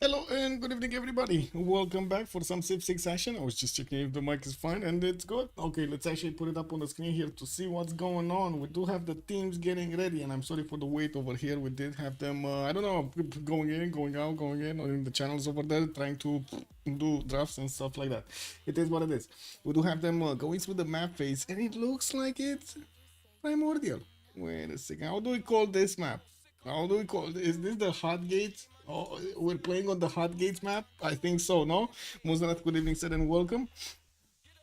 Hello and good evening, everybody. Welcome back for some Civ6 action. I was just checking if the mic is fine and it's good. Okay, let's actually put it up on the screen here to see what's going on. We do have the teams getting ready, and I'm sorry for the wait over here. We did have them, I don't know, going in, going out, going in the channels over there, trying to do drafts and stuff like that. It is what it is. We do have them going through the map phase, and it looks like it's primordial. Wait a second. How do we call this map? How do we call it? Is this the hot gates? Oh, we're playing on the hot gates map? I think so, no? Muzarat, good evening, sir, and welcome.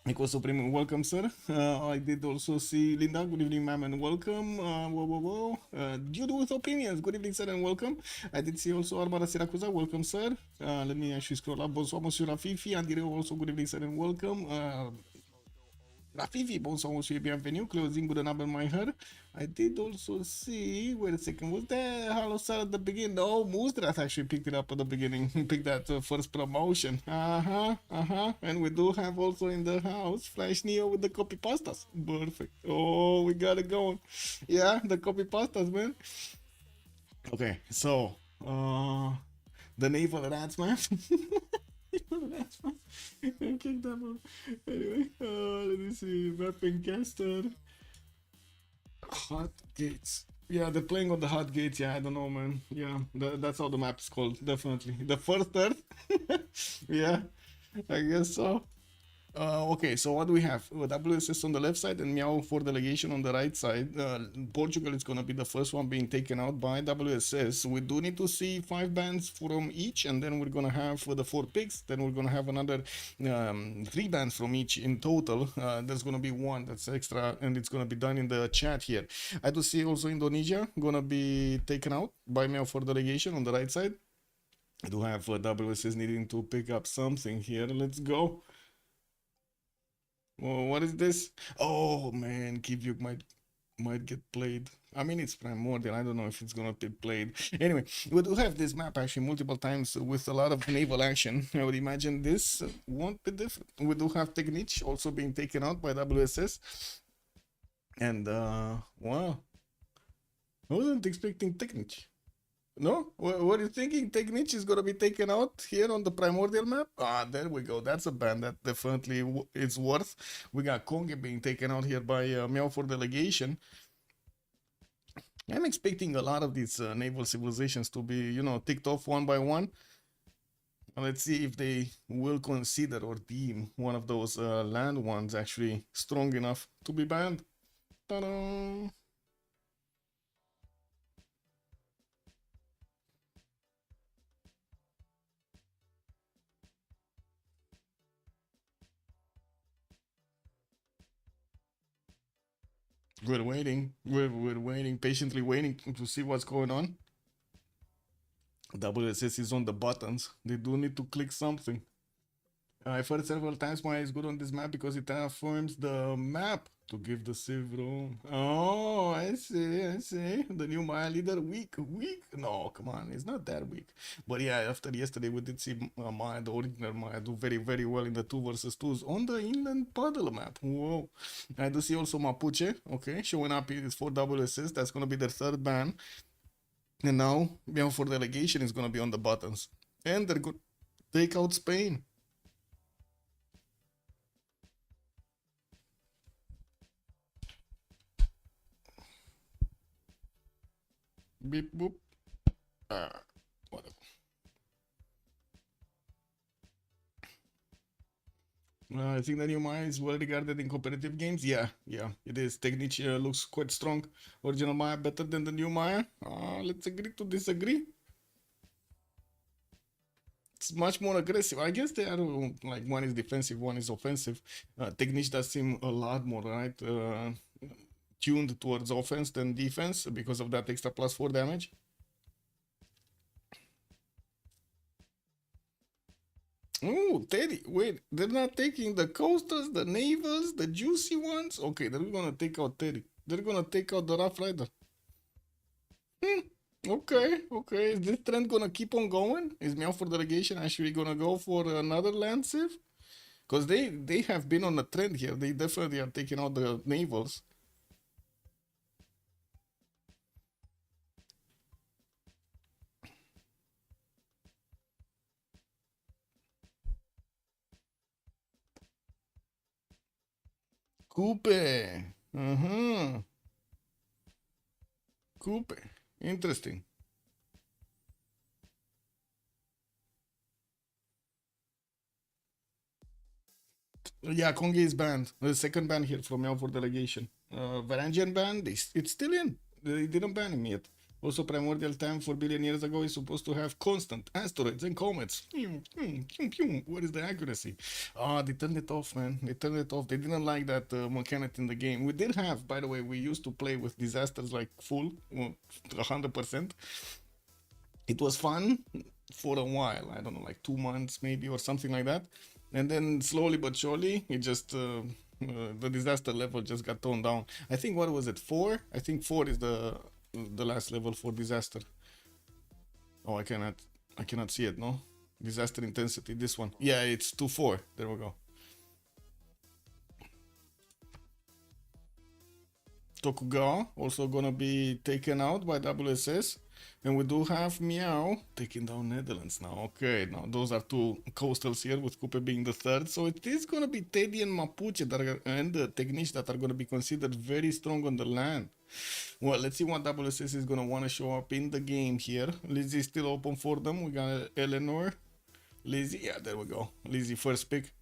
Eco Supreme, welcome, sir. I did also see Linda, good evening, ma'am, and welcome. Whoa. Jude with opinions, good evening, sir, and welcome. I did see also Armada Siracusa, welcome, sir. Let me actually scroll up. Bonsoir, monsieur Rafifi, and also good evening, sir, and welcome. Rafifi, bonsoir, monsieur, bienvenue. Closing good and my hair. I did also see, wait a second, was there Hello Sir at the beginning? No, Moosdrat actually picked it up at the beginning. Picked that first promotion. And we do have also in the house Flash Neo with the copy pastas. Perfect. Oh, we got it going. Yeah, the copy pastas, man. Okay, so, the naval rats, man. That's fine. I kicked that one. Anyway, let me see. Mapping caster. Hot gates. Yeah, they're playing on the hot gates. Yeah, I don't know, man. Yeah, that's how the map is called. Definitely. The first Earth. Yeah, I guess so. Okay, so what do we have? WSS on the left side and Meow for delegation on the right side. Portugal is going to be the first one being taken out by WSS. We do need to see 5 bands from each, and then we're going to have for the 4 picks. Then we're going to have another 3 bands from each in total. There's going to be 1 that's extra, and it's going to be done in the chat here. I do see also Indonesia going to be taken out by Meow for delegation on the right side. I do have WSS needing to pick up something here. Let's go. Oh, what is this? Oh man, Kivyuk might get played. I mean, it's primordial. I don't know if it's gonna be played. Anyway, we do have this map actually multiple times with a lot of naval action. I would imagine this won't be different. We do have Technic also being taken out by WSS. And wow, I wasn't expecting Technic. No? What are you thinking? Technic is gonna be taken out here on the primordial map? Ah, there we go. That's a band that definitely it's worth. We got Konge being taken out here by Meow for delegation. I'm expecting a lot of these naval civilizations to be, ticked off one by one. Let's see if they will consider or deem one of those land ones actually strong enough to be banned. Ta-da! We're waiting. We're waiting, patiently waiting to see what's going on. WSS is on the buttons. They do need to click something. I've heard several times why it's good on this map because it transforms the map to give the Civ room. Oh, I see. The new Maya leader, weak. No, come on, it's not that weak. But yeah, after yesterday, we did see Maya, the original Maya, do very, very well in the 2 versus 2s on the inland puddle map. Whoa. I do see also Mapuche, okay, showing up here is for WSS. That's going to be their 3rd ban. And now, Meow for delegation is going to be on the buttons. And they're going to take out Spain. Beep boop. Whatever. I think the new Maya is well regarded in competitive games. Yeah, it is. Technic looks quite strong. Original Maya better than the new Maya. Let's agree to disagree. It's much more aggressive. I guess they are like one is defensive, one is offensive. Technic does seem a lot more right tuned towards offense than defense because of that extra +4 damage. Oh, Teddy, wait, they're not taking the coasters, the navals, the juicy ones? Okay, they're gonna take out Teddy. They're gonna take out the Rough Rider. Okay. Is this trend gonna keep on going? Is Meow for delegation actually gonna go for another land civ? Because they have been on a trend here. They definitely are taking out the navals. Coupe. Uh-huh. Coupe. Interesting. Yeah, Kongi is banned. The second ban here from Meow for Delegation. Varangian ban, it's still in. They didn't ban him yet. Also, primordial time 4 billion years ago is supposed to have constant asteroids and comets. What is the accuracy? Ah, they turned it off, man. They turned it off. They didn't like that mechanic in the game. We did have, by the way, we used to play with disasters like full, 100%. It was fun for a while. I don't know, like 2 months maybe or something like that. And then slowly but surely, it just the disaster level just got toned down. I think what was it, 4? I think 4 is the last level for disaster. Oh, I cannot see it. No, disaster intensity. This one. Yeah, it's 2-4. There we go. Tokugawa also gonna be taken out by WSS. And we do have Meow taking down Netherlands now. Okay, now those are two coastals here, with Coupe being the third. So it is gonna be Teddy and Mapuche and the Techniques that are gonna be considered very strong on the land. Well, let's see what WSS is gonna wanna show up in the game here. Lizzie is still open for them. We got Eleanor. Lizzie, yeah, there we go. Lizzie first pick.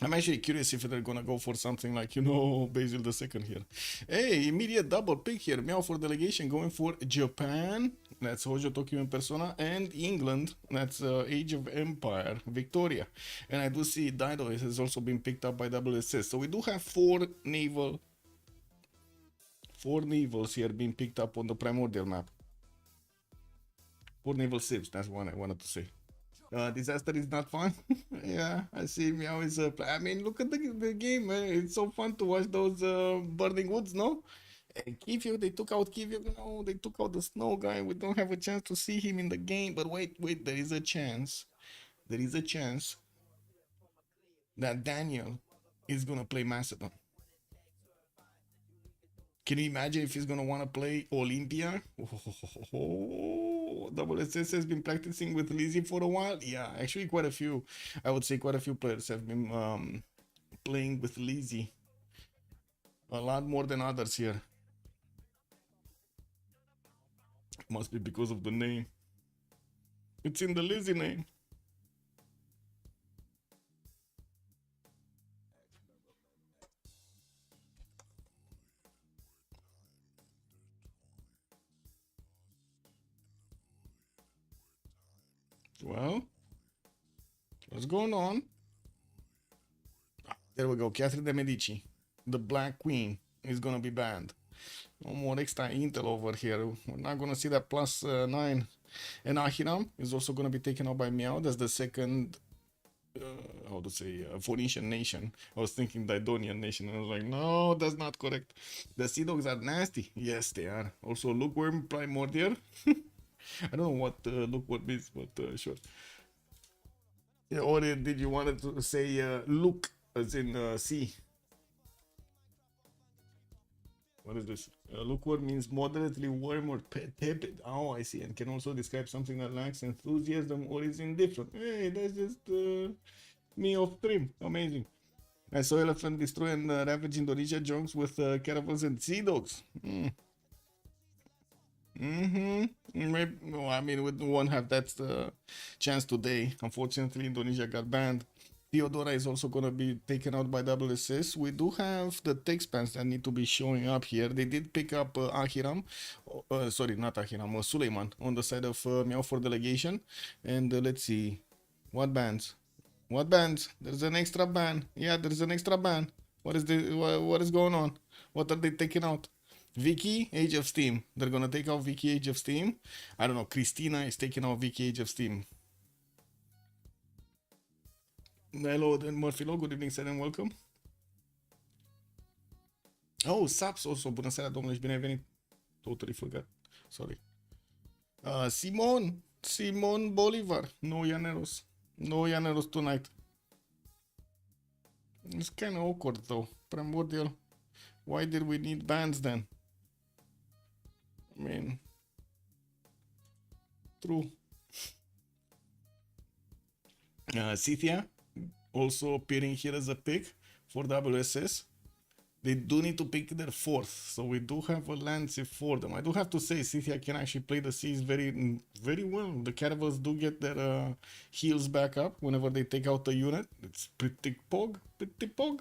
I'm actually curious if they're gonna go for something like, Basil the second here. Hey, immediate double pick here. Meow for Delegation going for Japan. That's Hojo Tokyo in persona. And England. That's Age of Empire. Victoria. And I do see Dido has also been picked up by WSS. So we do have four navals here being picked up on the primordial map. 4 naval ships, that's what I wanted to say. Disaster is not fun. Yeah, I see Meow is I mean, look at the game, man. It's so fun to watch those burning woods, no? And Kivyo, they took out Kivyo. No, they took out the snow guy. We don't have a chance to see him in the game. But wait, there is a chance. There is a chance that Daniel is gonna play Macedon. Can you imagine if he's gonna want to play Olympia? Oh, WSS has been practicing with Lizzie for a while. Yeah, actually, quite a few. I would say quite a few players have been playing with Lizzie. A lot more than others here. Must be because of the name. It's in the Lizzie name. Well, what's going on? There we go. Catherine de Medici, the Black Queen, is gonna be banned. No more extra intel over here. We're not gonna see that +9. And Ahiram is also gonna be taken out by Meow. That's the second, how to say, Phoenician nation. I was thinking Didonian nation, and I was like, no, that's not correct. The Sea Dogs are nasty. Yes, they are. Also, Lookworm Primordial. I don't know what Lookworm means, but sure. Yeah, or did you want to say look as in sea? What is this? Lukewarm means moderately warm or tepid. Oh, I see. And can also describe something that lacks enthusiasm or is indifferent. Hey, that's just me off stream. Amazing. I saw elephant destroy and ravage Indonesia junks with caravans and sea dogs. Maybe, no, I mean, we won't have that chance today. Unfortunately, Indonesia got banned. Theodora is also going to be taken out by WSS. We do have the text pans that need to be showing up here. They did pick up Ahiram, sorry, not Ahiram, Suleiman on the side of Meow for Delegation. And let's see, what bans? What bans? There's an extra ban. Yeah, there's an extra ban. What is what is going on? What are they taking out? Vicky, Age of Steam. They're gonna take out Vicky, Age of Steam. I don't know. Christina is taking out Vicky, Age of Steam. Hello, then Murphy. Good evening, sir, and welcome. Oh, Saps also. Bună seara, domnule, și bine ai venit. Totally forgot. Sorry. Simon Bolivar. No Llaneros. No Llaneros tonight. It's kind of awkward, though. Primordial. Why did we need bans then? I mean, true. Scythia also appearing here as a pick for WSS. They do need to pick their fourth, so we do have a land Civ for them. I do have to say, Scythia can actually play the Seas very well. The Caravels do get their heals back up whenever they take out the unit. It's pretty pog, pretty pog.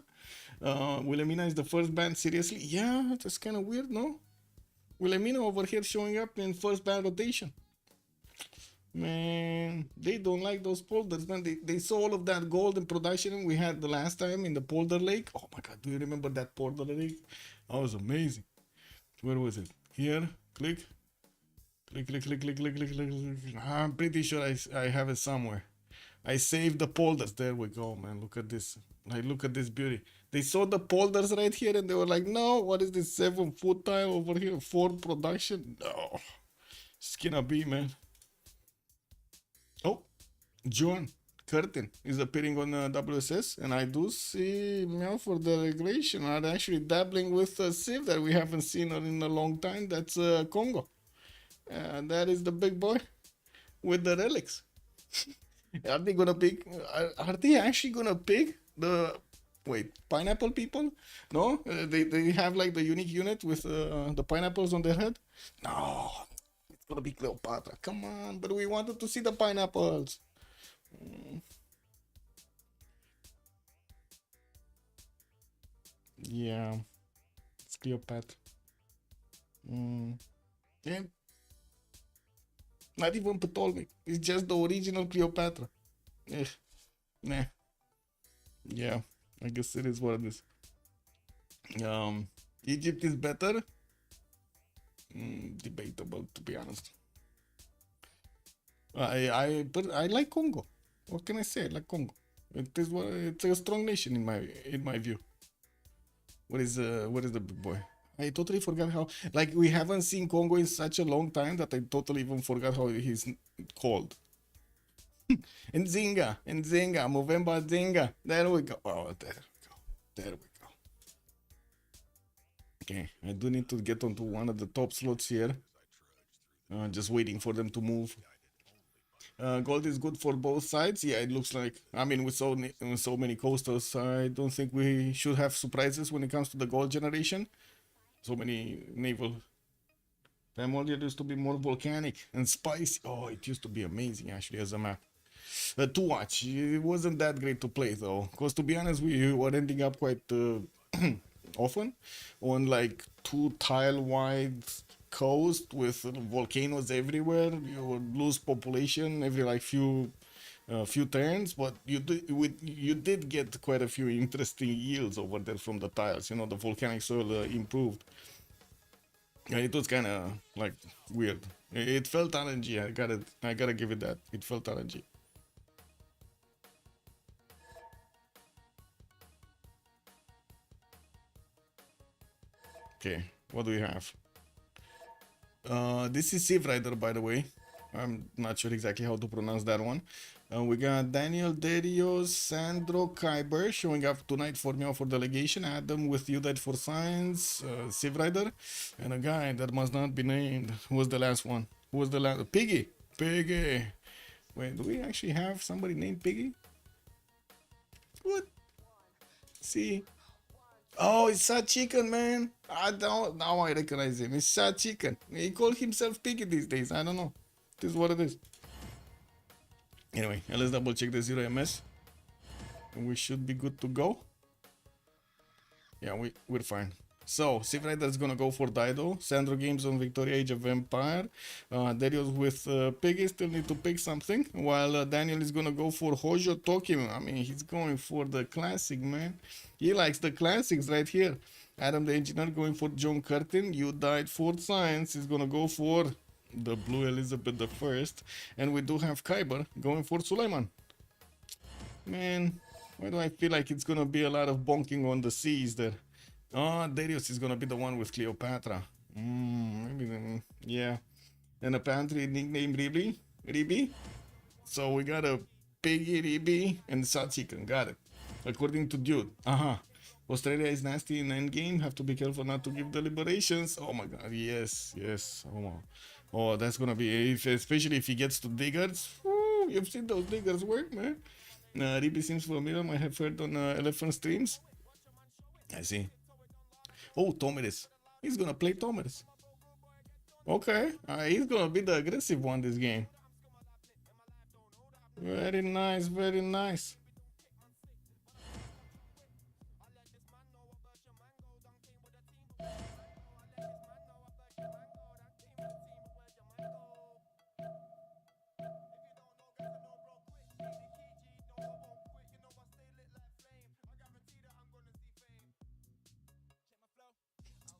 Wilhelmina is the first band, seriously? Yeah, that's kind of weird, no? Wilhelmina over here showing up in first band rotation. Man, they don't like those polders, man. They saw all of that gold in production we had the last time in the polder lake. Oh my god, do you remember that polder lake? That was amazing. Where was it? Here, click. Click, click, click, click, click, click, click, click. I'm pretty sure I have it somewhere. I saved the polders. There we go, man. Look at this. Like, look at this beauty. They saw the polders right here and they were like, no, what is this 7-foot tile over here? 4 production? No. It's gonna be, man. Oh, John Curtin is appearing on WSS, and I do see Meow for Delegation are actually dabbling with a Civ that we haven't seen in a long time. That's Congo. That is the big boy with the relics. Are they gonna pick? Are they actually gonna pick the pineapple people? No, they have like the unique unit with the pineapples on their head. No, it's gonna be Cleopatra. Come on, but we wanted to see the pineapples. Yeah, it's Cleopatra. Yeah, not even Ptolemy. It's just the original Cleopatra. Eh, nah. Yeah, I guess it is what it is. Egypt is better. Debatable, to be honest. But I like Congo. What can I say? I like Congo. It's a strong nation in my view. What is the big boy? I totally forgot how. Like, we haven't seen Congo in such a long time that I totally even forgot how he's called. Nzinga, Movember Nzinga. There we go. Oh, there we go. There we go. Okay, I do need to get onto one of the top slots here. Just waiting for them to move. Gold is good for both sides. Yeah, it looks like. I mean, with so many coasters, I don't think we should have surprises when it comes to the gold generation. So many naval. Primordial used to be more volcanic and spicy. Oh, it used to be amazing actually as a map. To watch. It wasn't that great to play though, because to be honest, we were ending up quite often on like 2 tile wide coast with volcanoes everywhere. You would lose population every like few turns, but you did get quite a few interesting yields over there from the tiles. You know, the volcanic soil improved. And it was kind of like weird. It felt RNG. I gotta give it that. It felt RNG. Okay, what do we have? This is Civ Rider, by the way. I'm not sure exactly how to pronounce that one. We got Daniel, Darius, Sandro, Kyber showing up tonight for Meow for Delegation. Adam with You Died for Science, Civ Rider, and a guy that must not be named. Who was the last one? Who was the last? Piggy! Piggy! Wait, do we actually have somebody named Piggy? What? See? Oh, it's Sad Chicken, man. I don't. Now I recognize him. It's Sad Chicken. He called himself Piggy these days. I don't know. This is what it is. Anyway, let's double check the 0 MS. And we should be good to go. Yeah, we're fine. So, Civ Rider is gonna go for Dido. Sandro Games on Victoria Age of Empire. Darius with Piggy still need to pick something. While Daniel is gonna go for Hojo Tokyo. I mean, he's going for the classic, man. He likes the classics right here. Adam the Engineer going for John Curtin. You Died for Science is gonna go for the Blue Elizabeth I. And we do have Kyber going for Suleiman. Man, why do I feel like it's gonna be a lot of bonking on the seas there? Oh, Darius is gonna be the one with Cleopatra. Maybe then, yeah. And apparently nickname Ribi. So we got a Piggy, Ribi, and Satsikan. Got it. According to Dude. Australia is nasty in endgame. Have to be careful not to give deliberations. Oh my god, yes. Oh, that's gonna be, especially if he gets to diggers. Woo, you've seen those diggers work, man. Ribi seems familiar. I have heard on elephant streams. I see. Oh, Tomeres. He's gonna play Tomeres. Okay, he's gonna be the aggressive one this game. Very nice, very nice.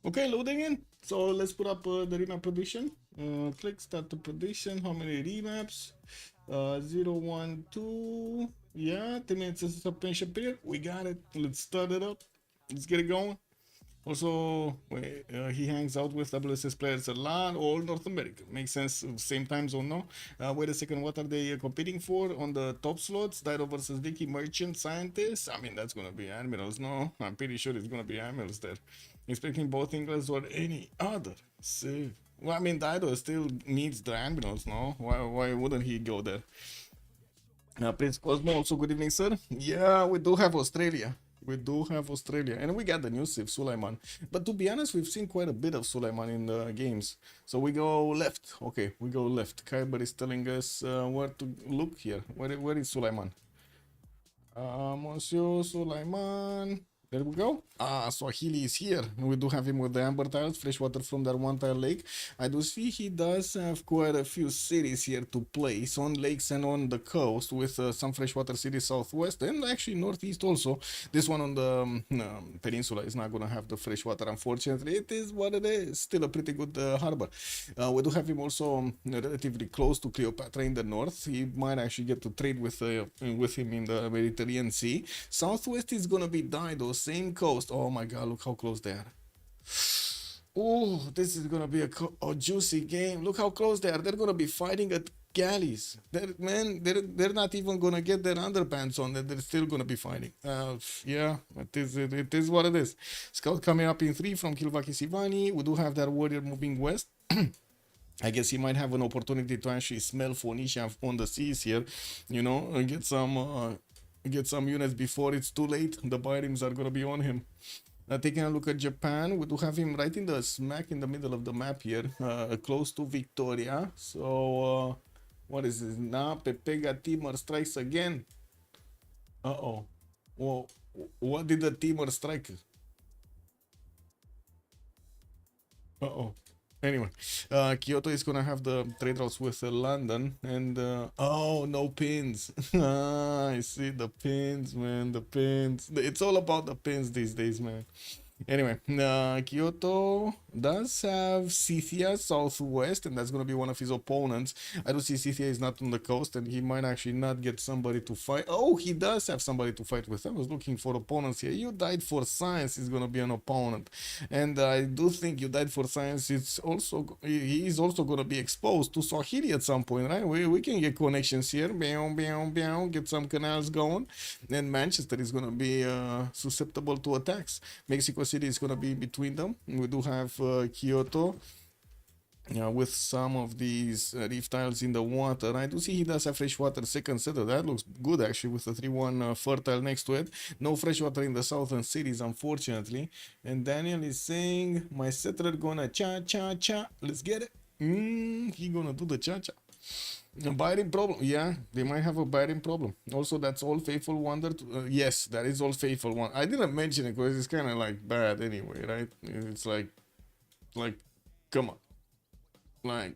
Okay, loading in. So let's put up the remap prediction. Click start the prediction. How many remaps? 0, 1, 2. Yeah, 10 minutes is suspension period. We got it. Let's start it up. Let's get it going. Also, he hangs out with WSS players a lot, all North America. Makes sense, same time zone, no? Wait a second, what are they competing for on the top slots? Dido versus Vicky, Merchant, Scientist? I mean, that's gonna be Admirals, no? I'm pretty sure it's gonna be Admirals there. Expecting both English or any other. See. Well, I mean, Dido still needs the Admirals, no? Why wouldn't he go there? Prince Cosmo, also good evening, sir. Yeah, we do have Australia. We do have Australia. And we got the new Civ, Sulaiman. But to be honest, we've seen quite a bit of Sulaiman in the games. So we go left. Okay, we go left. Kyber is telling us where to look here. Where is Sulaiman? Monsieur Sulaiman. There we go. Swahili is here. We do have him with the amber tiles, fresh water from that one tile lake. I do see he does have quite a few cities here to place on lakes and on the coast with some freshwater cities southwest and actually northeast also. This one on the peninsula is not going to have the freshwater, unfortunately. It is what it is. Still a pretty good harbor. We do have him also relatively close to Cleopatra in the north. He might actually get to trade with him in the Mediterranean Sea. Southwest is going to be Dido, same coast. Oh my god, look how close they are. Oh, this is gonna be a juicy game. Look how close they are. They're gonna be fighting at galleys. They're not even gonna get their underpants on. They're still gonna be fighting. Yeah, it is what it is. Scout coming up in 3 from Kilvaki Sivani. We do have that warrior moving west. I guess he might have an opportunity to actually smell Phoenicia on the seas here, you know, and get some units before it's too late. The Byrims are gonna be on him. Taking a look at Japan, we do have him right in the smack in the middle of the map here, close to Victoria. So, what is this? Now Pepega Timor strikes again. Uh-oh. Well, what did the Timor strike? Uh-oh. Anyway, Kyoto is gonna have the trade routes with London, and oh, no pins. I see the pins, man. The pins. It's all about the pins these days, man. Anyway, Kyoto does have Scythia southwest, and that's going to be one of his opponents. I do see Scythia is not on the coast, and he might actually not get somebody to fight. Oh, he does have somebody to fight with. I was looking for opponents here. You died for science is going to be an opponent, and I do think you died for science. He is also going to be exposed to Swahili at some point, right? We can get connections here. Get some canals going, and Manchester is going to be susceptible to attacks. Mexico City is going to be between them. We do have Kyoto with some of these reef tiles in the water. I do see he does have freshwater second setter. That looks good actually with the 3-1 fertile next to it. No freshwater in the southern cities, unfortunately. And Daniel is saying, my settler gonna cha-cha-cha. Let's get it. He gonna do the cha-cha. A Byron problem. Yeah, they might have a Byron problem. Also, that's All Faithful Wonder. Yes, that is All Faithful one. I didn't mention it because it's kind of like bad anyway, right? It's like, come on. Like,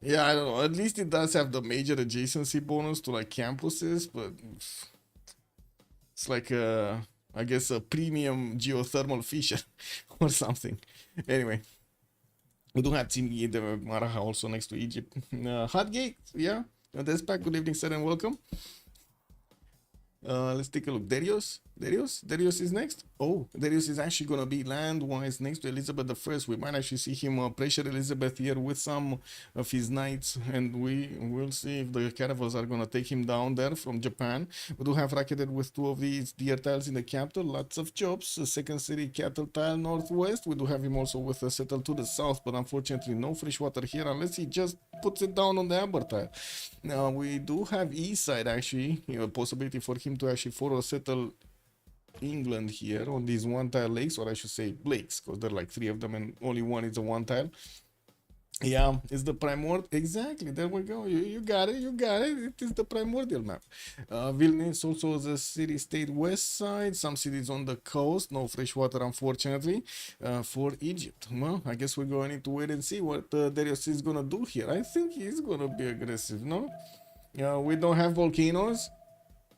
yeah, I don't know. At least it does have the major adjacency bonus to like campuses, but it's like I guess a premium geothermal fisher or something. Anyway. We do have Team the Maraha also next to Egypt. Hot Gate, yeah. That's back. Good evening, sir, and welcome. Let's take a look. Darius is next. Oh, Darius is actually gonna be land-wise next to Elizabeth I. We might actually see him pressure Elizabeth here with some of his knights, and we will see if the caravels are gonna take him down there from Japan. We do have racketed with 2 of these deer tiles in the capital. Lots of jobs. Second city cattle tile northwest. We do have him also with a settle to the south, but unfortunately no freshwater here unless he just puts it down on the amber tile. Now we do have east side actually, possibility for him to actually forward settle England here on these one-tile lakes, or I should say lakes, because there are like 3 of them and only one is a one-tile. Yeah, it's the primordial. Exactly, there we go. You got it, you got it. It is the primordial map. Vilnius also the city-state west side. Some cities on the coast. No fresh water, unfortunately, for Egypt. Well, I guess we're going to need to wait and see what Darius is gonna do here. I think he's gonna be aggressive. No, we don't have volcanoes,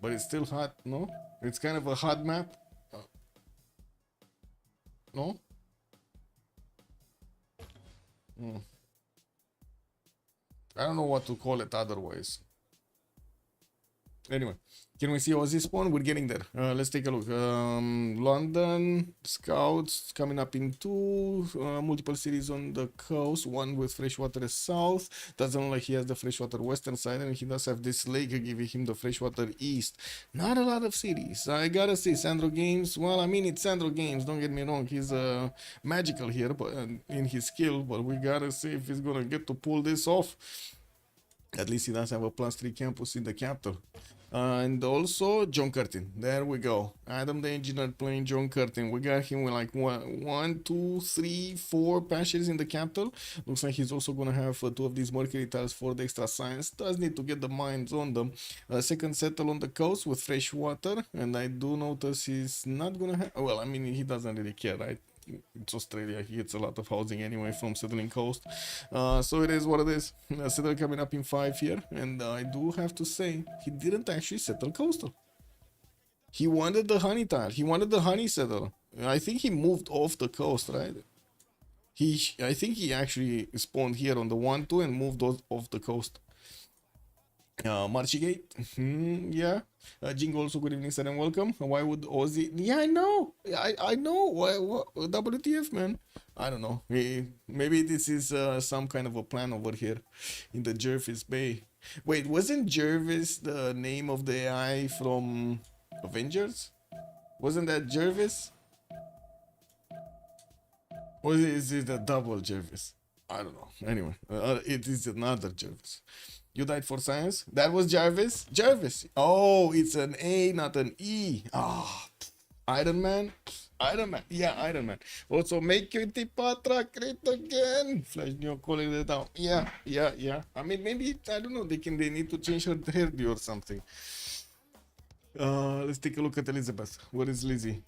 but it's still hot. No, it's kind of a hot map. No. Hmm. I don't know what to call it otherwise. Anyway, can we see Aussie spawn? We're getting there. Let's take a look. London scouts coming up in 2. Multiple cities on the coast. One with freshwater south. Doesn't look like he has the freshwater western side, and he does have this lake giving him the freshwater east. Not a lot of cities. I gotta say, Sandro Games. Well, I mean, it's Sandro Games. Don't get me wrong. He's magical here, but in his skill. But we gotta see if he's gonna get to pull this off. At least he does have a +3 campus in the capital. And also John Curtin. There we go. Adam the engineer playing John Curtin. We got him with like 1, 2, 3, 4 patches in the capital. Looks like he's also gonna have 2 of these mercury tiles for the extra science. Does need to get the mines on them. Second settle on the coast with fresh water. And I do notice he's not gonna have. Well, I mean, he doesn't really care, right? It's Australia. He gets a lot of housing anyway from settling coast. So it is what it is. Settle coming up in 5 here, and I do have to say he didn't actually settle coastal. He wanted the honey tile. He wanted the honey settle. I think he moved off the coast, right? I think he actually spawned here on the 1-2 and moved off the coast. Marchigate, yeah. Jingo also, good evening, sir, and welcome. Why would Aussie? Yeah, I know. I know. Why? What? WTF, man? I don't know. Maybe this is some kind of a plan over here in the Jervis Bay. Wait, wasn't Jervis the name of the AI from Avengers? Wasn't that Jervis? Or is it a double Jervis? I don't know. Anyway, it is another Jervis. You died for science? That was Jarvis? Jarvis. Oh, it's an A, not an E. Ah, Iron Man. Iron Man. Yeah, Iron Man. Also, make Cutie Patra great again. Flash Neo calling it down. Yeah. I mean, maybe, I don't know, they need to change her hairdo or something. Let's take a look at Elizabeth. Where is Lizzie?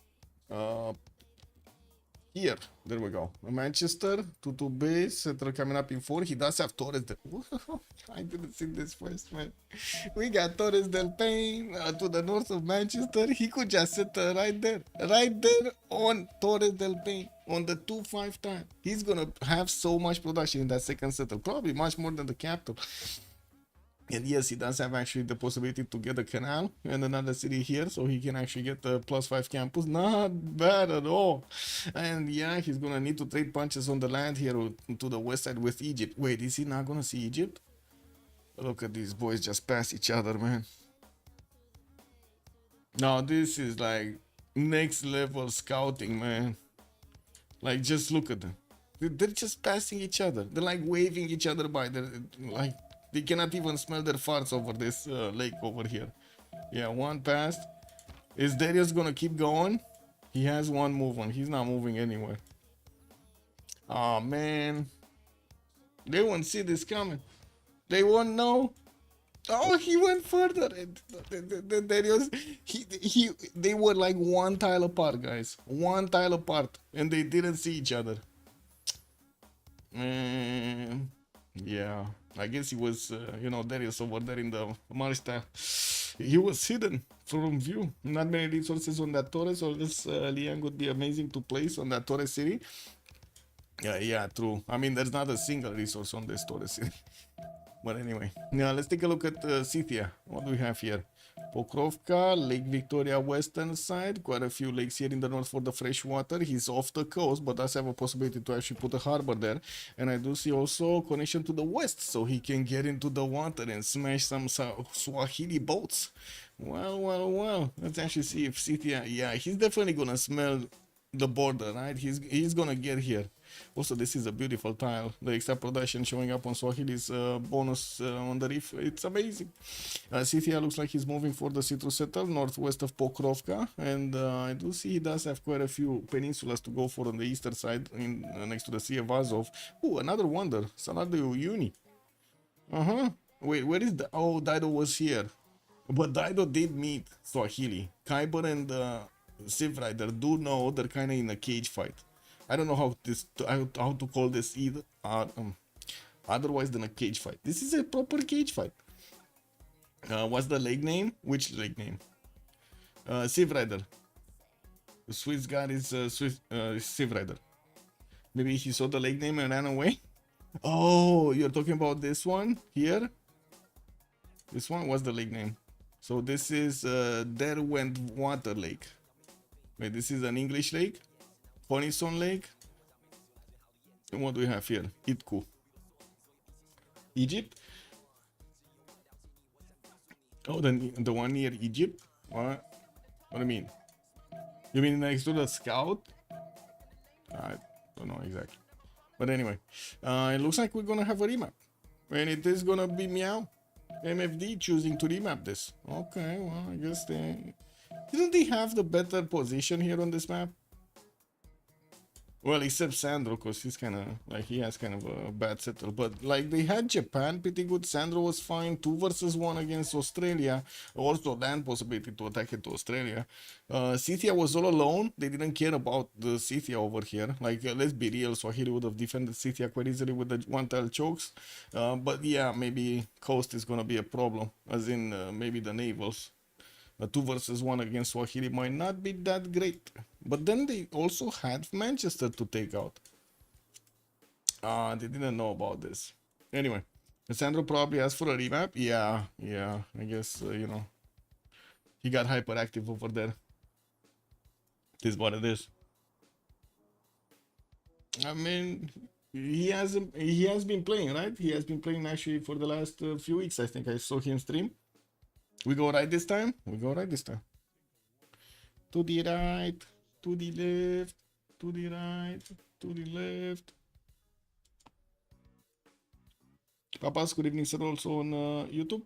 Here, there we go. Manchester, 2-2 base, settler coming up in 4. He does have Torres. I didn't see this first, man. We got Torres del Paine to the north of Manchester. He could just sit right there on Torres del Paine on the 2-5 time. He's gonna have so much production in that second settle, probably much more than the capital. And yes, he does have actually the possibility to get a canal and another city here, so he can actually get the +5 campus. Not bad at all. And yeah, he's gonna need to trade punches on the land here to the west side with Egypt. Wait, is he not gonna see Egypt? Look at these boys just pass each other, man. No, this is like next level scouting, man. Like, just look at them. They're just passing each other. They're like waving each other by. They're like, they cannot even smell their farts over this lake over here. Yeah, one passed. Is Darius gonna keep going? He has one move on. He's not moving anywhere. Oh man. They won't see this coming. They won't know. Oh, he went further. Darius, they were like 1 tile apart, guys. 1 tile apart. And they didn't see each other. Man. Yeah. I guess he was, Darius over there in the marsh tile. He was hidden from view. Not many resources on that Torres, or this Liang would be amazing to place on that Torres city. Yeah, true. I mean, there's not a single resource on this Torres city. But anyway, now let's take a look at Scythia. What do we have here? Pokrovka, Lake Victoria western side. Quite a few lakes here in the north for the fresh water. He's off the coast, but does have a possibility to actually put a harbor there. And I do see also connection to the west, so he can get into the water and smash some Swahili boats. Well. Let's actually see if Scythia... Yeah, he's definitely gonna smell the border, right? He's gonna get here. Also, this is a beautiful tile. The extra production showing up on Swahili's bonus on the reef. It's amazing. CPL looks like he's moving for the citrus settle northwest of Pokrovka, and I do see he does have quite a few peninsulas to go for on the eastern side, in next to the Sea of Azov. Oh, another wonder, Sanadu Uni. Wait, where is the? Oh, Dido was here, but Dido did meet Swahili. Kyber and Civ Rider do know they're kind of in a cage fight. I don't know how to call this either. Otherwise than a cage fight. This is a proper cage fight. What's the leg name? Which leg name? Civ Rider. The Swiss guy is Civ Rider. Maybe he saw the leg name and ran away. Oh, you're talking about this one here? This one? What's the lake name? So this is Derwent Water Lake. Wait, this is an English lake? Honeyson Lake? And what do we have here? Itku. Egypt? Oh, the one near Egypt? What do you mean? You mean next to the scout? I don't know exactly. But anyway, it looks like we're gonna have a remap. And it is gonna be Meow. MFD choosing to remap this. Okay, well, I guess didn't they have the better position here on this map? Well, except Sandro, because he's kind of like he has kind of a bad settle. But like they had Japan pretty good. Sandro was fine. 2 versus 1 against Australia. Also land possibility to attack it to Australia. Scythia was all alone. They didn't care about the Scythia over here. Like let's be real, Swahili would have defended Scythia quite easily with the one tile chokes. But yeah, maybe coast is gonna be a problem, as in maybe the navals. 2 versus 1 against Swahili might not be that great. But then they also had Manchester to take out. They didn't know about this. Anyway, Sandro probably asked for a remap. Yeah, I guess, you know, he got hyperactive over there. This is what it is. I mean, he has been playing, right? He has been playing actually for the last few weeks. I think I saw him stream. We go right this time? We go right this time. To the right, to the left, to the right, to the left. Papas, good evening, sir, also on YouTube.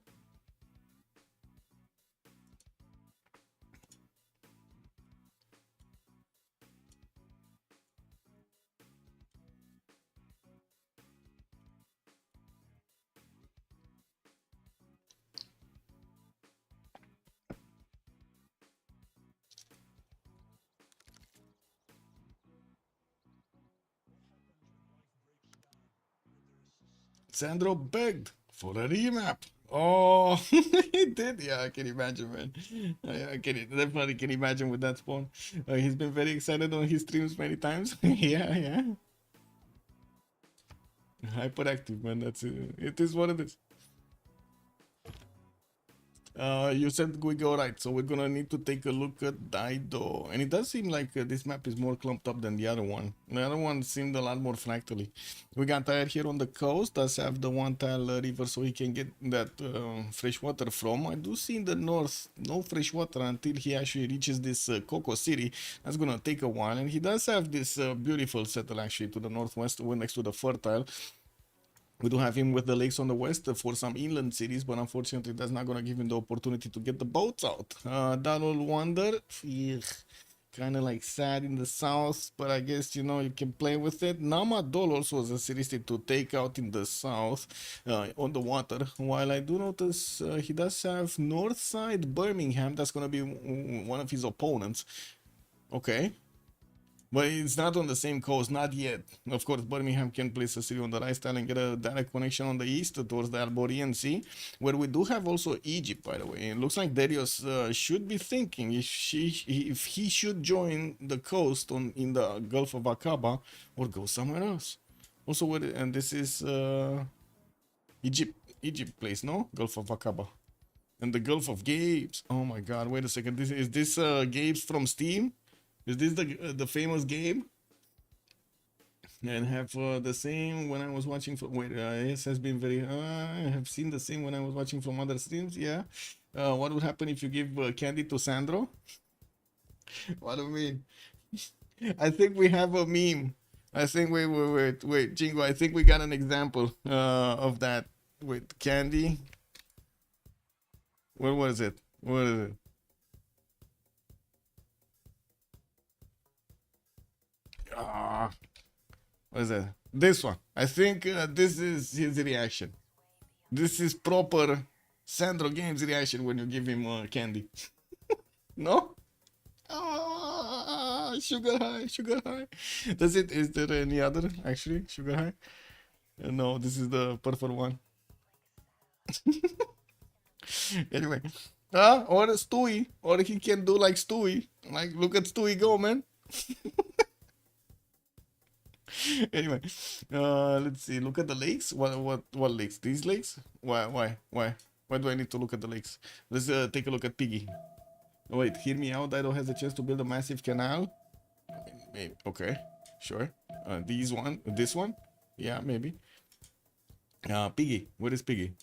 Sandro begged for a remap. Oh, he did. Yeah, I can imagine, man. I definitely can imagine with that spawn. He's been very excited on his streams many times. Yeah. Hyperactive, man. That's it. It is what it is. You said we go right, so we're gonna need to take a look at Dido. And it does seem like this map is more clumped up than the other one. The other one seemed a lot more fractally. We got Tire here on the coast, does have the one tile river so he can get that fresh water from. I do see in the north no fresh water until he actually reaches this Coco City. That's gonna take a while. And he does have this beautiful settle actually to the northwest, next to the fertile. We do have him with the lakes on the west for some inland cities, but unfortunately that's not going to give him the opportunity to get the boats out. Donald Wonder, kind of like sad in the south, but I guess, you know, you can play with it. Namadol also was a city to take out in the south on the water, while I do notice he does have north side Birmingham. That's going to be one of his opponents. Okay. But it's not on the same coast, not yet. Of course, Birmingham can place a city on the right side and get a direct connection on the east towards the Alborian Sea, where we do have also Egypt, by the way. It looks like Darius should be thinking if he should join the coast in the Gulf of Aqaba or go somewhere else. Also, and this is Egypt place, no? Gulf of Aqaba. And the Gulf of Gabes. Oh my God! Wait a second. Is this Gabes from Steam? Is this the famous game? And have the same when I was watching from yes, has been very I have seen the same when I was watching from other streams. Yeah. What would happen if you give candy to Sandro? What do you mean? I think we have a meme. I think wait, Jingo. I think we got an example of that with candy. What was it? What is it? Ah, what is it? This one. I think this is his reaction. This is proper Sandro Games reaction when you give him candy. No? Ah, sugar high, sugar high. Does it? Is there any other actually sugar high? No, this is the perfect one. Anyway, or Stewie, or he can do like Stewie. Like, look at Stewie go, man. Anyway, let's see. Look at the lakes. What lakes? These lakes? Why do I need to look at the lakes? Let's take a look at Piggy. Oh, wait, hear me out. Dido has a chance to build a massive canal. Maybe, okay, sure. This one? Yeah, maybe. Piggy, where is Piggy?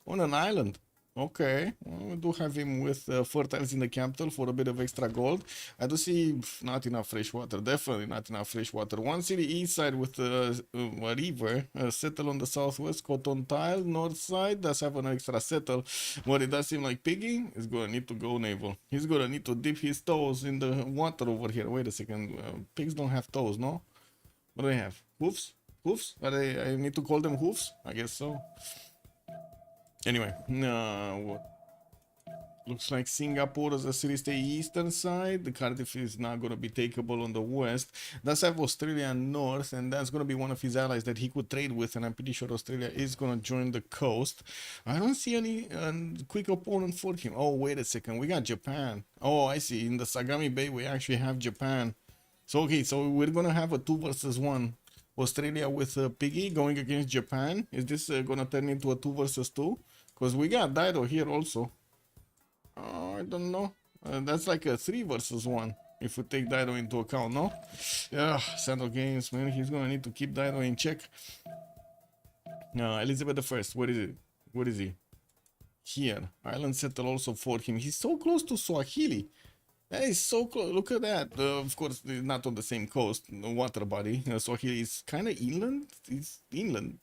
On an island. Okay, well, we do have him with fertiles in the capital for a bit of extra gold. I do see not enough fresh water, definitely not enough fresh water. One city east side with a river, settle on the southwest, cotton tile, north side does have an extra settle. What it does seem like Piggy is gonna need to go naval. He's gonna need to dip his toes in the water over here. Wait a second, pigs don't have toes, no? What do they have? Hoofs? Hoofs? Are they, I need to call them hoofs? I guess so. Anyway, what looks like Singapore as a city stay eastern side. The Cardiff is not going to be takeable on the west. Does have Australia north, and that's going to be one of his allies that he could trade with, and I'm pretty sure Australia is going to join the coast. I don't see any quick opponent for him. Oh, wait a second. We got Japan. Oh, I see. In the Sagami Bay, we actually have Japan. So, okay, so we're going to have a 2 versus 1. Australia with Piggy going against Japan. Is this going to turn into a 2 versus 2? Because we got Dido here also. I don't know. That's like a 3 versus 1. If we take Dido into account, no? Yeah, Central Games, man. He's gonna need to keep Dido in check. Elizabeth the First. What is it? What is he? Here. Island settle also for him. He's so close to Swahili. That is so close. Look at that. Of course, not on the same coast. No water body. Swahili is kind of inland. It's inland.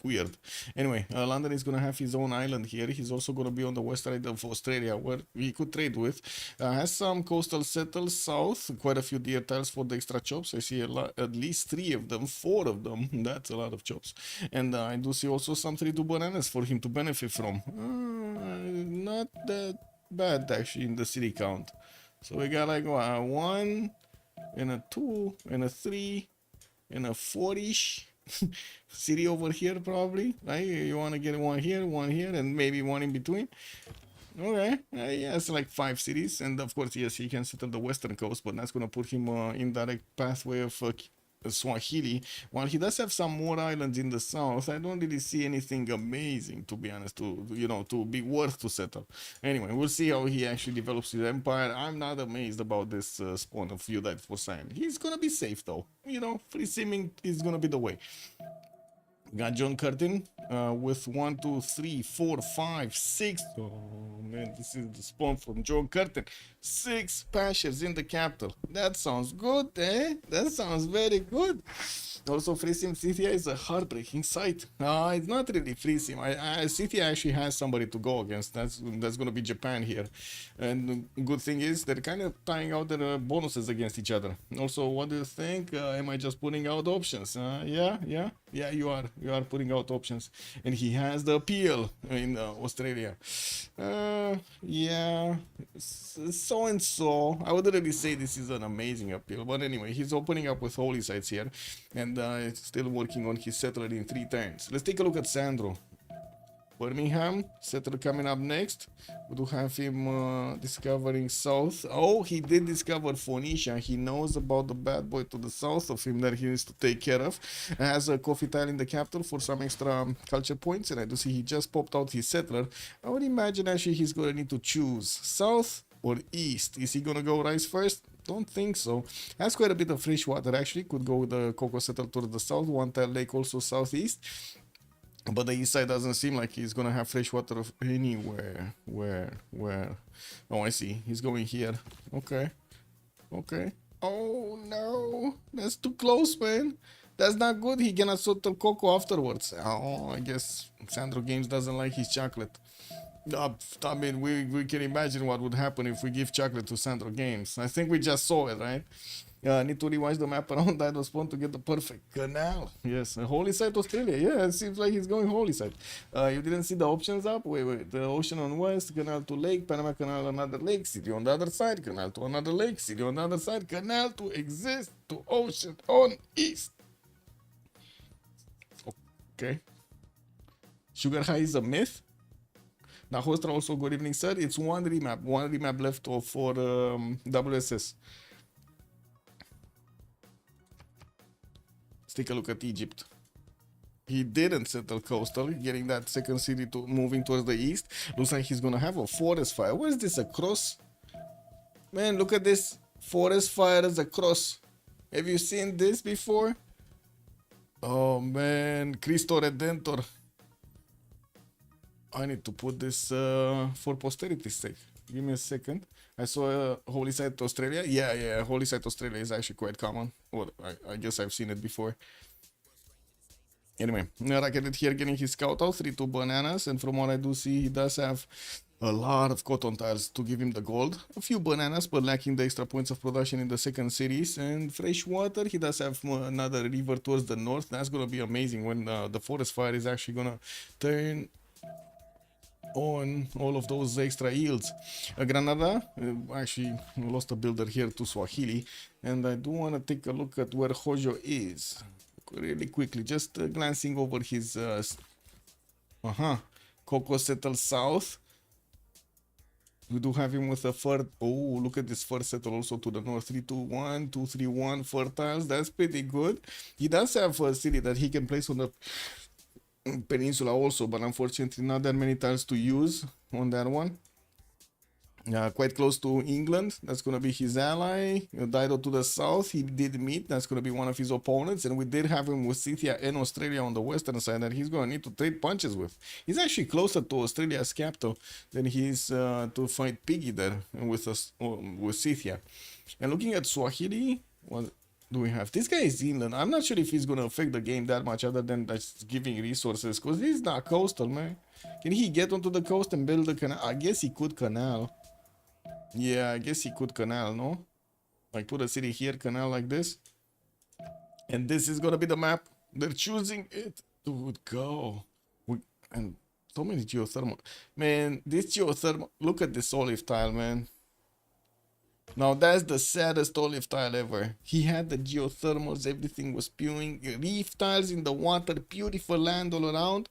Weird. Anyway, London is gonna have his own island here. He's also gonna be on the west side of Australia, where he could trade with. Has some coastal settles south, quite a few deer tiles for the extra chops. I see at least 3 of them, 4 of them. That's a lot of chops. And I do see also some 3-2 bananas for him to benefit from. Not that bad actually in the city count. So we got like 1 and a 2 and a 3 and a 4-ish. City over here probably, right? You want to get one here, and maybe one in between. Okay, yeah, it's like 5 cities, and of course, yes, he can settle the western coast, but that's gonna put him in direct pathway of Swahili. While he does have some more islands in the south, I don't really see anything amazing, to be honest, to be worth to settle. Anyway, we'll see how he actually develops his empire. I'm not amazed about this spawn of Udite for Sign. He's gonna be safe though. Free simming is gonna be the way. Got John Curtin with 1, 2, 3, 4, 5, 6. Oh man, this is the spawn from John Curtin. 6 pashers in the capital. That sounds good, eh? That sounds very good. Also, Free Sim Cynthia is a heartbreaking sight. It's not really Free Sim. Cynthia actually has somebody to go against. That's going to be Japan here. And the good thing is they're kind of tying out their bonuses against each other. Also, what do you think? Am I just putting out options? Yeah, you are. You are putting out options. And he has the appeal in Australia. Yeah, so and so. I wouldn't really say this is an amazing appeal, but anyway, he's opening up with holy sites here, and still working on his settler in 3 turns. Let's take a look at Sandro. Birmingham, settler coming up next. We do have him discovering south. Oh, he did discover Phoenicia. He knows about the bad boy to the south of him that he needs to take care of. Has a coffee tile in the capital for some extra culture points, and I do see he just popped out his settler. I would imagine actually he's going to need to choose south or east. Is he going to go rice first? Don't think so. Has quite a bit of fresh water actually. Could go with the cocoa settle towards the south. One tile lake also southeast. But the east side doesn't seem like he's gonna have fresh water anywhere. Where? Oh, I see. He's going here. Okay. Oh no, that's too close, man. That's not good. He gonna settle Coco afterwards. Oh, I guess Sandro Games doesn't like his chocolate. I mean, we can imagine what would happen if we give chocolate to Sandro Games. I think we just saw it, right? Need to rewatch the map around Dido Spawn to get the perfect canal. Yes, Holy Site Australia. Yeah, it seems like he's going Holy Site. You didn't see the options up? Wait. The ocean on west, canal to lake, Panama Canal another lake, city on the other side, canal to another lake, city on the other side, canal to exist to ocean on east. Okay. Sugar High is a myth. Now, Hostra also, good evening, sir. It's one remap left for WSS. Let's take a look at Egypt. He didn't settle coastal, getting that second city to moving towards the east. Looks like he's gonna have a forest fire. What is this, a cross? Man, look at this. Forest fire as a cross. Have you seen this before? Oh man, Cristo Redentor. I need to put this for posterity's sake. Give me a second. I saw Holy Site Australia. Yeah, Holy Site Australia is actually quite common. Well, I guess I've seen it before. Anyway, Racketed here getting his scout out, 3-2 bananas, and from what I do see, he does have a lot of cotton tiles to give him the gold. A few bananas, but lacking the extra points of production in the second series. And fresh water, he does have another river towards the north. That's gonna be amazing when the forest fire is actually gonna turn on all of those extra yields. Granada, actually lost a builder here to Swahili, and I do want to take a look at where Hojo is really quickly, just glancing over his Coco settle south. We do have him with a fur. Oh, look at this fur settle also to the north. 3-2-1, 2-3-1 fertiles. That's pretty good. He does have a city that he can place on the peninsula also, but unfortunately not that many tiles to use on that one. Quite close to England. That's going to be his ally. Dido to the south. He did meet. That's going to be one of his opponents. And we did have him with Scythia and Australia on the western side that he's going to need to trade punches with. He's actually closer to Australia's capital than he is to fight Piggy there with Scythia. And looking at Swahili, what do we have? This guy is inland. I'm not sure if he's going to affect the game that much other than just giving resources, because he's not coastal, man. Can he get onto the coast and build a canal? I guess he could canal. Yeah, I guess he could canal, no? Like put a city here, canal like this. And this is gonna be the map. They're choosing it. Dude, go. And so many geothermal. Man, this geothermal. Look at this olive tile, man. Now that's the saddest olive tile ever. He had the geothermals, everything was spewing. Reef tiles in the water, beautiful land all around.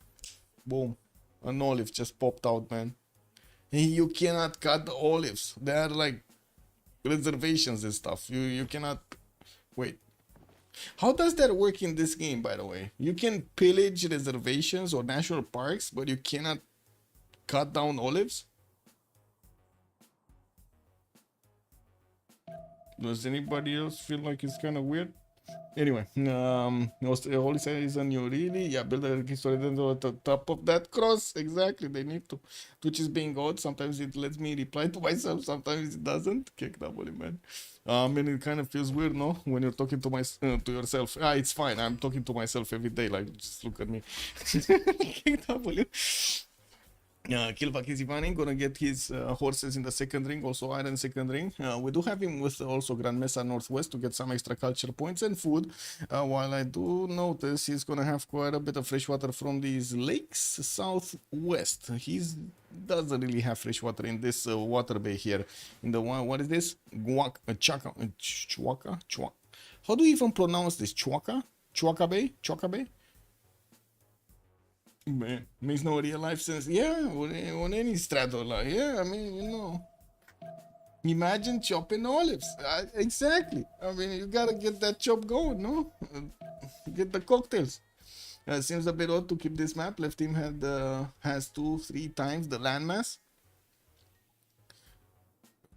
Boom. An olive just popped out, man. You cannot cut the olives. They are like reservations and stuff. You cannot. Wait. How does that work in this game, by the way? You can pillage reservations or national parks, but you cannot cut down olives? Does anybody else feel like it's kind of weird? Anyway, Holy Site is a new really. Yeah, build a history at the top of that cross. Exactly, they need to. Twitch is being odd. Sometimes it lets me reply to myself, sometimes it doesn't. Kick double, man. And it kind of feels weird, no? When you're talking to to yourself. It's fine. I'm talking to myself every day. Like, just look at me. Kick double. Kilvak is Ivanin, gonna get his horses in the second ring, also iron second ring. We do have him with also Grand Mesa Northwest to get some extra culture points and food. While I do notice he's gonna have quite a bit of fresh water from these lakes southwest. He doesn't really have fresh water in this water bay here. In the one, what is this? Chwaka? How do you even pronounce this? Chwaka? Chwaka Bay? Chwaka Bay? Man, makes no real life sense. Yeah, on any straddle, like, yeah, I mean, you know. Imagine chopping olives. Exactly. I mean, you gotta get that chop going, no? Get the cocktails. Seems a bit odd to keep this map. Left team has 2-3 times the landmass.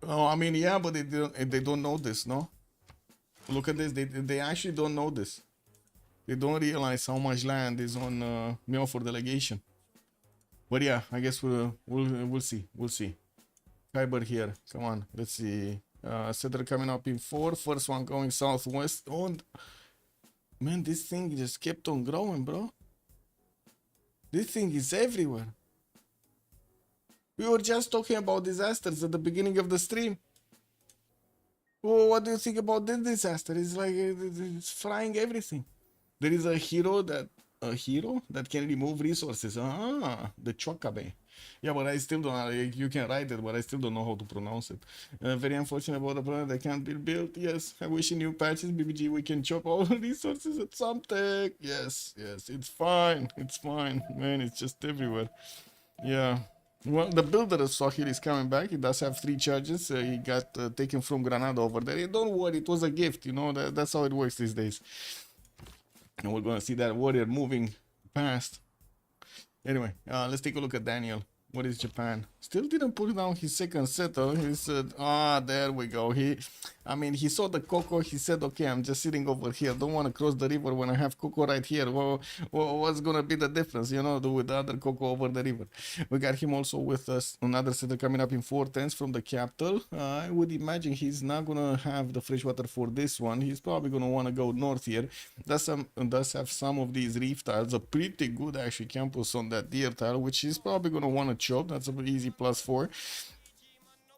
Oh, I mean, yeah, but they don't know this, no? Look at this. They actually don't know this. They don't realize how much land is on Meow for Delegation. But yeah, I guess we'll see. We'll see. Kyber here. Come on. Let's see. Settler coming up in 4. First one going southwest. Oh, man, this thing just kept on growing, bro. This thing is everywhere. We were just talking about disasters at the beginning of the stream. Oh, what do you think about this disaster? It's like it's frying everything. There is a hero that can remove resources. Ah, the Chokabe. Yeah, but I still don't know. You can write it, but I still don't know how to pronounce it. Very unfortunate about the planet that can't be built. Yes, I wish in new patches, BBG, we can chop all the resources at some tech. Yes, yes, it's fine. It's fine. Man, it's just everywhere. Yeah. Well, the builder of Sohil is coming back. He does have 3 charges. He got taken from Granada over there. Don't worry, it was a gift. You know, that's how it works these days. And we're gonna see that warrior moving past. Anyway, let's take a look at Daniel. What is Japan? Still didn't put down his second settle. He said, there we go. He saw the Coco. He said, okay, I'm just sitting over here. Don't want to cross the river when I have Coco right here. Well, what's going to be the difference, with the other Coco over the river? We got him also with another setter coming up in 410s from the capital. I would imagine he's not going to have the freshwater for this one. He's probably going to want to go north here. Does have some of these reef tiles. A pretty good, actually, campus on that deer tile, which he's probably going to want to chop. That's a easy +4.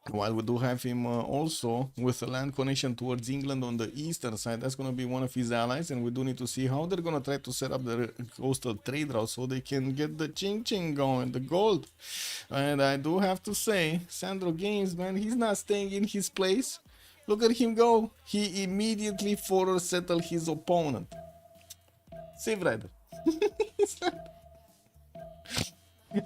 While we do have him also with a land connection towards England on the eastern side. That's going to be one of his allies, and we do need to see how they're going to try to set up the coastal trade route so they can get the ching going, the gold. And I do have to say, Sandro Games, man, he's not staying in his place. Look at him go. He immediately forward settled his opponent. Save Rider.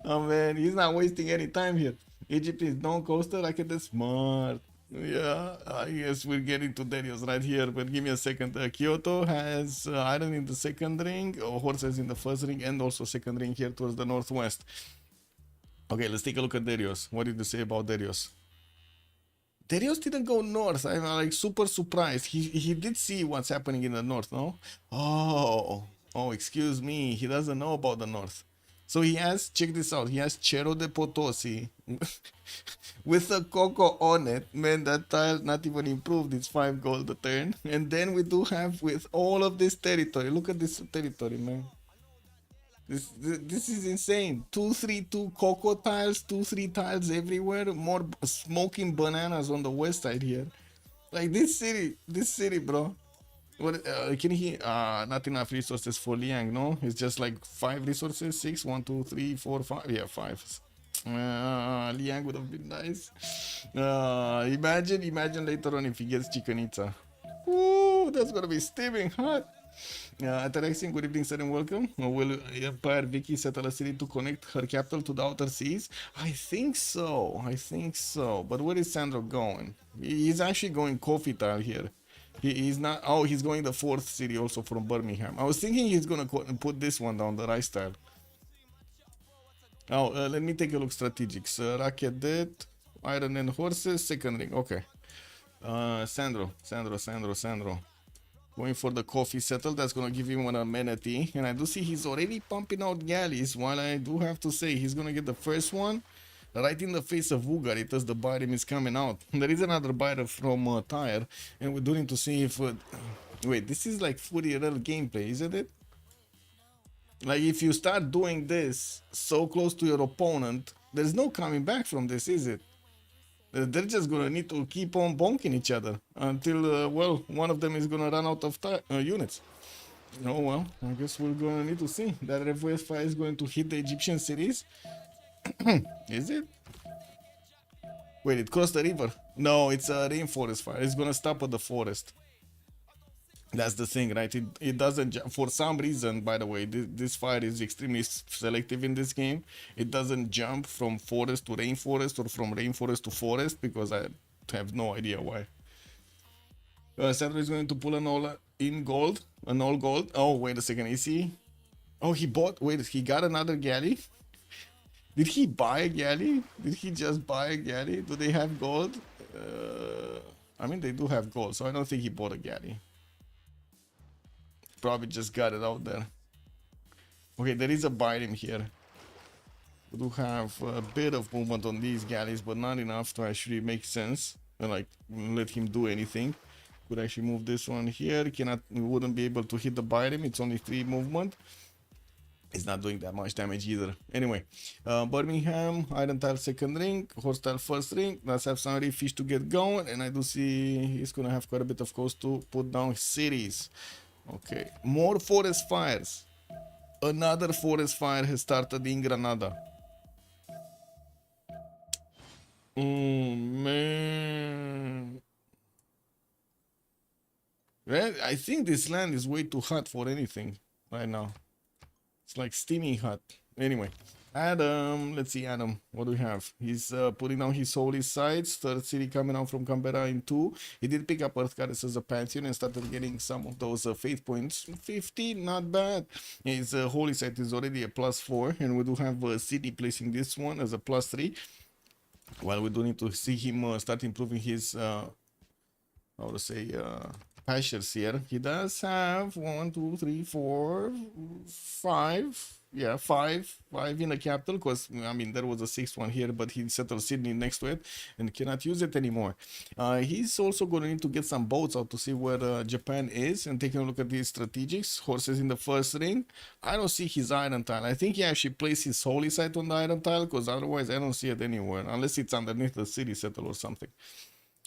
Oh man, he's not wasting any time here. Egypt is non-coastal, like it is smart. Yeah, I guess we're getting to Darius right here, but give me a second. Kyoto has iron in the second ring, horses in the first ring, and also second ring here towards the northwest. Okay, let's take a look at Darius. What did you say about Darius? Darius didn't go north. I'm like super surprised. He did see what's happening in the north, no? Oh, excuse me. He doesn't know about the north. So he has, check this out, he has Cerro de Potosi with a Coco on it. Man, that tile not even improved, it's 5 gold a turn. And then we do have with all of this territory, look at this territory, man. This is insane. 2-3-2 Coco tiles, 2-3 tiles everywhere, more smoking bananas on the west side here. Like this city, bro. What can he not enough resources for Liang, no? It's just like 5 resources, 6, 1, 2, 3, 4, 5. Yeah, 5. Liang would have been nice. Imagine later on if he gets Chicanita. Ooh, that's gonna be steaming hot. Ataraxian, good evening, sir, and welcome. Will Empire Vicky settle a city to connect her capital to the outer seas? I think so. But where is Sandro going? He's actually going coffee tile here. He's not. Oh, he's going the 4th city also from Birmingham. I was thinking he's gonna put this one down, the rice tile. Oh, let me take a look. Strategics. Racket dead. Iron and horses. Second ring. Okay. Sandro. Going for the coffee settle. That's gonna give him an amenity. And I do see he's already pumping out galleys. While I do have to say he's gonna get the first one right in the face of Ugaritas. The Byram is coming out. There is another Byram from Tyre, and we're doing to see if wait, this is like fully real gameplay, isn't it? Like if you start doing this so close to your opponent, there's no coming back from this, is it? They're just gonna need to keep on bonking each other until well, one of them is gonna run out of units. Oh well, I guess we're gonna need to see. That reverse fire is going to hit the Egyptian cities. Is it? Wait, it crossed the river. No, it's a rainforest fire. It's gonna stop at the forest. That's the thing, right? It doesn't, for some reason, by the way, this fire is extremely selective in this game. It doesn't jump from forest to rainforest or from rainforest to forest, because I have no idea why. Sandro is going to pull an all in gold, an all gold. Oh, wait a second, is he? Oh, he bought, wait, he got another galley? Did he buy a galley? Did he just buy a galley? Do they have gold? I mean, they do have gold, so I don't think he bought a galley. Probably just got it out there. Okay, there is a Byram here. We do have a bit of movement on these galleys, but not enough to actually make sense. and like let him do anything. Could actually move this one here. Cannot, wouldn't be able to hit the bottom. It's only 3 movement. It's not doing that much damage either. Anyway, Birmingham, Iron Tile second ring, Horse Tile first ring. Let's have some fish to get going, and I do see he's gonna have quite a bit of cost to put down cities. Okay, more forest fires. Another forest fire has started in Granada. Oh man. Well, I think this land is way too hot for anything right now. It's like steaming hot. Anyway, Adam, let's see, Adam, what do we have? He's putting down his holy sites. Third city coming out from Canberra in 2. He did pick up Earth Goddess as a pantheon and started getting some of those faith points. 50, not bad. His holy site is already a +4, and we do have a city placing this one as a +3. While we do need to see him start improving his, how to say, pastures here. He does have 1, 2, 3, 4, 5. Yeah, five in the capital, because I mean there was a 6th one here, but he settled Sydney next to it and cannot use it anymore. He's also going to need to get some boats out to see where Japan is, and taking a look at these strategics. Horses in the first ring. I don't see his iron tile. I think he actually placed his holy site on the iron tile, because otherwise I don't see it anywhere, unless it's underneath the city settle or something.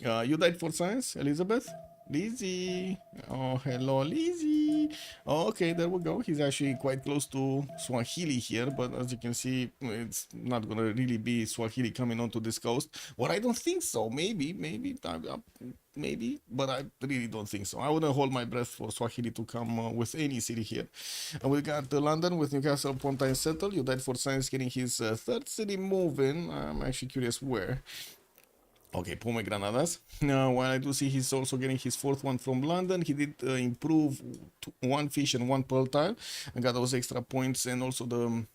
You died for science, Elizabeth? Lizzie. Oh, hello, Lizzie. Oh, okay, there we go. He's actually quite close to Swahili here, but as you can see, it's not going to really be Swahili coming onto this coast. Well, I don't think so. Maybe, but I really don't think so. I wouldn't hold my breath for Swahili to come with any city here. And we got London with Newcastle upon Tyne settled. You died for science, getting his third city moving. I'm actually curious where. Okay, Pomegranadas. Now, while I do see he's also getting his 4th one from London, he did improve 1 fish and 1 pearl tile and got those extra points and also the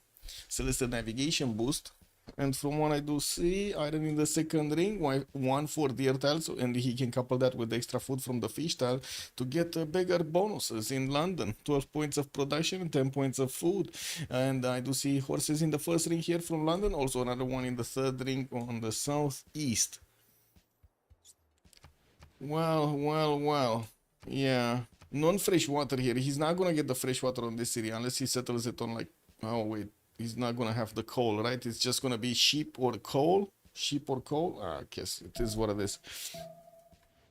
Celestial Navigation boost. And from what I do see, iron in the second ring, 1 for deer tiles, and he can couple that with extra food from the fish tile to get bigger bonuses in London. 12 points of production, 10 points of food. And I do see horses in the first ring here from London, also another one in the third ring on the southeast. Well. Yeah. Non-fresh water here. He's not gonna get the fresh water on this city unless he settles it on like... Oh, wait. He's not gonna have the coal, right? It's just gonna be sheep or coal. Sheep or coal? I guess it is what it is.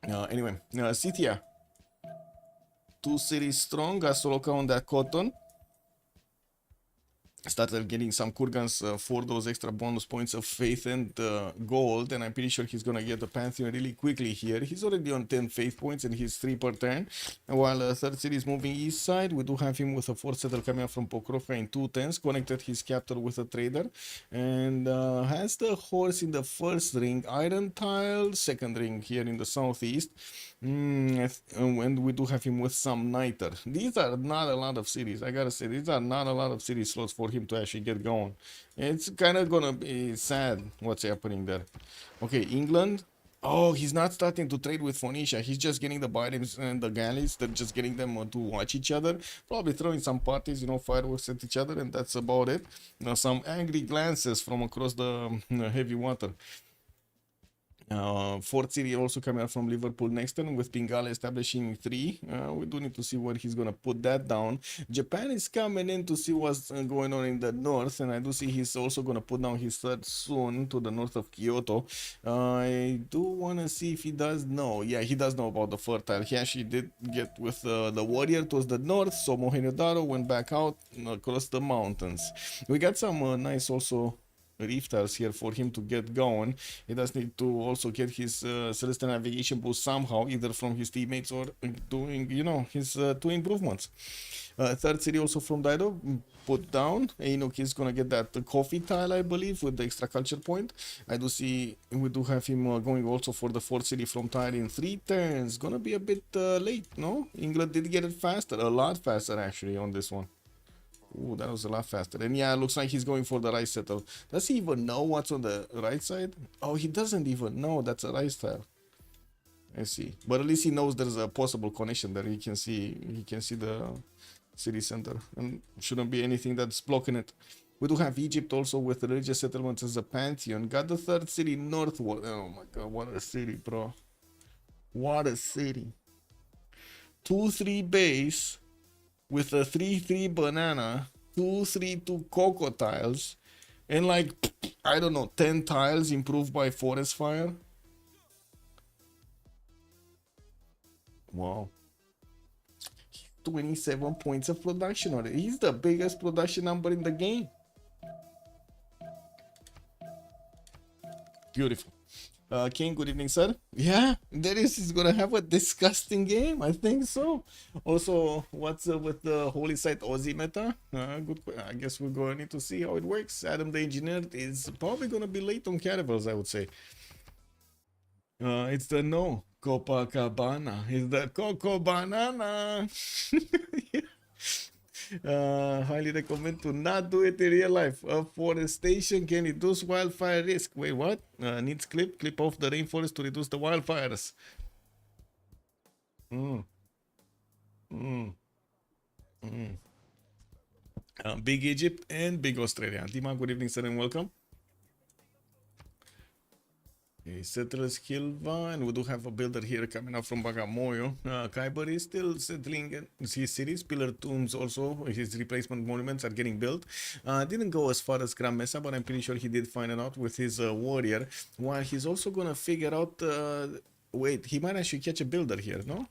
Anyway. Scythia. 2 cities strong. Gasoloka on that cotton. Started getting some Kurgans for those extra bonus points of faith and gold, and I'm pretty sure he's gonna get the Pantheon really quickly here. He's already on 10 faith points and he's 3 per turn. And while third city is moving east side, we do have him with a 4th settle coming up from Pokrovka in 2 tens, connected his capital with a trader, and has the horse in the first ring, iron tile, second ring here in the southeast. And we do have him with some niter. These are not a lot of cities, I gotta say. These are not a lot of city slots for him to actually get going. It's kind of gonna be sad what's happening there. Okay, England. Oh, he's not starting to trade with Phoenicia. He's just getting the Bidens and the galleys. They're just getting them to watch each other. Probably throwing some parties, you know, fireworks at each other, and that's about it. Now, some angry glances from across the heavy water. 4th city also coming out from Liverpool next turn with Pingala establishing 3. We do need to see where he's gonna put that down. Japan is coming in to see what's going on in the north, and I do see he's also gonna put down his 3rd soon to the north of Kyoto. I do wanna see if he does know. Yeah, he does know about the fertile. He actually did get with the warrior towards the north, so Mohenjo-daro went back out across the mountains. We got some nice also reef tiles here for him to get going. He does need to also get his Celestial Navigation boost somehow, either from his teammates or doing, you know, his 2 improvements. 3rd city also from Dido put down. Enoch is gonna get that coffee tile, I believe, with the extra culture point. I do see we do have him going also for the 4th city from Tyre in 3 turns. Gonna be a bit late, no? England did get it faster, a lot faster actually on this one. Ooh, that was a lot faster. And yeah, it looks like he's going for the right settle. Does he even know what's on the right side? Oh, he doesn't even know that's a right tile. I see. But at least he knows there's a possible connection there. He can see the city center, and shouldn't be anything that's blocking it. We do have Egypt also with religious settlements as a pantheon. Got the third city northward. Oh my god, what a city, bro. What a city. 2-3 base with a 3-3 banana, 2-3-2 cocoa tiles, and like, I don't know, 10 tiles improved by forest fire. Wow. 27 points of production already. He's the biggest production number in the game. Beautiful. King, good evening, sir. Yeah, Darius is gonna have a disgusting game. I think so. Also, what's with the holy site Aussie meta? Good. I guess we're going to need to see how it works. Adam the engineer is probably gonna be late on caravels, I would say. It's the no Copacabana. It's the Coco Banana. Highly recommend to not do it in real life. Afforestation can reduce wildfire risk. Wait, what? Needs clip off the rainforest to reduce the wildfires. Mm. Mm. Mm. Big Egypt and Big Australia. Dima, good evening, sir, and welcome. Okay, settlers Kilva, and we do have a builder here coming up from Bagamoyo. Khyber is still settling his cities. Pillar tombs also, his replacement monuments are getting built. Didn't go as far as Grand Mesa, but I'm pretty sure he did find it out with his warrior. While he's also gonna figure out, wait, he might actually catch a builder here, no?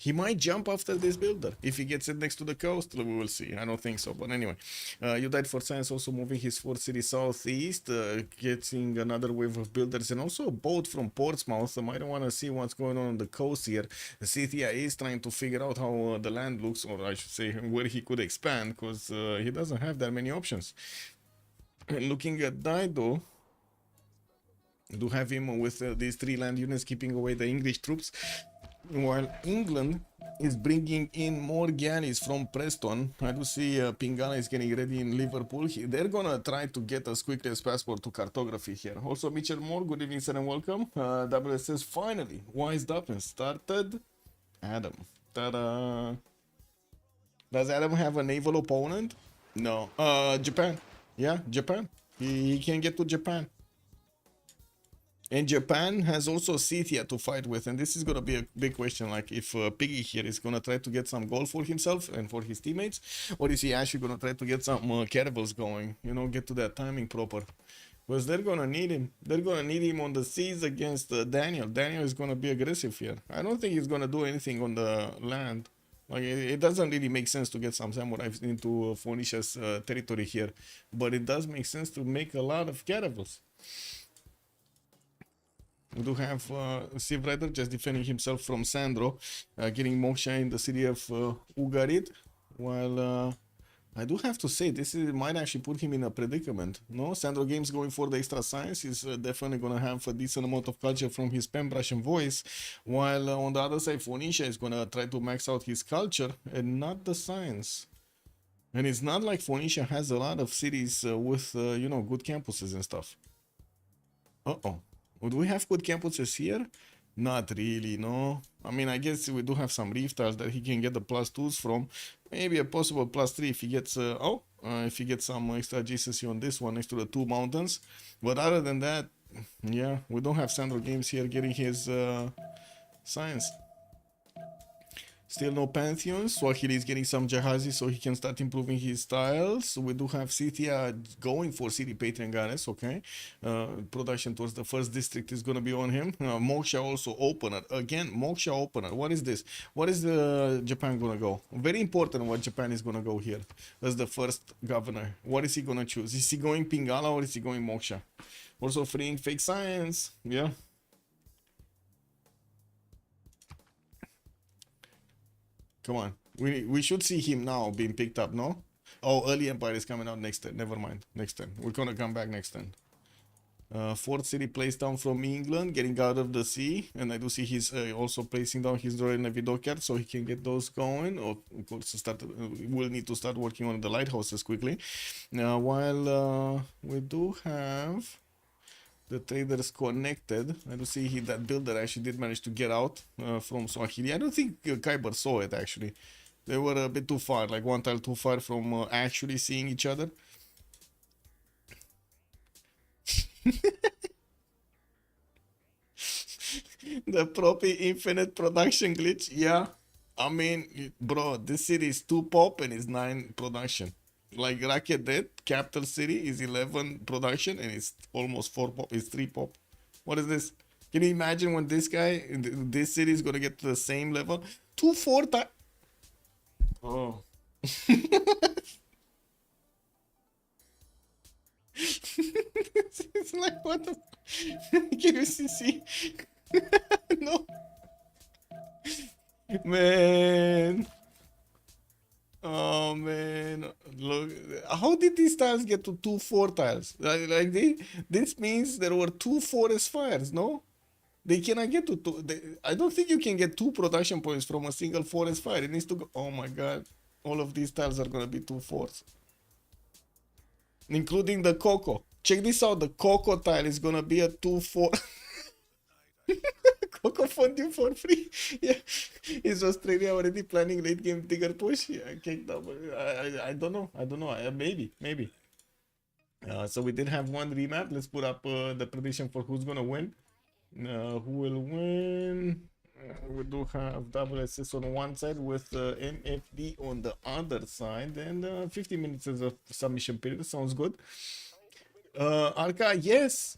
He might jump after this builder. If he gets it next to the coast, we will see. I don't think so. But anyway, you died for science, also moving his fourth city southeast, getting another wave of builders, and also a boat from Portsmouth. I don't want to see what's going on the coast here. Cithia is trying to figure out how the land looks, or I should say where he could expand, because he doesn't have that many options. And looking at Dido, do have him with these 3 land units keeping away the English troops, while England is bringing in more galleys from Preston. I do see Pingana is getting ready in Liverpool. They're gonna try to get as quickly as possible to cartography here. Also, Mitchell Moore, good evening, sir, and welcome. WS says, finally, wised up and started. Adam. Ta-da. Does Adam have a naval opponent? No. Japan. Yeah, Japan. He can get to Japan. And Japan has also Scythia to fight with, and this is gonna be a big question, like if Piggy here is gonna try to get some gold for himself and for his teammates, or is he actually gonna try to get some caravels going, you know, get to that timing proper. Because they're gonna need him. They're gonna need him on the seas against Daniel. Daniel is gonna be aggressive here. I don't think he's gonna do anything on the land. Like, it doesn't really make sense to get some samurais into Phoenicia's territory here, but it does make sense to make a lot of caravels. We do have Civ Rider just defending himself from Sandro, getting Moksha in the city of Ugarit, while I do have to say this might actually put him in a predicament. No, Sandro Games going for the extra science is definitely gonna have a decent amount of culture from his pen brush and voice, while on the other side Phoenicia is gonna try to max out his culture and not the science. And it's not like Phoenicia has a lot of cities with you know, good campuses and stuff. Uh-oh. Would we have good campuses here? Not really, no. I mean, I guess we do have some reef tiles that he can get the +2s from. Maybe a possible +3 if he gets, if he gets some extra adjacency on this one next to the 2 mountains. But other than that, yeah, we don't have Sandro Games here getting his science. Still no Pantheons. Swahili is getting some Jahazi so he can start improving his styles. We do have Scythia going for City Patron Goddess, okay. Production towards the first district is gonna be on him. Moksha also opener. Again, Moksha opener. What is this? What is the Japan gonna go? Very important what Japan is gonna go here as the first governor. What is he gonna choose? Is he going Pingala or is he going Moksha? Also freeing fake science. Yeah. Come on. We should see him now being picked up, no? Oh, Early Empire is coming out next turn. Never mind. Next turn. We're gonna come back next turn. Fourth city placed down from England, getting out of the sea. And I do see he's also placing down his Royal Navy dockyard so he can get those going. Or, of course, we'll need to start working on the lighthouses quickly. While we do have the traders connected. I do see that builder actually did manage to get out from Swahili. I don't think Khyber saw it actually. They were a bit too far, like one tile too far from actually seeing each other. The proper infinite production glitch, yeah. I mean, bro, this city is 2 pop and it's 9 production. Like Rocket Dead, capital city is 11 production and it's almost 4 pop, it's 3 pop. What is this? Can you imagine when this guy, this city is gonna get to the same level? 2 4 times. Oh. It's like, what the? Can you see? No. Man. Oh man, look! How did these tiles get to 2 4 tiles? This means there were 2 forest fires. No, they cannot get to two. I don't think you can get 2 production points from a single forest fire. It needs to go. Oh my god! All of these tiles are gonna be 2 4s, including the Coco. Check this out. The Coco tile is gonna be a 2 4. Coco fondue for free. Yeah, is Australia already planning late game digger push? Yeah, kicked up. I don't know. I don't know. Maybe. So we did have one remap. Let's put up the prediction for who's gonna win. Who will win? We do have double SS on one side with MFD on the other side, and 50 minutes as a submission period. Sounds good. Arca, yes.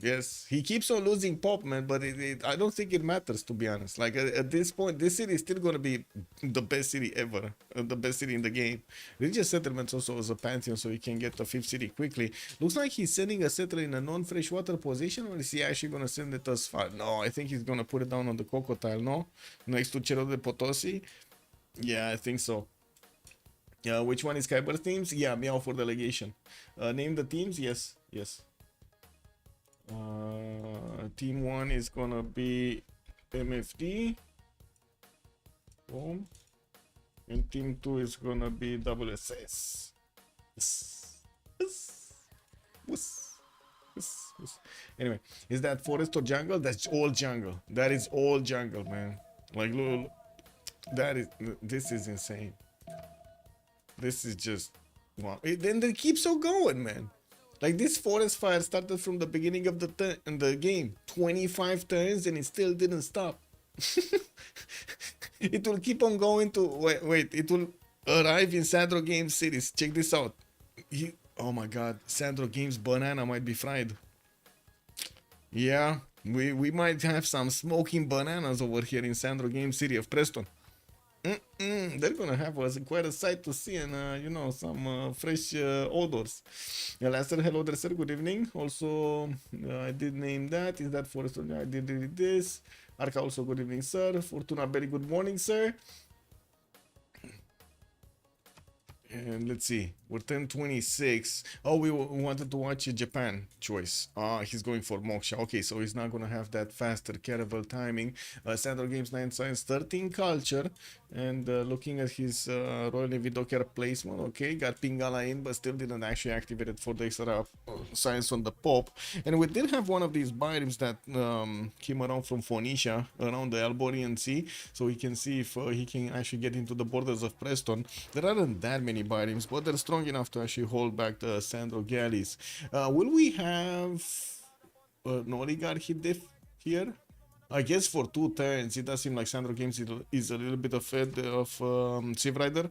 Yes, he keeps on losing pop, man, but I don't think it matters, to be honest. Like, at this point, this city is still going to be the best city ever, the best city in the game. Religious Settlements also was a pantheon, so he can get the 5th city quickly. Looks like he's sending a settler in a non-freshwater position, or is he actually going to send it as far? No, I think he's going to put it down on the Coco tile, no? Next to Cerro de Potosi? Yeah, I think so. Which one is Kyber's teams? Yeah, Meow for delegation. Name the teams? Yes. Team 1 is gonna be MFD. Boom. And team 2 is gonna be WSS. Anyway, is that forest or jungle? That's all jungle. That is all jungle, man. Like, look, this is insane. This is just, wow. Then they keep so going, man. Like, this forest fire started from the beginning of the game. 25 turns and it still didn't stop. It will keep on going to... Wait. It will arrive in Sandro Games cities. Check this out. Oh my god. Sandro Games banana might be fried. Yeah. We might have some smoking bananas over here in Sandro Games city of Preston. They're gonna have quite a sight to see, and you know, some fresh odors. Yeah, Lester, hello there, sir. Good evening. Also, I did name that. Is that Forest? I did this. Arca, also good evening, sir. Fortuna, very good morning, sir. And let's see, we're 10:26. Oh, we wanted to watch a Japan choice. He's going for Moksha. Okay, so he's not gonna have that faster Caravel timing. Sandro Games 9 Science, 13 Culture, and looking at his Royal Navy Docker placement. Okay, got Pingala in, but still didn't actually activate it for the extra science on the pop. And we did have one of these biomes that came around from Phoenicia, around the Alborian Sea, so we can see if he can actually get into the borders of Preston. There aren't that many biomes, but they're strong enough to actually hold back the Sandro galleys. Will we have an oligarchy diff here? I guess for 2 turns, it does seem like Sandro Games is a little bit ahead of Civ Rider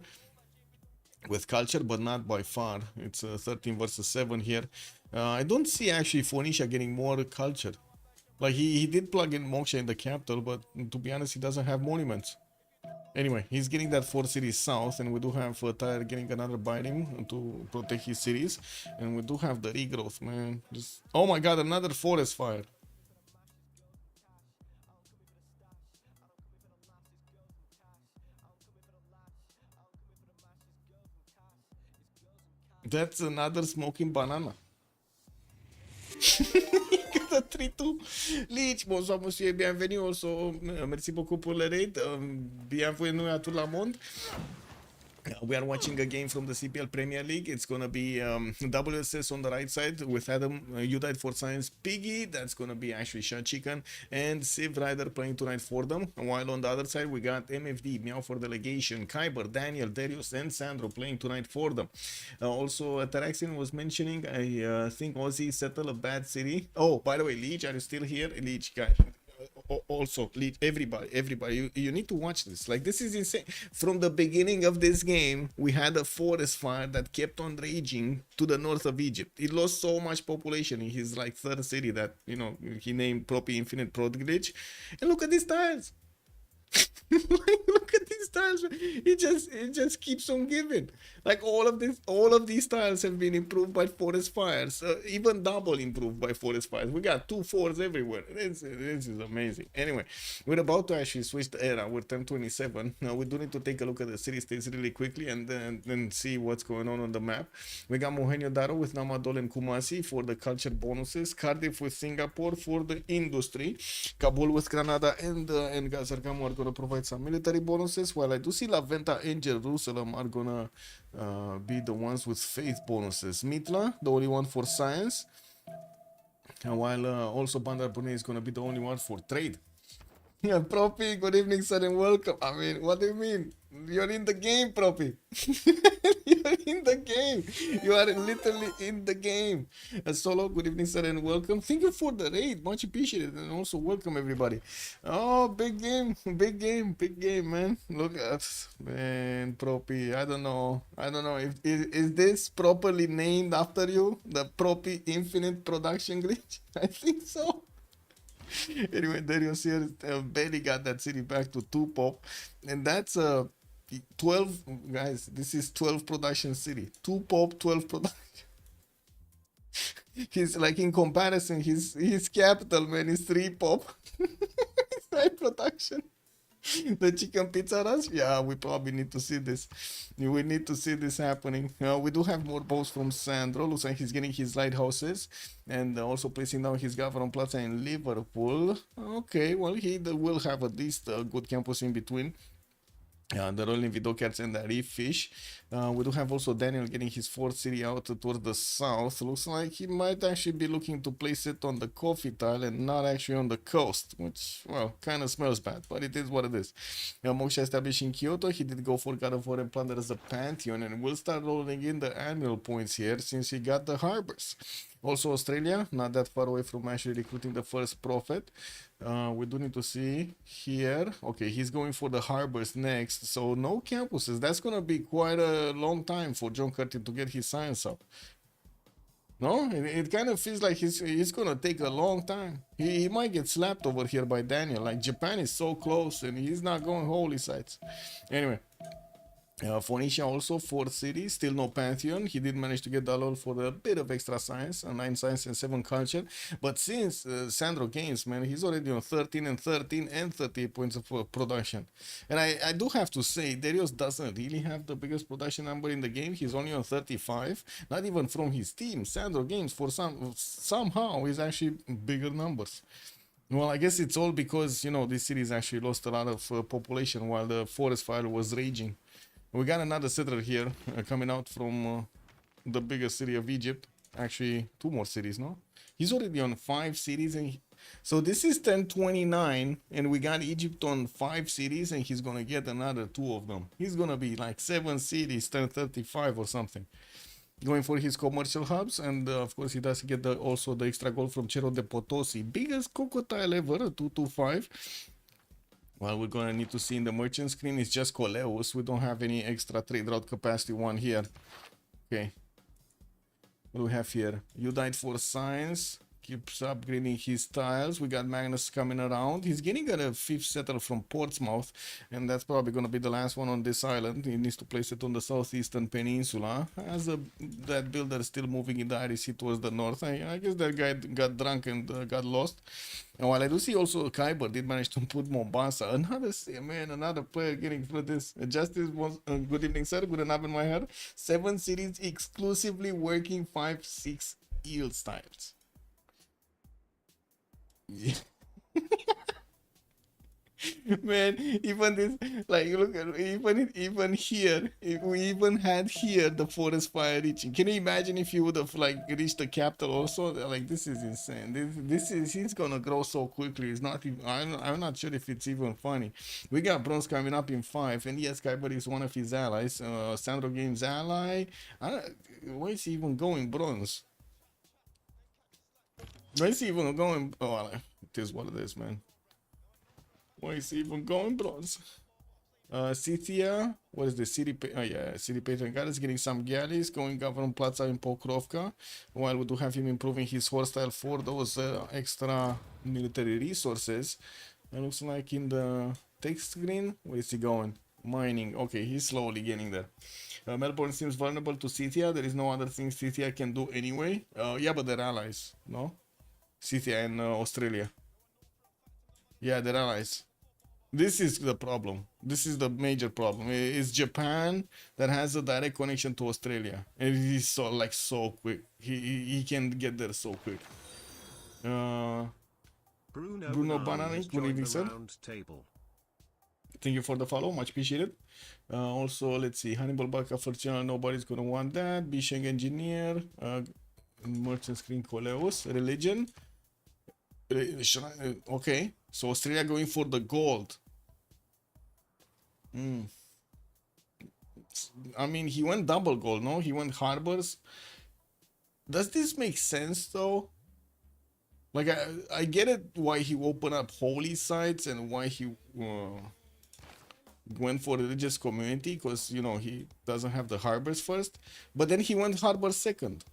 with culture, but not by far. It's 13 versus 7 here. I don't see actually Phoenicia getting more culture. Like, he did plug in Moksha in the capital, but to be honest, he doesn't have monuments. Anyway, he's getting that 4 cities south, and we do have Tyre getting another biome to protect his cities. And we do have the regrowth, man. Oh my god, another forest fire. That's another smoking banana. 3-2. Lich, bonsoir monsieur, bienvenue also. Merci beaucoup pour le raid. Bienvenue à tout le monde. We are watching a game from the CPL Premier League. It's gonna be WSS on the right side with Adam, You Died for Science, Piggy. That's gonna be actually Shot Chicken and Civ Rider playing tonight for them. While on the other side we got MFD, Meow for Delegation, Kyber, Daniel, Darius, and Sandro playing tonight for them. Also, Taraxian was mentioning, I think Aussie settled a bad city. Oh, by the way, Leech, are you still here? Leech, guys. Also, everybody, you need to watch this. Like, this is insane. From the beginning of this game, we had a forest fire that kept on raging to the north of Egypt. It lost so much population in his like third city that, you know, he named Propi Infinite Prodigage. And look at these tiles. Like, look at these tiles. It just keeps on giving. Like, all of these tiles have been improved by forest fires, even double improved by forest fires. We got 2 4s everywhere. This is amazing. Anyway, we're about to actually switch the era. We're 1027 now. We do need to take a look at the city states really quickly and then see what's going on the map. We got Mohenjo Daro with Namadol and Kumasi for the culture bonuses, Cardiff with Singapore for the industry, Kabul with Granada and Gazargam are going to provide some military bonuses, while I do see La Venta and Jerusalem are gonna be the ones with faith bonuses. Mitla, the only one for science, and while also Bandar Brunei is gonna be the only one for trade. Yeah, Propi, good evening, sir, and welcome. I mean, what do you mean? You're in the game, Propi. You're in the game. You are literally in the game. Solo, good evening, sir, and welcome. Thank you for the raid. Much appreciated. And also welcome, everybody. Oh, big game, man. Look at, man, Propi. I don't know. Is this properly named after you? The Propi Infinite Production Glitch? I think so. Anyway, Darius here barely got that city back to 2 pop, and that's 12 guys. This is 12 production city, 2 pop, 12 production. He's like, in comparison, his capital, man, is 3 pop. It's 9 production. The chicken pizza rush, yeah, we probably need to see this. We need to see this happening. We do have more balls from Sandro. Looks like he's getting his lighthouses and also placing down his Gavron Plaza in Liverpool. Okay, well, he will have at least a good campus in between. The rolling video cats and the reef fish. We do have also Daniel getting his 4th city out towards the south. Looks like he might actually be looking to place it on the coffee tile and not actually on the coast, which, well, kind of smells bad, but it is what it is. Moksha established in Kyoto. He did go for God of War and Plunder as a Pantheon, and will start rolling in the annual points here since he got the harbors. Also, Australia, not that far away from actually recruiting the first prophet. We do need to see here. Okay, he's going for the harbors next, so no campuses. That's gonna be quite a long time for John Curtin to get his science up. No, it kind of feels like he's gonna take a long time. He might get slapped over here by Daniel. Like, Japan is so close and he's not going holy sites. Anyway. Phoenicia also 4th city, still no Pantheon. He did manage to get Dalol for a bit of extra science, 9 science and 7 culture. But since Sandro gains, man, he's already on 13 and 13 and 38 points of production. And I do have to say, Darius doesn't really have the biggest production number in the game. He's only on 35, not even from his team. Sandro gains for somehow is actually bigger numbers. Well, I guess it's all because, you know, this city's actually lost a lot of population while the forest fire was raging. We got another settler here coming out from the biggest city of Egypt. Actually, 2 more cities, no? He's already on 5 cities. And so this is 1029, and we got Egypt on 5 cities, and he's going to get another 2 of them. He's going to be like 7 cities, 1035 or something. Going for his commercial hubs, and of course he does get also the extra gold from Cerro de Potosi. Biggest crocodile ever, 225. Well, we're gonna need to see in the merchant screen, it's just Coleus. We don't have any extra trade route capacity one here. Okay. What do we have here? You died for science. Keeps upgrading his tiles. We got Magnus coming around. He's getting a 5th settler from Portsmouth, and that's probably going to be the last one on this island. He needs to place it on the southeastern peninsula. As that builder is still moving in the Irish Sea towards the north. I guess that guy got drunk and got lost. And while I do see also Kyber did manage to put Mombasa, another player getting through this. Justice was good evening, sir. Good enough in my head. 7 cities exclusively working 5-6 yield styles. Yeah. Man, even this, like, look at even here, if we even had here the forest fire reaching. Can you imagine if you would have like reached the capital also? Like, this is insane. This is he's gonna grow so quickly. It's not even. I'm not sure if it's even funny. We got bronze coming up in 5, and yes, Kyber is one of his allies. Sandro Games ally. I don't, where is he even going bronze? Where is he even going? Oh, well, it is what it is, man. Why is he even going bronze? Cynthia, what is the city? Oh yeah, city patron guy is getting some galleys going government plaza in Pokrovka, while we do have him improving his horse style for those extra military resources. It looks like in the text screen, where is he going? Mining. Okay, he's slowly getting there. Melbourne seems vulnerable to Cynthia. There is no other thing Cynthia can do anyway. Yeah, but they're allies, no? Cynthia and Australia. Yeah, they're allies. This is the problem. This is the major problem. It's Japan that has a direct connection to Australia, and it is so quick. He can get there so quick. Bruno Banani, good evening, sir. Thank you for the follow, much appreciated. Also, let's see, Hannibal Baka for channel, nobody's gonna want that. Bisheng Engineer, Merchant Screen Coleus, Religion. Okay, so Australia going for the gold. I mean, he went double gold, no? He went harbors. Does this make sense though? Like, I get it why he opened up holy sites and why he went for religious community, because, you know, he doesn't have the harbors first. But then he went harbor second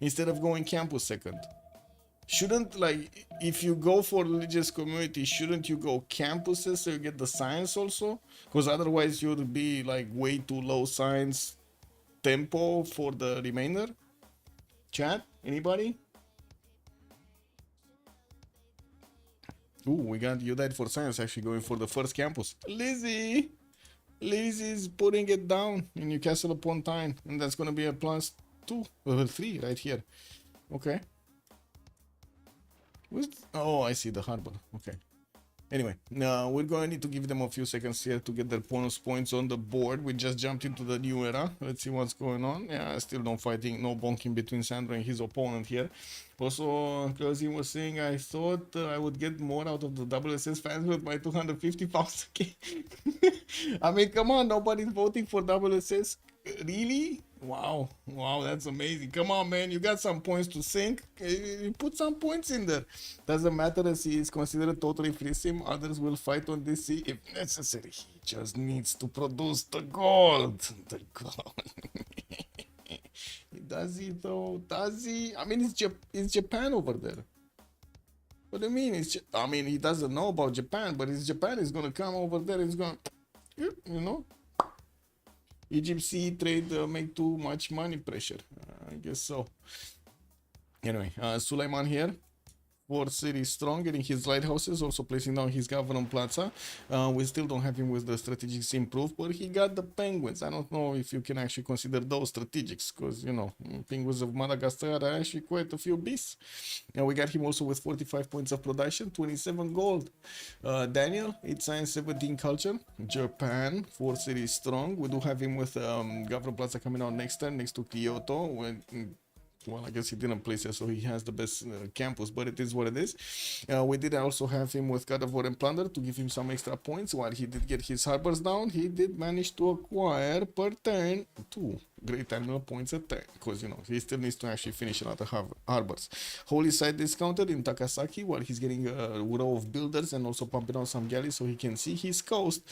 instead of going campus second. Shouldn't, like, if you go for religious community, shouldn't you go campuses so you get the science also? Because otherwise you would be like way too low science tempo for the remainder. Chat, anybody? Ooh, we got you died for science actually going for the first campus. Lizzie is putting it down in Newcastle upon Tyne, and that's gonna be a +2 or 3 right here. Okay. Oh, I see the harbor. Okay. Anyway, we're going to need to give them a few seconds here to get their bonus points on the board. We just jumped into the new era. Let's see what's going on. Yeah, still no fighting, no bonking between Sandro and his opponent here. Also, Closey was saying, I thought I would get more out of the WSS fans with my 250 pounds. Okay. I mean, come on, nobody's voting for WSS. Really? Wow, that's amazing. Come on, man, you got some points to sink. You put some points in there. Doesn't matter as he is considered totally free sim. Others will fight on this sea if necessary. He just needs to produce the gold. The gold. Does he though? Does he? I mean, it's Japan over there. What do you mean? I mean, he doesn't know about Japan, but it's Japan is gonna come over there. It's gonna, you know. Egypt sea trade make too much money pressure. I guess so. Anyway, Suleiman here. For city strong, getting his lighthouses, also placing down his government plaza. We still don't have him with the strategics improved, but he got the penguins. I don't know if you can actually consider those strategics, because, you know, penguins of Madagascar are actually quite a few beasts. And we got him also with 45 points of production, 27 gold. Daniel, 8 science, 17 culture. Japan, 4 cities strong. We do have him with government plaza coming out next turn, next to Kyoto. Well, I guess he didn't place it, so he has the best campus, but it is what it is. We did also have him with God of War and Plunder to give him some extra points. While he did get his harbors down, he did manage to acquire per turn 2 great terminal points a turn, because, you know, he still needs to actually finish a lot of harbors. Holy site discounted in Takasaki, while he's getting a row of builders and also pumping out some galleys so he can see his coast.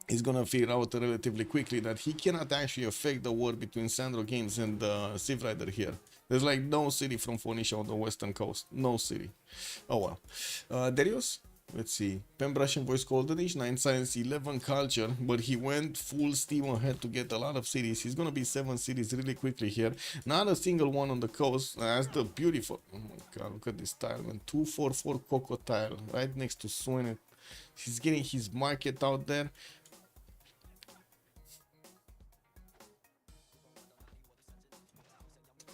He's gonna figure out relatively quickly that he cannot actually affect the war between Sandro Games and Civ Rider here. There's like no city from Phoenicia on the western coast. No city. Oh well. Darius? Let's see. Pembrasian Voice Golden Age, 9 science, 11 culture, but he went full steam ahead to get a lot of cities. He's gonna be 7 cities really quickly here. Not a single one on the coast. That's the beautiful. Oh my god, look at this tile, man. 244 Coco tile, right next to Swin. He's getting his market out there.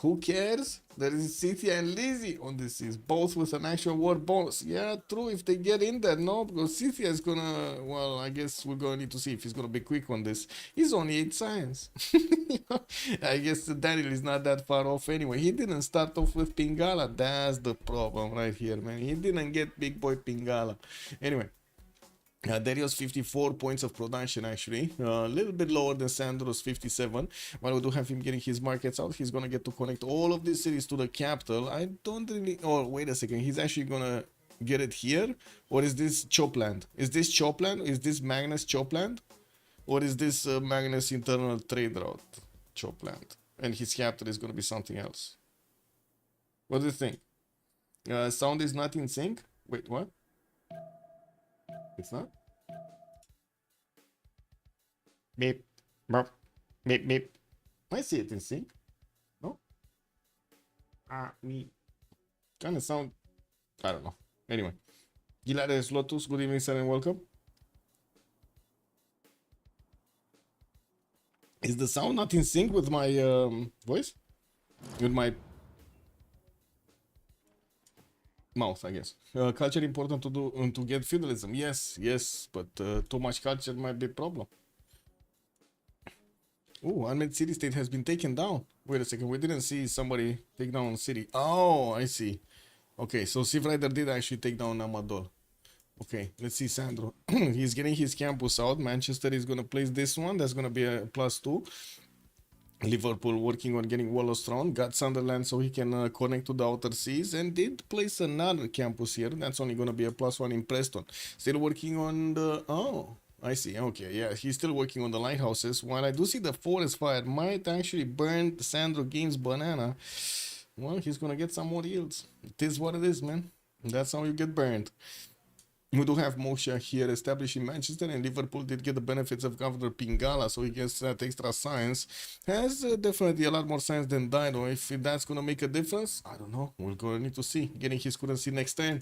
Who cares? There is Cynthia and Lizzie on this seas, both with an actual war bonus. Yeah, true, if they get in there, no, because Cynthia is gonna, well, I guess we're gonna need to see if he's gonna be quick on this. He's only 8 science. I guess Daniel is not that far off anyway. He didn't start off with Pingala. That's the problem right here, man. He didn't get big boy Pingala. Anyway. Dario's 54 points of production actually, a little bit lower than Sandro's 57, but we do have him getting his markets out. He's gonna get to connect all of these cities to the capital. I don't really, oh wait a second, he's actually gonna get it here, or is this Chopland? Is this Chopland? Is this Magnus Chopland? Or is this Magnus internal trade route Chopland? And his capital is gonna be something else. What do you think? Sound is not in sync? Wait, what? It's not? Beep. Beep. Beep. Beep. I see it in sync. No? Me. Kind of sound. I don't know. Anyway. Gilarius Lotus, good evening, sir, and welcome. Is the sound not in sync with my voice? With my mouth, I guess. Culture important to do to get feudalism. Yes, but too much culture might be a problem. Oh, unmade city state has been taken down. Wait a second, we didn't see somebody take down city. Oh, I see. Okay, so Civ Rider did actually take down Amador. Okay, let's see Sandro. He's getting his campus out. Manchester is gonna place this one. That's gonna be a +2. Liverpool working on getting Wollaston, got Sunderland so he can connect to the outer seas, and did place another campus here. That's only going to be a +1 in Preston. Still working on the, oh, I see, okay, yeah, he's still working on the lighthouses. While I do see the forest fire might actually burn Sandro Games banana, well, he's going to get some more yields. It is what it is, man. That's how you get burned. We do have Moshe here established in Manchester, and Liverpool did get the benefits of Governor Pingala, so he gets that extra science. Has definitely a lot more science than Dido. If that's going to make a difference, I don't know. We're going to need to see. Getting his currency next turn.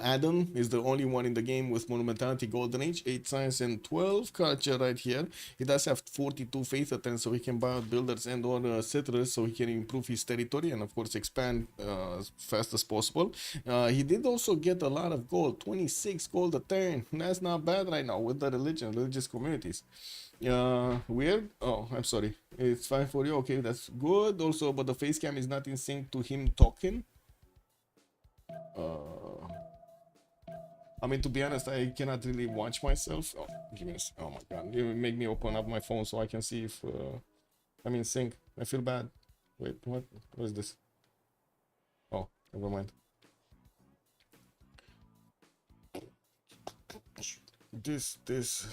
Adam is the only one in the game with Monumentality Golden Age, 8 science and 12 culture right here. He does have 42 faith attempts, so he can buy out builders and or settlers, so he can improve his territory and of course expand as fast as possible. He did also get a lot of gold, 26 gold a turn. That's not bad right now with the religious communities. Weird. Oh, I'm sorry. It's fine for you. Okay, that's good. Also, but the face cam is not in sync to him talking. I mean, to be honest, I cannot really watch myself. Oh, give me a, oh my god, you make me open up my phone so I can see if I'm in sync. I feel bad. Wait, what is this? Oh, never mind. This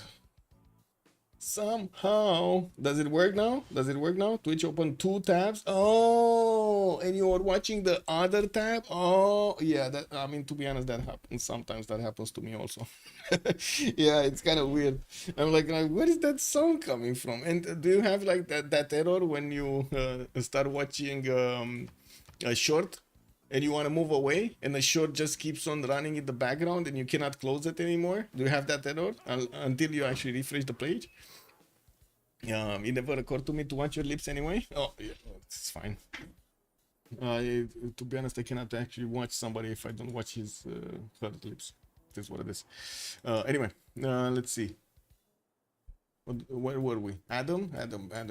somehow does it work now? Does it work now? Twitch open 2 tabs. Oh, and you are watching the other tab. Oh yeah, that, I mean, to be honest, that happens sometimes. That happens to me also. Yeah, it's kind of weird. I'm like, where is that sound coming from? And do you have like that error when you start watching a short and you want to move away and the short just keeps on running in the background and you cannot close it anymore? Do you have that error until you actually refresh the page? It never occurred to me to watch your lips anyway. Oh yeah, it's fine. To be honest, I cannot actually watch somebody if I don't watch his her lips. That's what it is. Anyway, let's see. Where were we? Adam.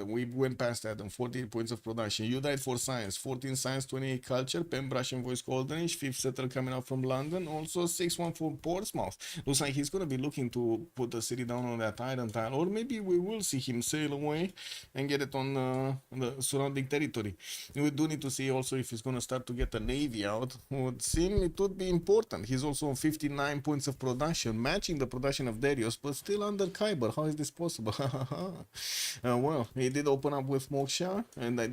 We went past Adam. 48 points of production. You died for science. 14 science, 28 culture. Pembrush and voice golden age. 5th settler coming out from London. Also 6-1 for Portsmouth. Looks like he's gonna be looking to put the city down on that island tile, or maybe we will see him sail away and get it on the surrounding territory. We do need to see also if he's gonna start to get the navy out. Would seem it would be important. He's also on 59 points of production, matching the production of Darius, but still under Kyber. How is this possible? Well, he did open up with Moksha, and I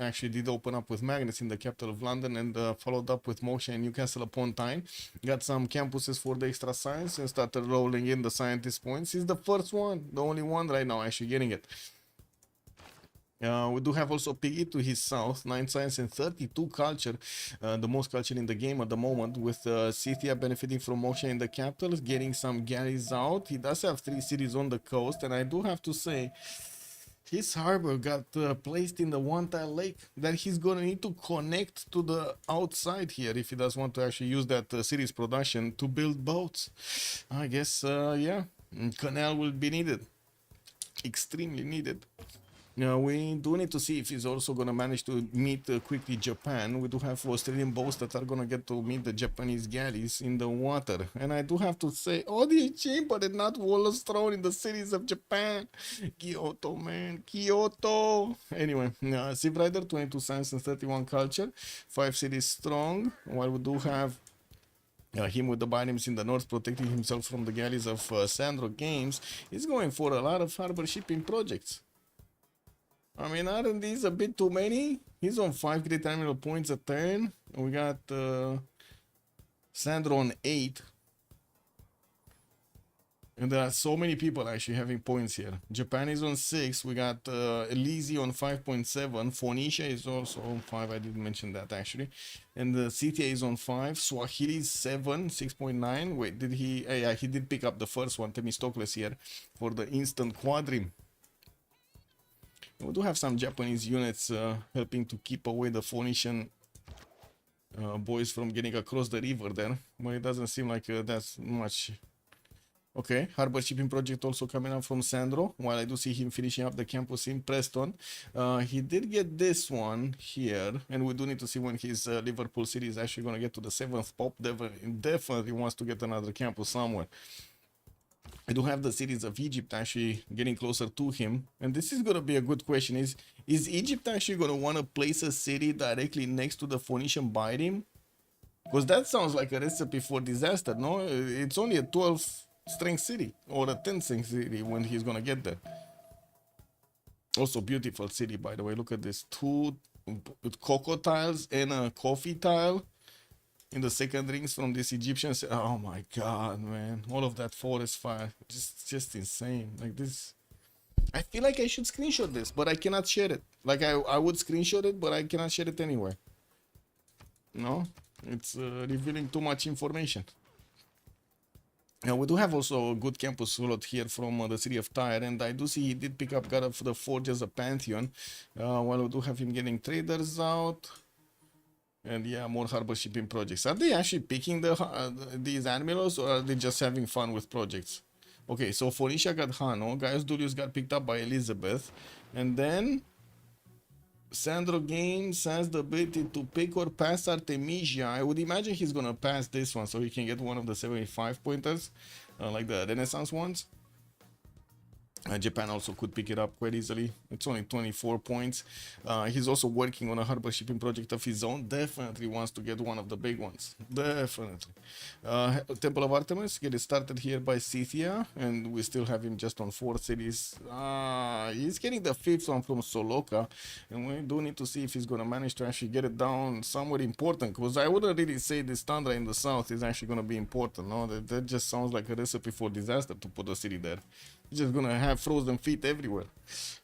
actually did open up with Magnus in the capital of London, and followed up with Moksha in Newcastle upon Tyne. Got some campuses for the extra science and started rolling in the scientist points. He's the first one, the only one right now actually getting it. We do have also Piggy to his south, 9 science and 32 culture, the most culture in the game at the moment, with Scythia benefiting from Moksha in the capital, getting some galleys out. He does have 3 cities on the coast, and I do have to say, His harbor got placed in the one tile lake that he's gonna need to connect to the outside here if he does want to actually use that series production to build boats. I guess, yeah, canal will be needed, extremely needed. Now we do need to see if he's also gonna manage to meet quickly Japan. We do have Australian boats that are gonna get to meet the Japanese galleys in the water. And I do have to say, oh, the cheaper did not Wallace thrown in the cities of Japan. Kyoto, man, Kyoto. Anyway, Civ Rider, 22 science and 31 culture, 5 cities strong. While we do have him with the biomes in the north protecting himself from the galleys of Sandro Games, he's going for a lot of harbor shipping projects. I mean, aren't these a bit too many? He's on 5 great terminal points a turn. We got Sandro on 8. And there are so many people actually having points here. Japan is on 6. We got Elise on 5.7. Phoenicia is also on 5. I didn't mention that actually. And the CTA is on 5. Swahili is 7, 6.9. Wait, did he? Yeah, he did pick up the first one. Themistocles here for the instant quadrim. We do have some Japanese units helping to keep away the Phoenician boys from getting across the river there, but it doesn't seem like that's much. Okay, harbor shipping project also coming up from Sandro, while I do see him finishing up the campus in Preston. He did get this one here, and we do need to see when his Liverpool City is actually going to get to the 7th pop. Definitely wants to get another campus somewhere. I do have the cities of Egypt actually getting closer to him, and this is going to be a good question. Is Egypt actually going to want to place a city directly next to the Phoenician biome? Because that sounds like a recipe for disaster, no? It's only a 12 strength city or a 10 strength city when he's going to get there. Also beautiful city, by the way. Look at this, 2 with cocoa tiles and a coffee tile in the second rings from this Egyptian. Oh my god, man, all of that forest fire, just insane. Like this, I feel like I should screenshot this, but I cannot share it. Like I would screenshot it, but I cannot share it anywhere. No, it's revealing too much information. Now we do have also a good campus slot here from the city of Tyre, and I do see he did pick up God of the Forge as a Pantheon, while we do have him getting traders out. And yeah, more harbor shipping projects. Are they actually picking these admirals, or are they just having fun with projects? Okay, so Phoenicia got Hano, Gaius Dulius got picked up by Elizabeth, and then Sandro Games has the ability to pick or pass Artemisia. I would imagine he's gonna pass this one so he can get one of the 75 pointers, like the Renaissance ones. Japan also could pick it up quite easily. It's only 24 points. He's also working on a harbor shipping project of his own. Definitely wants to get one of the big ones. Definitely. Temple of Artemis, get it started here by Scythia, and we still have him just on 4 cities. He's getting the 5th one from Soloka, and we do need to see if he's going to manage to actually get it down somewhere important, because I wouldn't really say this Tundra in the south is actually going to be important. No, that just sounds like a recipe for disaster to put a city there. You're just gonna have frozen feet everywhere.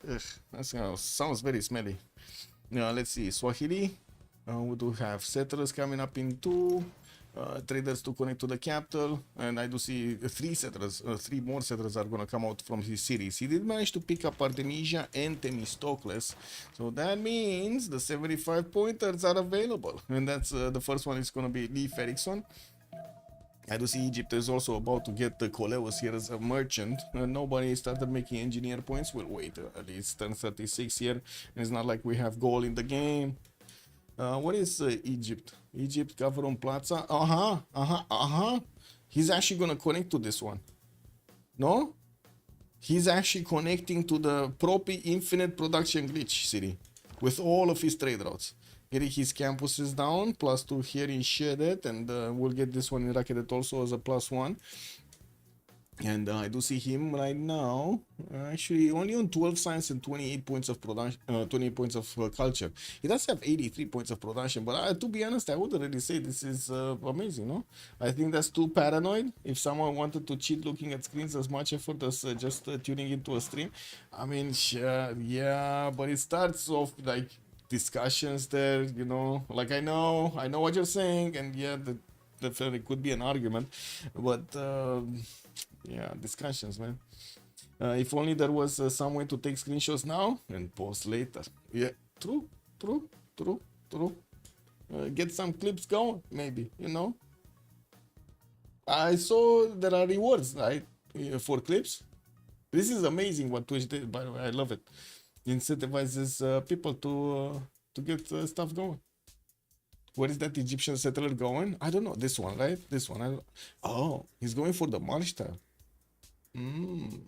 Ugh, that sounds very smelly. Now let's see, Swahili. We do have settlers coming up in 2. Traders to connect to the capital, and I do see 3 settlers. 3 more settlers are gonna come out from his cities. He did manage to pick up Artemisia and Themistocles, so that means the 75 pointers are available, and that's the first one is gonna be Leif Erikson. I do see Egypt is also about to get the Coleus here as a merchant. Nobody started making engineer points. We'll wait at least 1036 here. And it's not like we have goal in the game. What is Egypt? Egypt, Gavron Plaza. He's actually gonna connect to this one. No? He's actually connecting to the Propi Infinite Production Glitch city with all of his trade routes. Getting his campuses down, +2 here in Shedet, and we'll get this one in Rakedet also as a +1. And I do see him right now, actually only on 12 science and 28 points of production, 28 points of culture. He does have 83 points of production, but to be honest, I wouldn't really say this is amazing, no? I think that's too paranoid. If someone wanted to cheat looking at screens as much effort as just tuning into a stream, I mean, yeah, but it starts off like discussions there, you know, like I know what you're saying, and yeah, that definitely could be an argument, but yeah, discussions, man. If only there was some way to take screenshots now and post later. Yeah, true, true, true, true. Get some clips going, maybe, you know. I saw there are rewards, right, for clips. This is amazing what Twitch did, by the way. I love it. Incentivizes people to get stuff going. Where is that Egyptian settler going? I don't know. This one, right? This one. I don't... Oh, he's going for the march tile. Mm.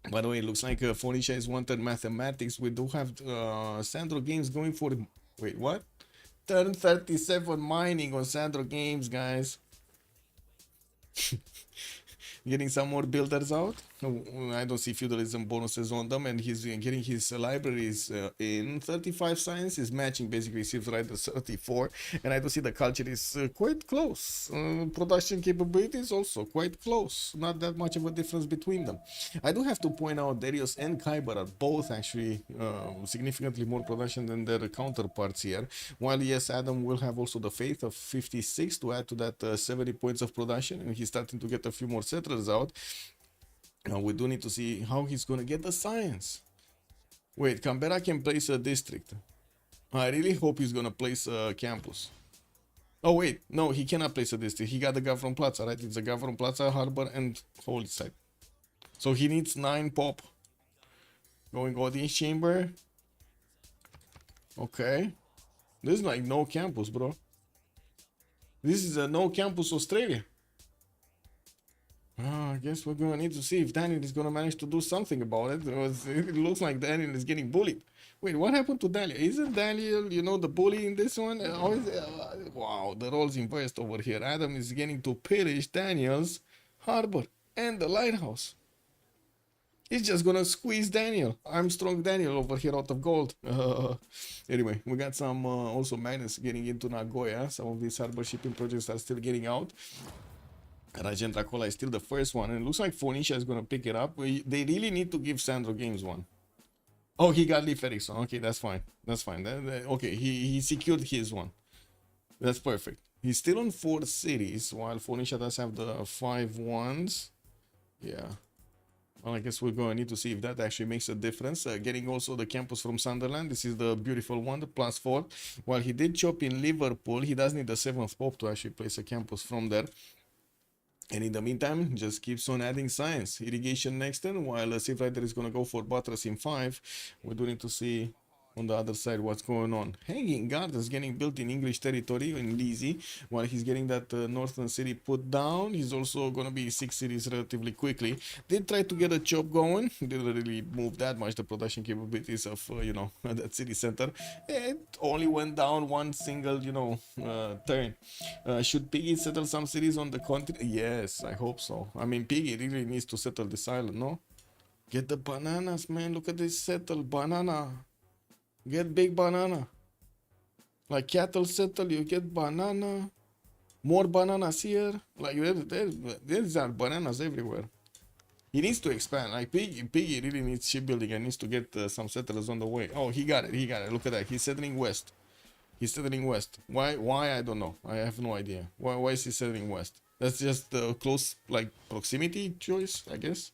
By the way, it looks like Phoenicia is wanted mathematics. We do have Sandro Games going for... Wait, what? Turn 37 mining on Sandro Games, guys. Getting some more builders out. I don't see feudalism bonuses on them, and he's getting his libraries in 35 science is matching basically Civ Rider 34, and I do see the culture is quite close. Production capabilities also quite close. Not that much of a difference between them. I do have to point out Darius and Kyber are both actually significantly more production than their counterparts here. While yes, Adam will have also the faith of 56 to add to that 70 points of production, and he's starting to get a few more settlers out. Now we do need to see how he's gonna get the science. Wait, Canberra can place a district. I really hope he's gonna place a campus. Oh wait, no, he cannot place a district. He got the guy from Plaza, right? It's a guy from Plaza, Harbor, and Holy Site. So he needs 9 pop. Going audience chamber. Okay. This is like no campus, bro. This is a no campus Australia. I guess we're gonna need to see if Daniel is gonna manage to do something about it. It looks like Daniel is getting bullied. Wait, what happened to Daniel? Isn't Daniel, you know, the bully in this one? Wow, the roles inversed over here. Adam is getting to pillage Daniel's harbor and the lighthouse. He's just gonna squeeze Daniel, Armstrong Daniel over here out of gold. Anyway, we got some also magnets getting into Nagoya. Some of these harbor shipping projects are still getting out. Rajan Dracola is still the first one, and it looks like Phoenicia is going to pick it up. They really need to give Sandro Games one. Oh, he got Leif Erikson. Okay, that's fine. That's fine. Okay, he secured his one. That's perfect. He's still on 4 cities, while Phoenicia does have the 5 ones. Yeah. Well, I guess we're going to need to see if that actually makes a difference. Getting also the campus from Sunderland. This is the beautiful one, the +4. While he did chop in Liverpool, he does need the 7th pop to actually place a campus from there. And in the meantime, just keeps on adding science. Irrigation next turn, while Civ Rider is going to go for buttress in 5. We do need to see on the other side what's going on. Hanging Gardens getting built in English territory in Lizzie, while he's getting that northern city put down. He's also going to be 6 cities relatively quickly. Did try to get a chop going. Didn't really move that much the production capabilities of, you know, that city center. It only went down one single, you know, turn. Should Piggy settle some cities on the continent? Yes, I hope so. I mean, Piggy really needs to settle this island, no? Get the bananas, man. Look at this settle banana. Get big banana. Like cattle settle, you get banana. More bananas here. Like there's are bananas everywhere. He needs to expand. Like Piggy really needs shipbuilding and needs to get some settlers on the way. Oh, he got it. He got it. Look at that. He's settling west. He's settling west. Why? I don't know. I have no idea. Why is he settling west? That's just the close, like, proximity choice, I guess.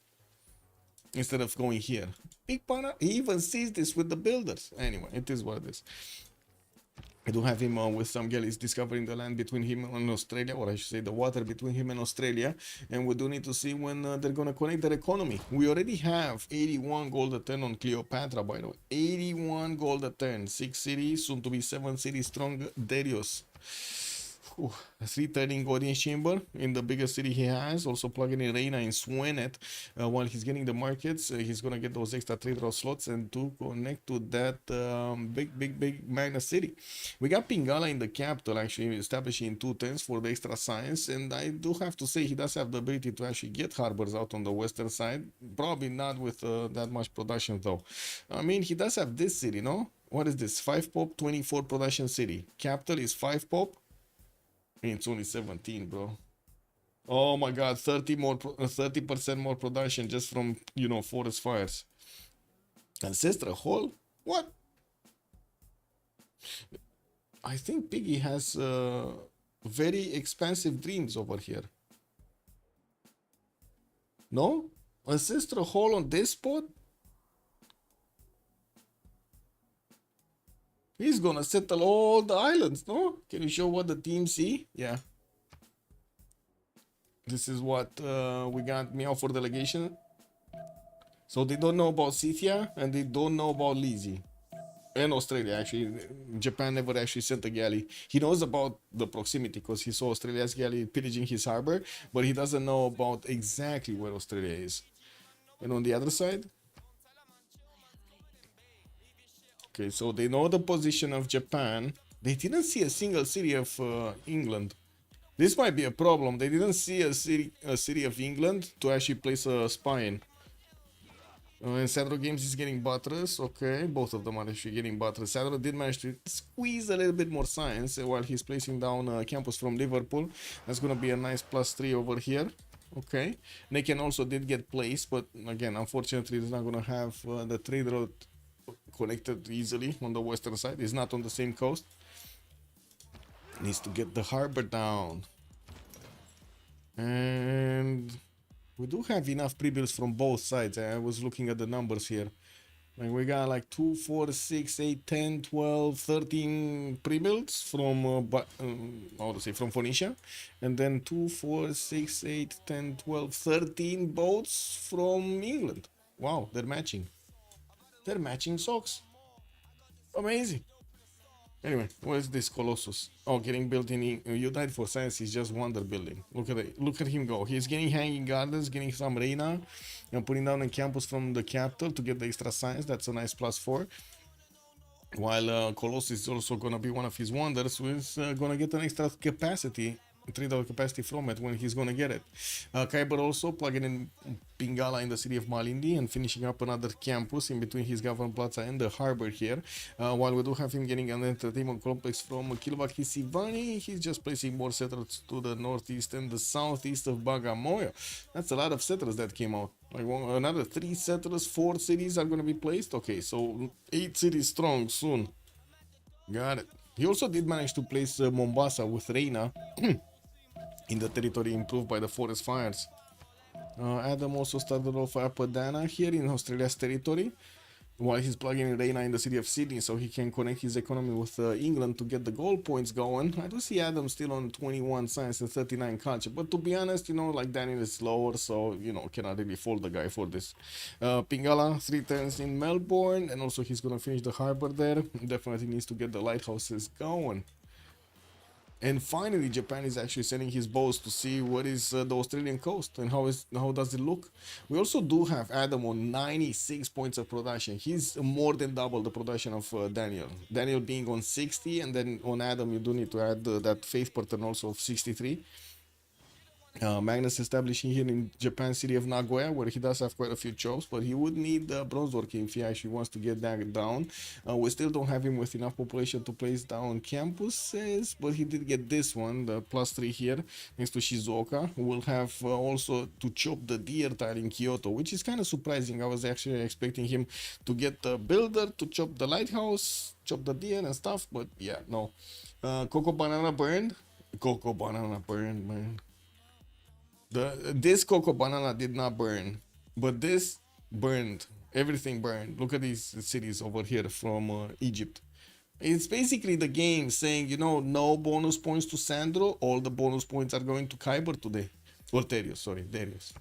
Instead of going here. Big banana. He even sees this with the builders. Anyway, it is what it is. I do have him with some galleys discovering the land between him and Australia, or I should say the water between him and Australia. And we do need to see when they're going to connect their economy. We already have 81 gold a turn on Cleopatra, by the way. 81 gold a turn. 6 cities, soon to be 7 cities strong. Darius. 3 turning audience chamber in the biggest city he has. Also plugging in Reina in Swenet while he's getting the markets. He's gonna get those extra trade route slots and to connect to that big Magna city. We got Pingala in the capital actually establishing 2 turns for the extra science, and I do have to say he does have the ability to actually get harbors out on the western side. Probably not with that much production though. I mean, he does have this city, no? What is this? 5 pop, 24 production city. Capital is 5 pop. It's only 17, bro. Oh my god, 30% more production just from, you know, forest fires. Ancestral Hall? What? I think Piggy has very expansive dreams over here. No? Ancestral hall on this spot? He's gonna settle all the islands, no? Can you show what the team see? Yeah. This is what we got Meow for delegation. So they don't know about Scythia and they don't know about Lizzie. And Australia, actually. Japan never actually sent a galley. He knows about the proximity because he saw Australia's galley pillaging his harbor, but he doesn't know about exactly where Australia is. And on the other side, okay, so they know the position of Japan. They didn't see a single city of England. This might be a problem. They didn't see a city of England to actually place a spy in. And Sandro Games is getting buttress. Okay, both of them are actually getting buttress. Sandro did manage to squeeze a little bit more science while he's placing down campus from Liverpool. That's gonna be a nice +3 over here. Okay, Naken also did get placed, but again, unfortunately, he's not gonna have the trade route connected easily on the western side. He's not on the same coast. Needs to get the harbor down. And we do have enough pre-builds from both sides. I was looking at the numbers here. Like we got like 2, 4, 6, 8, 10, 12, 13 pre-builds from how to say, from Phoenicia, and then 2, 4, 6, 8, 10, 12, 13 boats from England. Wow, they're matching. They're matching socks. Amazing. Anyway, what is this Colossus? Oh, getting built in. You died for science. He's just wonder building. Look at it. Look at him go. He's getting hanging gardens, getting some Reina, and putting down a campus from the capital to get the extra science. That's a nice +4. While Colossus is also gonna be one of his wonders, who is gonna get an extra capacity. $3 capacity from it when he's gonna get it. Kyber also plugging in Pingala in the city of Malindi and finishing up another campus in between his government plaza and the harbor here. While we do have him getting an entertainment complex from Kilvak Hisivani, he's just placing more settlers to the northeast and the southeast of Bagamoyo. That's a lot of settlers that came out. Like another 3 settlers, 4 cities are gonna be placed. Okay, so 8 cities strong soon. Got it. He also did manage to place Mombasa with Reina in the territory improved by the forest fires. Adam also started off Apadana here in Australia's territory, while he's plugging in Reina in the city of Sydney so he can connect his economy with England to get the goal points going. I do see Adam still on 21 science and 39 culture, but to be honest, you know, like Daniel is slower, so, you know, cannot really fault the guy for this. Pingala, 3 turns in Melbourne, and also he's gonna finish the harbor there. Definitely needs to get the lighthouses going. And finally, Japan is actually sending his boats to see what is the Australian coast and how does it look. We also do have Adam on 96 points of production. He's more than double the production of Daniel. Daniel being on 60, and then on Adam you do need to add that faith pattern also of 63. Magnus establishing here in Japan city of Nagoya, where he does have quite a few jobs, but he would need bronze working if he actually wants to get that down. We still don't have him with enough population to place down campuses, but he did get this one, the +3 here next to Shizuoka. We'll have also to chop the deer tile in Kyoto, which is kind of surprising. I was actually expecting him to get the builder to chop the lighthouse, chop the deer and stuff, but yeah, no. Cocoa banana burned. Cocoa banana burned, man. This cocoa banana did not burn, but this burned. Everything burned. Look at these cities over here from Egypt. It's basically the game saying, you know, no bonus points to Sandro. All the bonus points are going to Kyber today. Or Darius, sorry, Darius.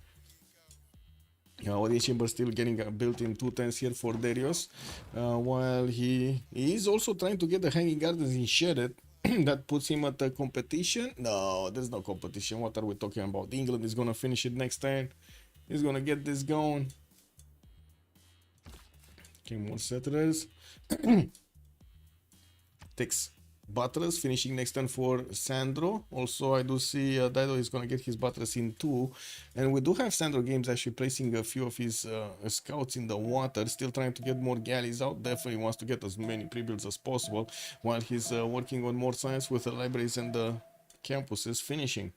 Audience chamber still getting built in 2 tents here for Darius. While he is also trying to get the hanging gardens in Shedet. That puts him at the competition. No, there's no competition. What are we talking about? England is gonna finish it next turn. He's gonna get this going. Okay, more settlers. Takes Buttress finishing next turn for Sandro. Also, I do see Dido is gonna get his Buttress in 2. And we do have Sandro Games actually placing a few of his scouts in the water, still trying to get more galleys out. Definitely wants to get as many pre-builds as possible, while he's working on more science with the libraries and the campuses finishing.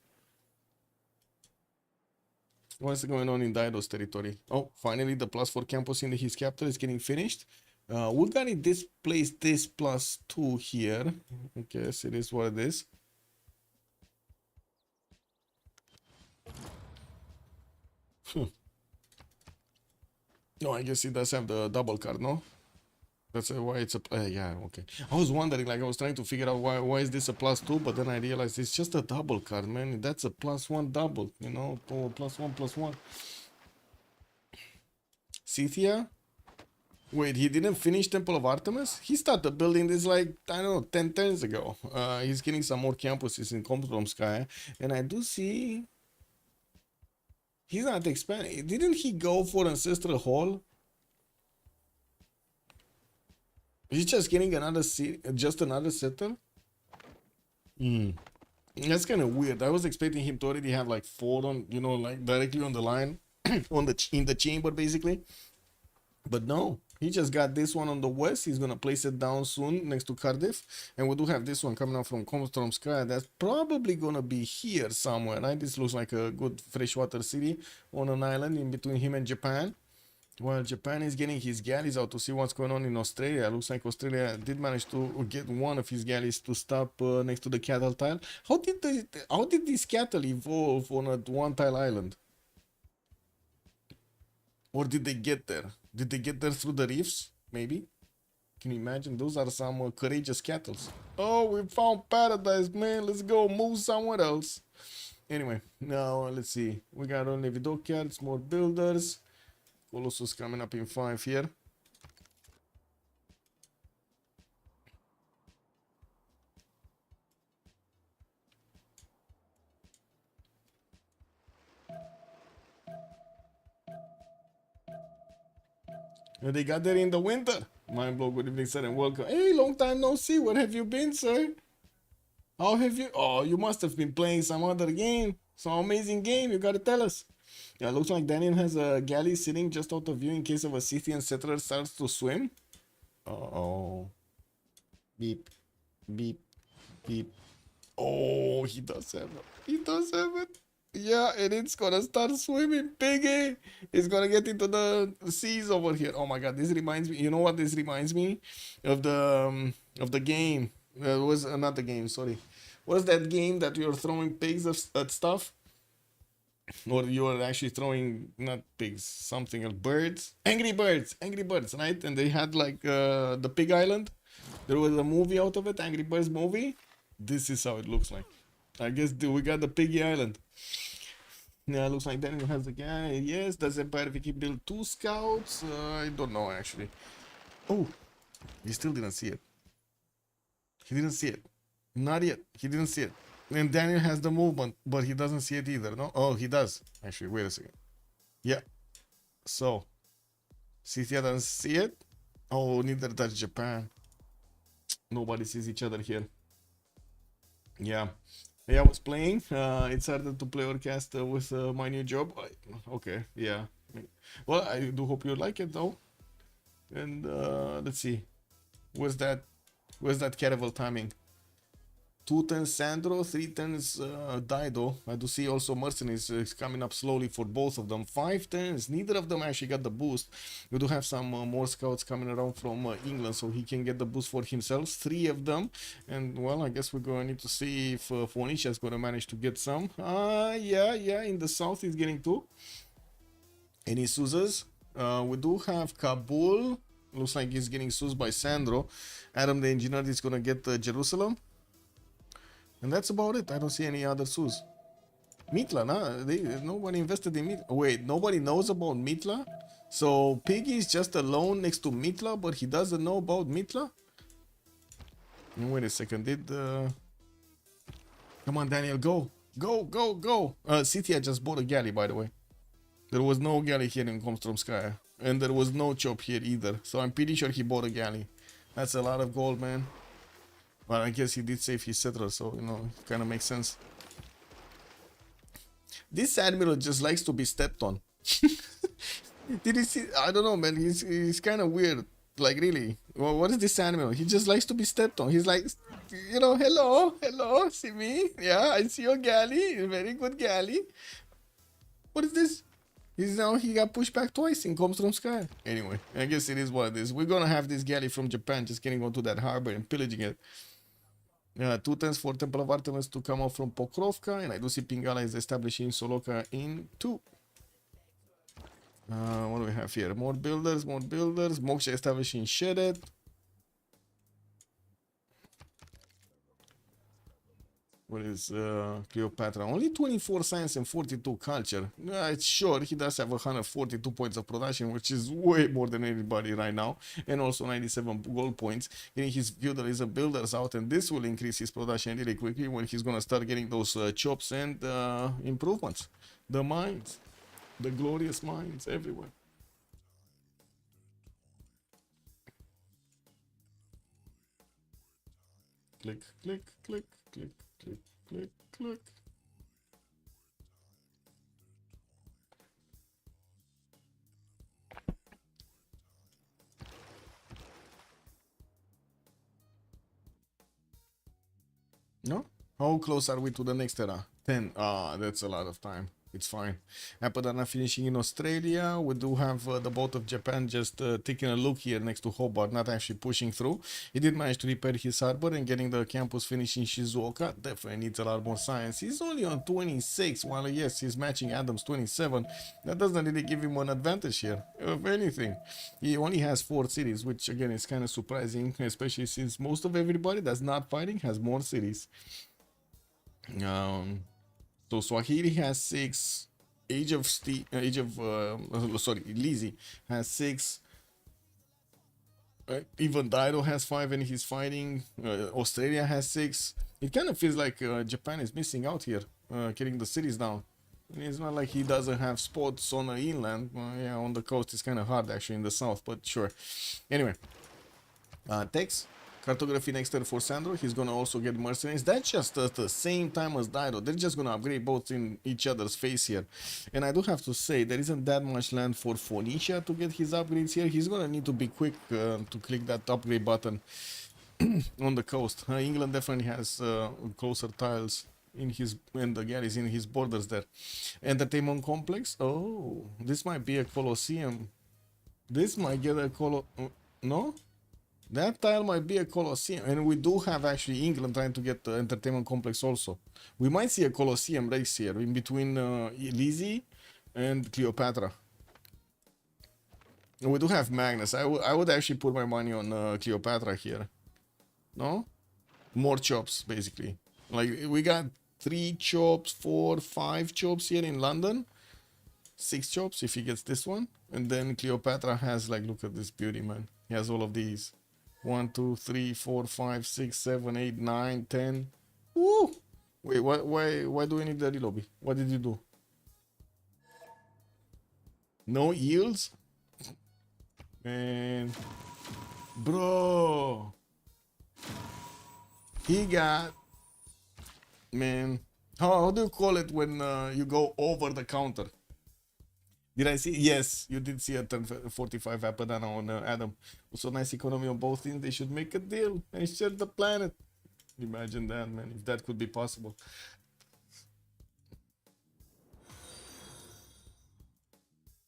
What's going on in Dido's territory? Oh, finally the +4 campus in his capital is getting finished. Bulgari displaced this +2 here. I guess it is what it is. No, I guess he does have the double card, no? That's why it's a yeah, okay. I was wondering, like I was trying to figure out why is this a +2, but then I realized it's just a double card, man. That's a +1 double, you know, +1/+1. Scythia? Wait, he didn't finish Temple of Artemis? He started building this like, I don't know, 10 turns ago. He's getting some more campuses in Komstromskaya, and I do see he's not expanding. Didn't he go for Ancestral Hall? He's just getting another just another settle? Hmm. That's kind of weird. I was expecting him to already have like 4 on, you know, like directly on the line, on the in the chamber basically. But no, he just got this one on the west. He's gonna place it down soon next to Cardiff, and we do have this one coming out from Komstromskaya. That's probably gonna be here somewhere, right? This looks like a good freshwater city on an island in between him and Japan. While Japan is getting his galleys out to see what's going on in Australia. Looks like Australia did manage to get one of his galleys to stop next to the cattle tile. How did this cattle evolve on a one tile island? Or did they get there? Did they get there through the reefs? Maybe. Can you imagine? Those are some courageous cattle. Oh, we found paradise, man. Let's go move somewhere else. Anyway, now let's see. We got only Vidockyards, more builders. Colossus coming up in 5 here. And they got there in the winter. Mind blow, good evening, sir, and welcome. Hey, long time no see. Where have you been, sir? How have you? Oh, you must have been playing some other game. Some amazing game. You gotta tell us. Yeah, looks like Daniel has a galley sitting just out of view in case of a Scythian settler starts to swim. Uh-oh. Beep. Beep. Beep. Oh, he does have it. He does have it. Yeah, and it's gonna start swimming, piggy. It's gonna get into the seas over here. Oh my god, this reminds me. You know what this reminds me of the game. It was not the game. Sorry, was that game that you're throwing pigs at stuff, or you were actually throwing not pigs, something else, birds, Angry Birds, right? And they had like the Pig Island. There was a movie out of it, Angry Birds movie. This is how it looks like. I guess we got the Piggy Island. Yeah, looks like Daniel has the guy. Yes, does Empire Vicky build 2 scouts? I don't know actually. Oh, he still didn't see it. He didn't see it. Not yet. He didn't see it. And Daniel has the movement, but he doesn't see it either, no? Oh, he does. Actually, wait a second. Yeah. So, Scythia doesn't see it? Oh, neither does Japan. Nobody sees each other here. Yeah. Yeah, I was playing. It's harder to play Orchestra with my new job. Okay, yeah. Well, I do hope you like it though. And let's see. Where's that Caravel timing? 2 turns Sandro, 3 turns Dido. I do see also Mercenaries is coming up slowly for both of them. 5 turns, neither of them actually got the boost. We do have some more scouts coming around from England, so he can get the boost for himself. 3 of them, and well, I guess we're going to need to see if Phoenicia is going to manage to get some. Yeah, in the south he's getting 2. Any Suzas? We do have Kabul. Looks like he's getting Suz by Sandro. Adam the Engineer is going to get Jerusalem. And that's about it. I don't see any other Sus. Mitla, nah? Nobody invested in Mitla. Wait, nobody knows about Mitla? So Piggy is just alone next to Mitla, but he doesn't know about Mitla? Wait a second. Come on, Daniel, go. Go. Scythia just bought a galley, by the way. There was no galley here in Komstromskaya. And there was no chop here either. So I'm pretty sure he bought a galley. That's a lot of gold, man. Well, I guess he did save his settler, so, you know, it kind of makes sense. This admiral just likes to be stepped on. Did you see? I don't know, man. He's kind of weird. Like, really. Well, what is this admiral? He just likes to be stepped on. He's like, you know, hello, see me? Yeah, I see your galley. Very good galley. What is this? He got pushed back twice in Komstromskaya. Anyway, I guess it is what it is. We're gonna have this galley from Japan just getting onto that harbor and pillaging it. 2 turns for Temple of Artemis to come out from Pokrovka, and I do see Pingala is establishing Soloka in 2. What do we have here? More builders, more builders. Moksha establishing Shedet. What is Cleopatra? Only 24 science and 42 culture. It's sure he does have 142 points of production, which is way more than anybody right now, and also 97 gold points. Getting his feudalism builders out, and this will increase his production really quickly when he's gonna start getting those chops and improvements. The mines, the glorious mines everywhere. Click, click, click, click, click, click, click. No? How close are we to the next era? 10. Ah, that's a lot of time. It's fine. Apadana finishing in Australia. We do have the boat of Japan just taking a look here next to Hobart, not actually pushing through. He did manage to repair his harbor and getting the campus finishing Shizuoka. Definitely needs a lot more science. He's only on 26, while yes, he's matching Adams 27. That doesn't really give him an advantage here, if anything. He only has 4 cities, which again is kind of surprising, especially since most of everybody that's not fighting has more cities. So Swahili has 6. Lizzie has 6. Even Daido has 5 and he's fighting. Australia has 6. It kind of feels like Japan is missing out here, getting the cities down. It's not like he doesn't have spots on the inland. Yeah, on the coast it's kind of hard actually in the south, but sure. Anyway, Tex. Cartography next turn for Sandro. He's gonna also get mercenaries. That's just at the same time as Daido. They're just gonna upgrade both in each other's face here. And I do have to say, there isn't that much land for Phoenicia to get his upgrades here. He's gonna need to be quick to click that upgrade button on the coast. England definitely has closer tiles in his, and the galleys in his borders there. Entertainment complex. Oh, this might be a Colosseum. This might get a no? That tile might be a Colosseum, and we do have actually England trying to get the entertainment complex also. We might see a Colosseum race here in between Lizzie and Cleopatra. And we do have Magnus. I would actually put my money on Cleopatra here. No? More chops, basically. Like, we got 3 chops, 4, 5 chops here in London. 6 chops if he gets this one. And then Cleopatra has, like, look at this beauty, man. He has all of these. 1, 2, 3, 4, 5, 6, 7, 8, 9, 10. Woo! Wait, why do we need the relobby? What did you do? No yields? Man. Bro. He got... Man. How do you call it when you go over the counter? Did I see? Yes, you did see a turn 45 Apadana on Adam. Also nice economy on both teams. They should make a deal and share the planet. Imagine that, man, if that could be possible.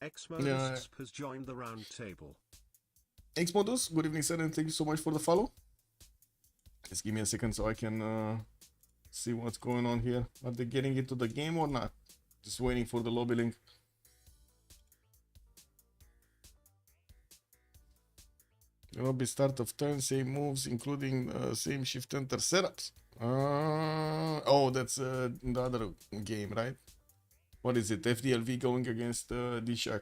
Xmodus has joined the round table. Xmodus, good evening, sir, and thank you so much for the follow. Just give me a second so I can see what's going on here. Are they getting into the game or not? Just waiting for the lobby link. Lobby start of turn, same moves, including same shift enter setups. Oh, that's the other game, right? What is it? FDLV going against D-Shack.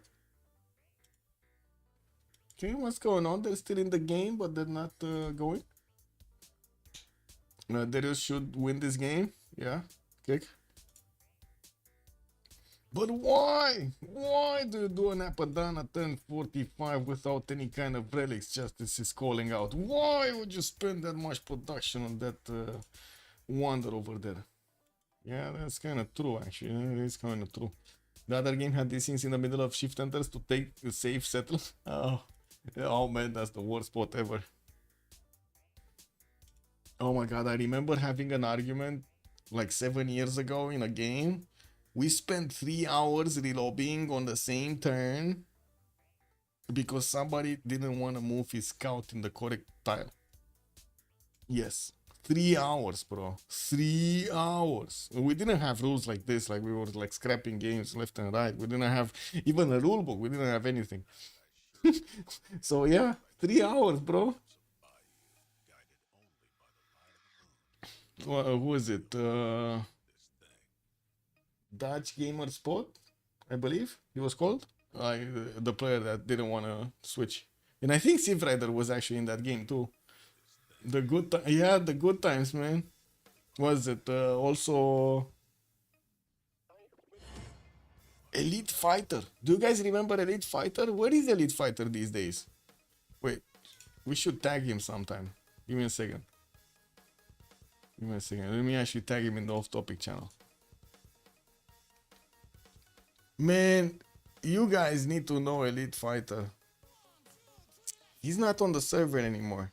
Okay, what's going on? They're still in the game, but they're not going. Darius should win this game. Yeah, kick. But why? Why do you do an Apadana turn 45 without any kind of relics? Justice is calling out. Why would you spend that much production on that wonder over there? Yeah, that's kind of true, actually. It is kind of true. The other game had these things in the middle of shift enters to take the safe settle. Oh man, that's the worst spot ever. Oh my god, I remember having an argument like 7 years ago in a game. We spent 3 hours relobbying on the same turn because somebody didn't want to move his scout in the correct tile. Yes, 3 hours, bro. 3 hours. We didn't have rules like this. Like we were like scrapping games left and right. We didn't have even a rule book. We didn't have anything. So yeah, 3 hours, bro. Who is it? Dutch Gamer Spot, I believe he was called. The player that didn't want to switch. And I think Civ Rider was actually in that game too. Yeah, the good times, man. Was it also Elite Fighter? Do you guys remember Elite Fighter? Where is Elite Fighter these days? Wait, we should tag him sometime. Give me a second. Give me a second. Let me actually tag him in the off-topic channel. Man, you guys need to know Elite Fighter. He's not on the server anymore.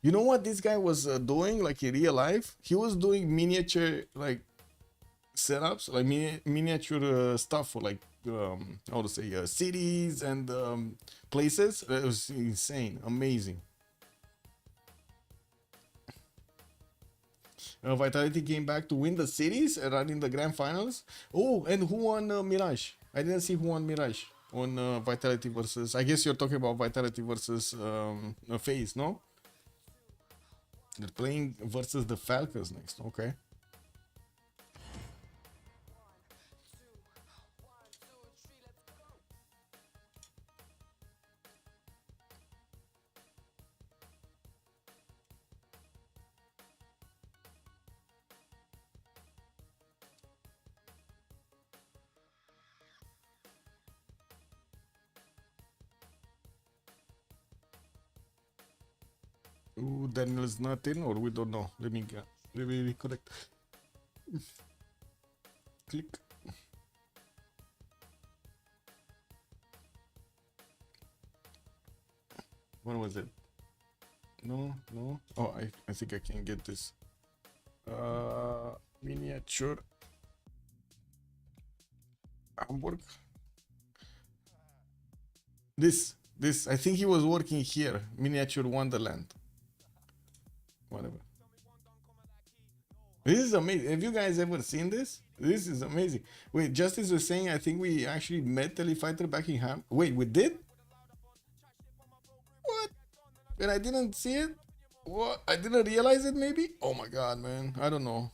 You know what this guy was doing, like in real life? He was doing miniature, like, setups, like miniature stuff for, like, how to say, cities and places. It was insane, amazing. Vitality came back to win the cities and run in the grand finals. Oh, and who won Mirage? I didn't see who won Mirage on Vitality versus. I guess you're talking about Vitality versus FaZe, no? They're playing versus the Falcons next. Okay. Ooh, Daniel's not in, or we don't know. Let me reconnect. Click. What was it? No. Oh, I think I can get this. Miniature Hamburg. This. I think he was working here. Miniature Wonderland. Whatever. This is amazing. Have you guys ever seen this? This is amazing. Wait, Justice was saying I think we actually met Telefighter back in Ham. Wait, we did? What? And I didn't see it? What? I didn't realize it maybe? Oh my god, man. I don't know.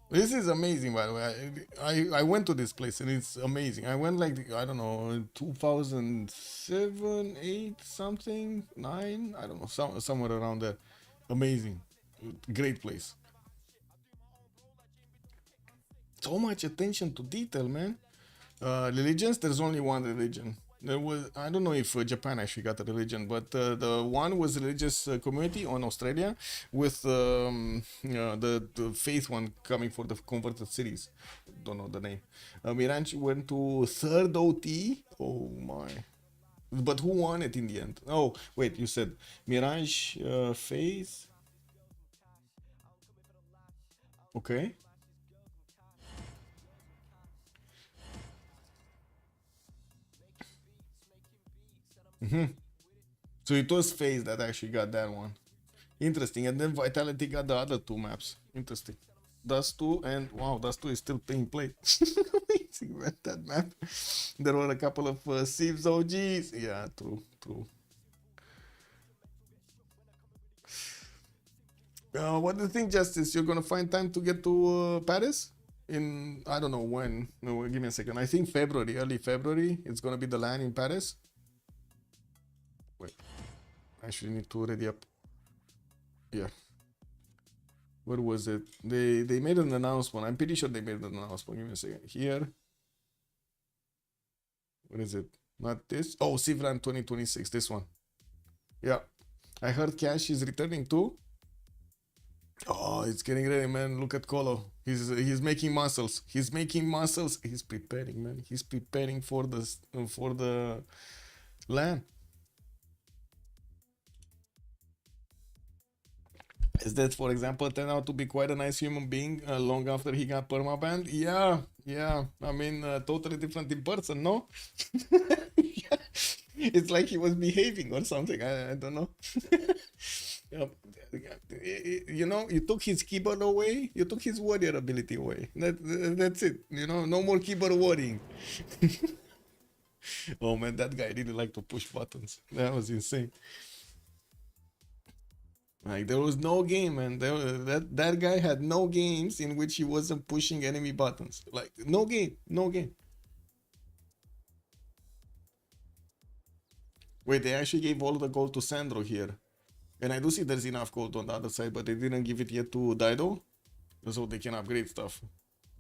This is amazing, by the way. I went to this place and it's amazing. I went like, I don't know, 2007, 8, something, 9, I don't know, somewhere around there. Amazing. Great place. So much attention to detail, man. Religions, there's only one religion. There was, I don't know if Japan actually got a religion, but the one was religious community on Australia with the faith one coming for the converted cities. Don't know the name. Mirage went to third OT. Oh my. But who won it in the end? Oh, wait, you said Mirage faith. Okay. So it was FaZe that actually got that one. Interesting. And then Vitality got the other two maps. Interesting. Dust 2 and wow, Dust 2 is still being played. Amazing, man, that map. There were a couple of Civ6 OGs. Yeah, true. What do you think, Justice? You're gonna find time to get to Paris? In, I don't know when. No, give me a second. I think February, early February. It's gonna be the LAN in Paris. Wait, I actually need to ready up. Yeah. Where was it? They made an announcement. I'm pretty sure they made an announcement. Give me a second. Here. What is it? Not this. Oh, Civran 2026. This one. Yeah. I heard Cash is returning too. Oh, it's getting ready, man. Look at Colo. He's making muscles. He's making muscles. He's preparing, man. He's preparing for the LAN. Is that, for example, turned out to be quite a nice human being long after he got permabanned? Yeah. I mean, totally different in person, no? Yeah. It's like he was behaving or something. I don't know. Um, you know, you took his keyboard away. You took his warrior ability away. That's it. You know, no more keyboard warring. Oh man, that guy really liked to push buttons. That was insane. Like there was no game, and that guy had no games in which he wasn't pushing enemy buttons. Like no game, no game. Wait, they actually gave all the gold to Sandro here. And I do see there's enough gold on the other side, but they didn't give it yet to Dido, so they can upgrade stuff.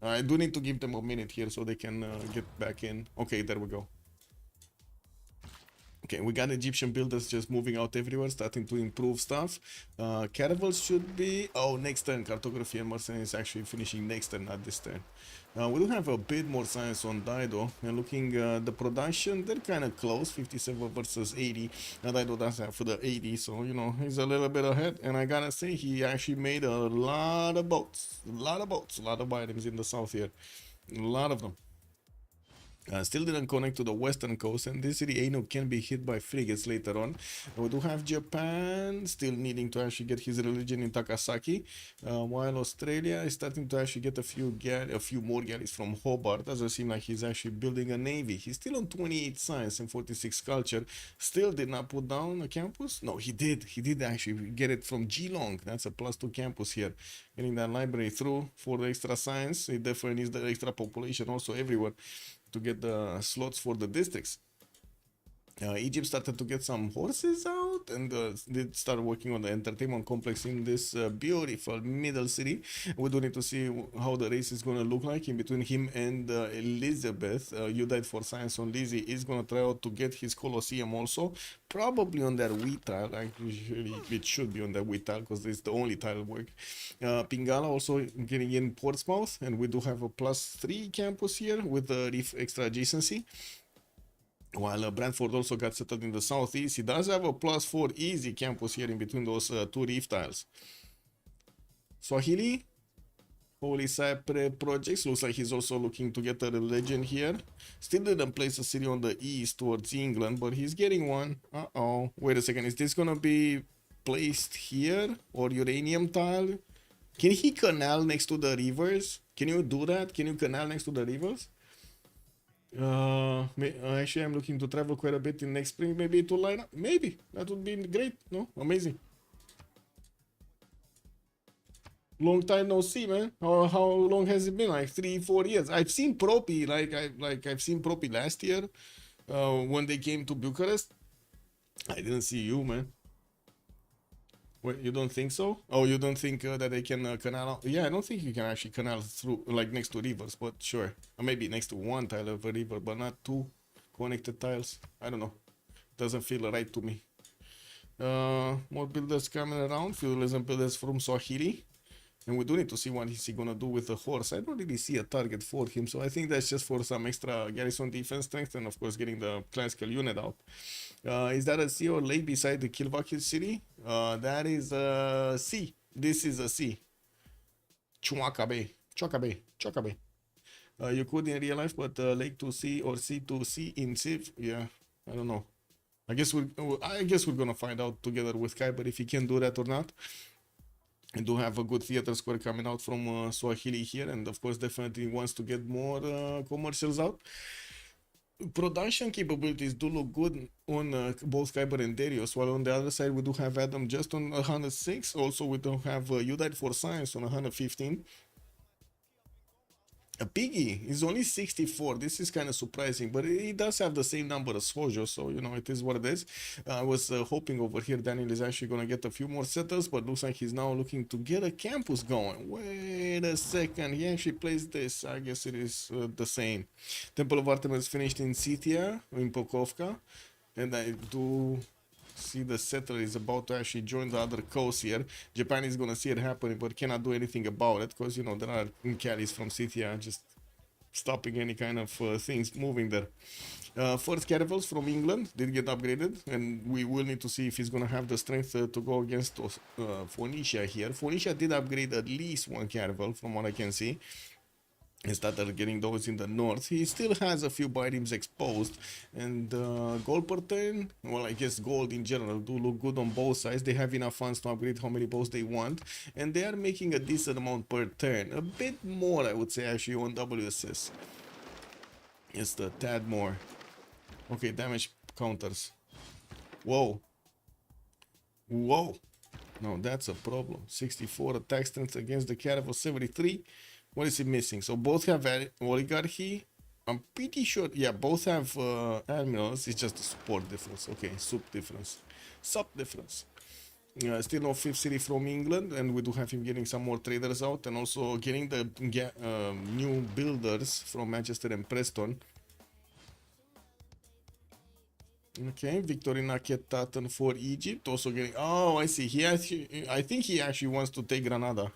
I do need to give them a minute here so they can get back in. Okay, there we go. Okay, we got Egyptian builders just moving out everywhere, starting to improve stuff. Caravels should be... Oh, next turn. Cartography and Mercenary is actually finishing next turn, not this turn. We do have a bit more science on Dido. And looking at the production, they're kind of close. 57 versus 80. And Dido does have for the 80, so, you know, he's a little bit ahead. And I gotta say, he actually made a lot of boats. A lot of boats. A lot of items in the south here. A lot of them. Still didn't connect to the western coast, and this city Aino can be hit by frigates later on. We do have Japan still needing to actually get his religion in Takasaki, while Australia is starting to actually get a few more galleys from Hobart. Doesn't seem like he's actually building a navy. He's still on 28 science and 46 culture. Still did not put down a campus. No, he did. He did actually get it from Geelong. That's a +2 campus here. Getting that library through for the extra science. It definitely needs the extra population also everywhere to get the slots for the districts. Egypt started to get some horses out and they started working on the entertainment complex in this beautiful middle city. We do need to see how the race is going to look like in between him and Elizabeth. You died for science on Lizzie is going to try out to get his Colosseum also, probably on that wheat tile. Actually, it should be on that wheat tile because it's the only tile work. Pingala also getting in Portsmouth, and we do have a +3 campus here with the reef extra adjacency. While Brantford also got settled in the southeast, he does have a +4 easy campus here in between those two reef tiles. Swahili, Holy Cypress projects, looks like he's also looking to get a religion here. Still didn't place a city on the east towards England, but he's getting one. Uh-oh, wait a second, is this gonna be placed here or uranium tile? Can he canal next to the rivers? Can you do that? Can you canal next to the rivers? Actually, I'm looking to travel quite a bit in next spring, maybe to line up. Maybe that would be great. No, amazing. Long time no see, man. How long has it been? Like 3-4 years. I've seen Propi, I've seen Propi last year, when they came to Bucharest. I didn't see you, man. Wait, you don't think so? Oh, you don't think that they can canal out? Yeah, I don't think you can actually canal through, like next to rivers, but sure. Maybe next to one tile of a river, but not two connected tiles. I don't know. Doesn't feel right to me. More builders coming around. Feudalism builders from Swahili. And we do need to see what is he gonna do with the horse. I don't really see a target for him, so I think that's just for some extra garrison defense strength and of course getting the classical unit out. Is that a C or lake beside the Kilvaki city? That is a C. This is a C. Chuakabe. Chokabe. Chokabe. You could in real life, but lake to C or C to C in Civ, yeah, I don't know. I guess we're gonna find out together with Kai, but if he can do that or not. I do have a good theater square coming out from Swahili here, and of course definitely wants to get more commercials out. Production capabilities do look good on both Kyber and Darius, while on the other side we do have Adam just on 106. Also we do have You Died for Science on 115. A Piggy is only 64. This is kind of surprising, but he does have the same number as Hojo, so you know it is what it is. I was hoping over here Daniel is actually gonna get a few more settles, but looks like he's now looking to get a campus going. Wait a second, he actually plays this. I guess it is the same. Temple of Artemis finished in Sitia, in Pokovka, and I do see the settler is about to actually join the other coast here. Japan is gonna see it happening, but cannot do anything about it because you know there are carries from Scythia just stopping any kind of things moving there. First caravels from England did get upgraded, and we will need to see if he's gonna have the strength to go against Phoenicia here. Phoenicia did upgrade at least one caravel from what I can see. and started getting those in the north. He still has a few items exposed, and gold per turn, well, I guess gold in general do look good on both sides. They have enough funds to upgrade how many bows they want, and they are making a decent amount per turn, a bit more I would say actually on WSS. It's the tad more. Okay, damage counters. Whoa, whoa, no, that's a problem. 64 attack strength against the cat of 73. What is it missing? So both have oligarchy. I'm pretty sure, yeah, both have admirals. It's just a support difference. Okay, sub difference. Sub difference. Still no fifth city from England, and we do have him getting some more traders out, and also getting the new builders from Manchester and Preston. Okay, Victorina Ketatan for Egypt, also getting. Oh, I see. I think he actually wants to take Granada.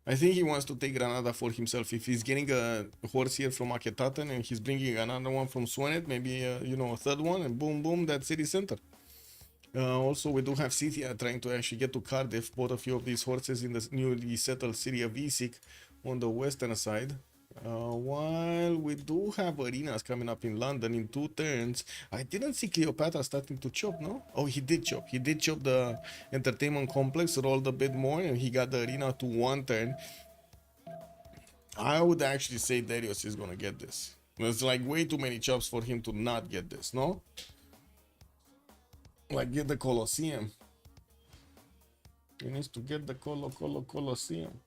I think he wants to take Granada for himself. If he's getting a horse here from Aketaten and he's bringing another one from Swanet, maybe you know, a third one, and boom, boom, that city center. Also, we do have Scythia trying to actually get to Cardiff. Bought a few of these horses in the newly settled city of Isik on the western side. While we do have arenas coming up in London in 2 turns. I didn't see Cleopatra starting to chop, no? Oh, he did chop. He did chop the entertainment complex, rolled a bit more, and he got the arena to 1 turn. I would actually say Darius is gonna get this. There's like way too many chops for him to not get this, no? Like, get the Colosseum. He needs to get the Colosseum.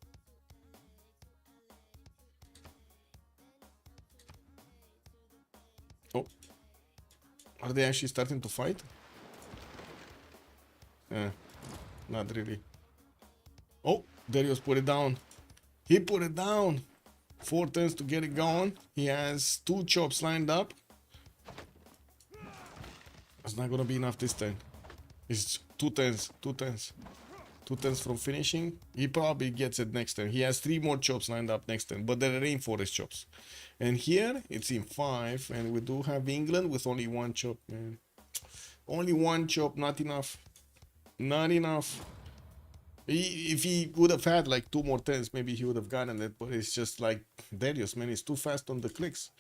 Oh. Are they actually starting to fight? Not really. Oh, Darius put it down. He put it down. 4 turns to get it going. He has 2 chops lined up. It's not gonna be enough this turn. It's 2 turns. 2 turns. 2 turns from finishing. He probably gets it next turn. He has 3 more chops lined up next turn, but they're rainforest chops. And here it's in 5, and we do have England with only 1 chop, man. Only 1 chop, not enough. Not enough. If he would have had like 2 more turns, maybe he would have gotten it, but it's just like Darius, man. He's too fast on the clicks.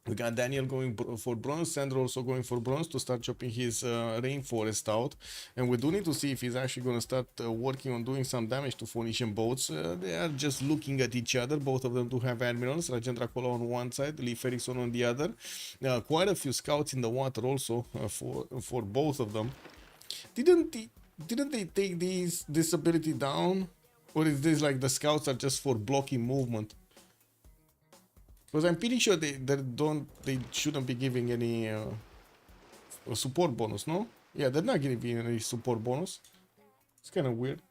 We got Daniel going for bronze, Sandro also going for bronze to start chopping his rainforest out. And we do need to see if he's actually going to start working on doing some damage to Phoenician boats. They are just looking at each other. Both of them do have admirals. Rajendra Kola on one side, Lee Ferguson on the other. Quite a few scouts in the water also for both of them. Didn't they take this ability down? Or is this like the scouts are just for blocking movement? Because I'm pretty sure they shouldn't be giving any support bonus, no? Yeah, they're not giving any support bonus. It's kind of weird.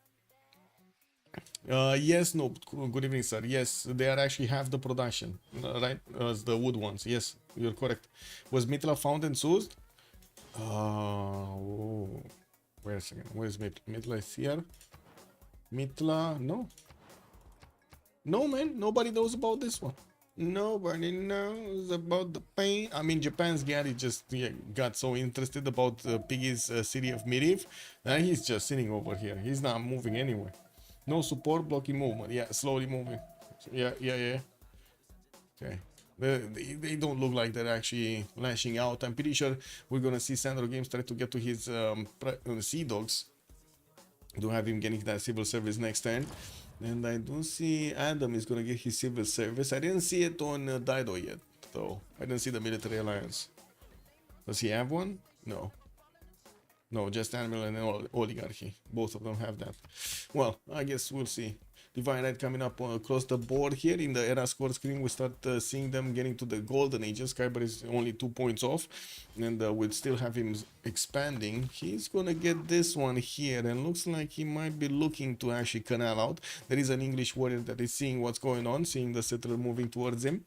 Yes, no, good evening, sir. Yes, they are actually half the production, right? As the wood ones. Yes, you're correct. Was Mitla found and sourced? Oh, wait a second. Where is Mitla? Is here? Mitla? No. No, man. Nobody knows about this one. Nobody knows about the pain. I mean, Japan's Gary just got so interested about Piggy's city of Miriv that he's just sitting over here. He's not moving anywhere. No support, blocking movement. Yeah, slowly moving. Yeah. Okay. They don't look like they're actually lashing out. I'm pretty sure we're gonna see Sandro Games try to get to his Sea Dogs. Do have him getting that civil service next turn. And I don't see Adam is gonna get his civil service. I didn't see it on Dido yet, though. I didn't see the military alliance. Does he have one? No. No, just Animal and Oligarchy. Both of them have that. Well, I guess we'll see. Divine Right coming up across the board here in the era score screen. We start seeing them getting to the golden ages. Kyber is only 2 points off, and we'll still have him expanding. He's gonna get this one here, and looks like he might be looking to actually canal out. There is an English warrior that is seeing what's going on, seeing the settler moving towards him.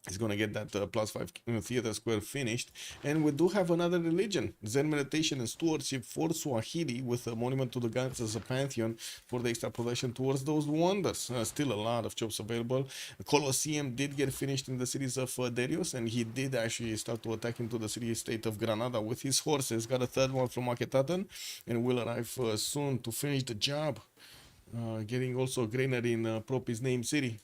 He's gonna get that +5 theater square finished. And we do have another religion, Zen meditation and stewardship for Swahili, with a monument to the gods as a pantheon for the extra production towards those wonders. Still a lot of jobs available. Colosseum did get finished in the cities of Darius, and he did actually start to attack into the city state of Granada with his horses. Got a 3rd one from Aketaten, and will arrive soon to finish the job. Getting also a granary in Propi's name city.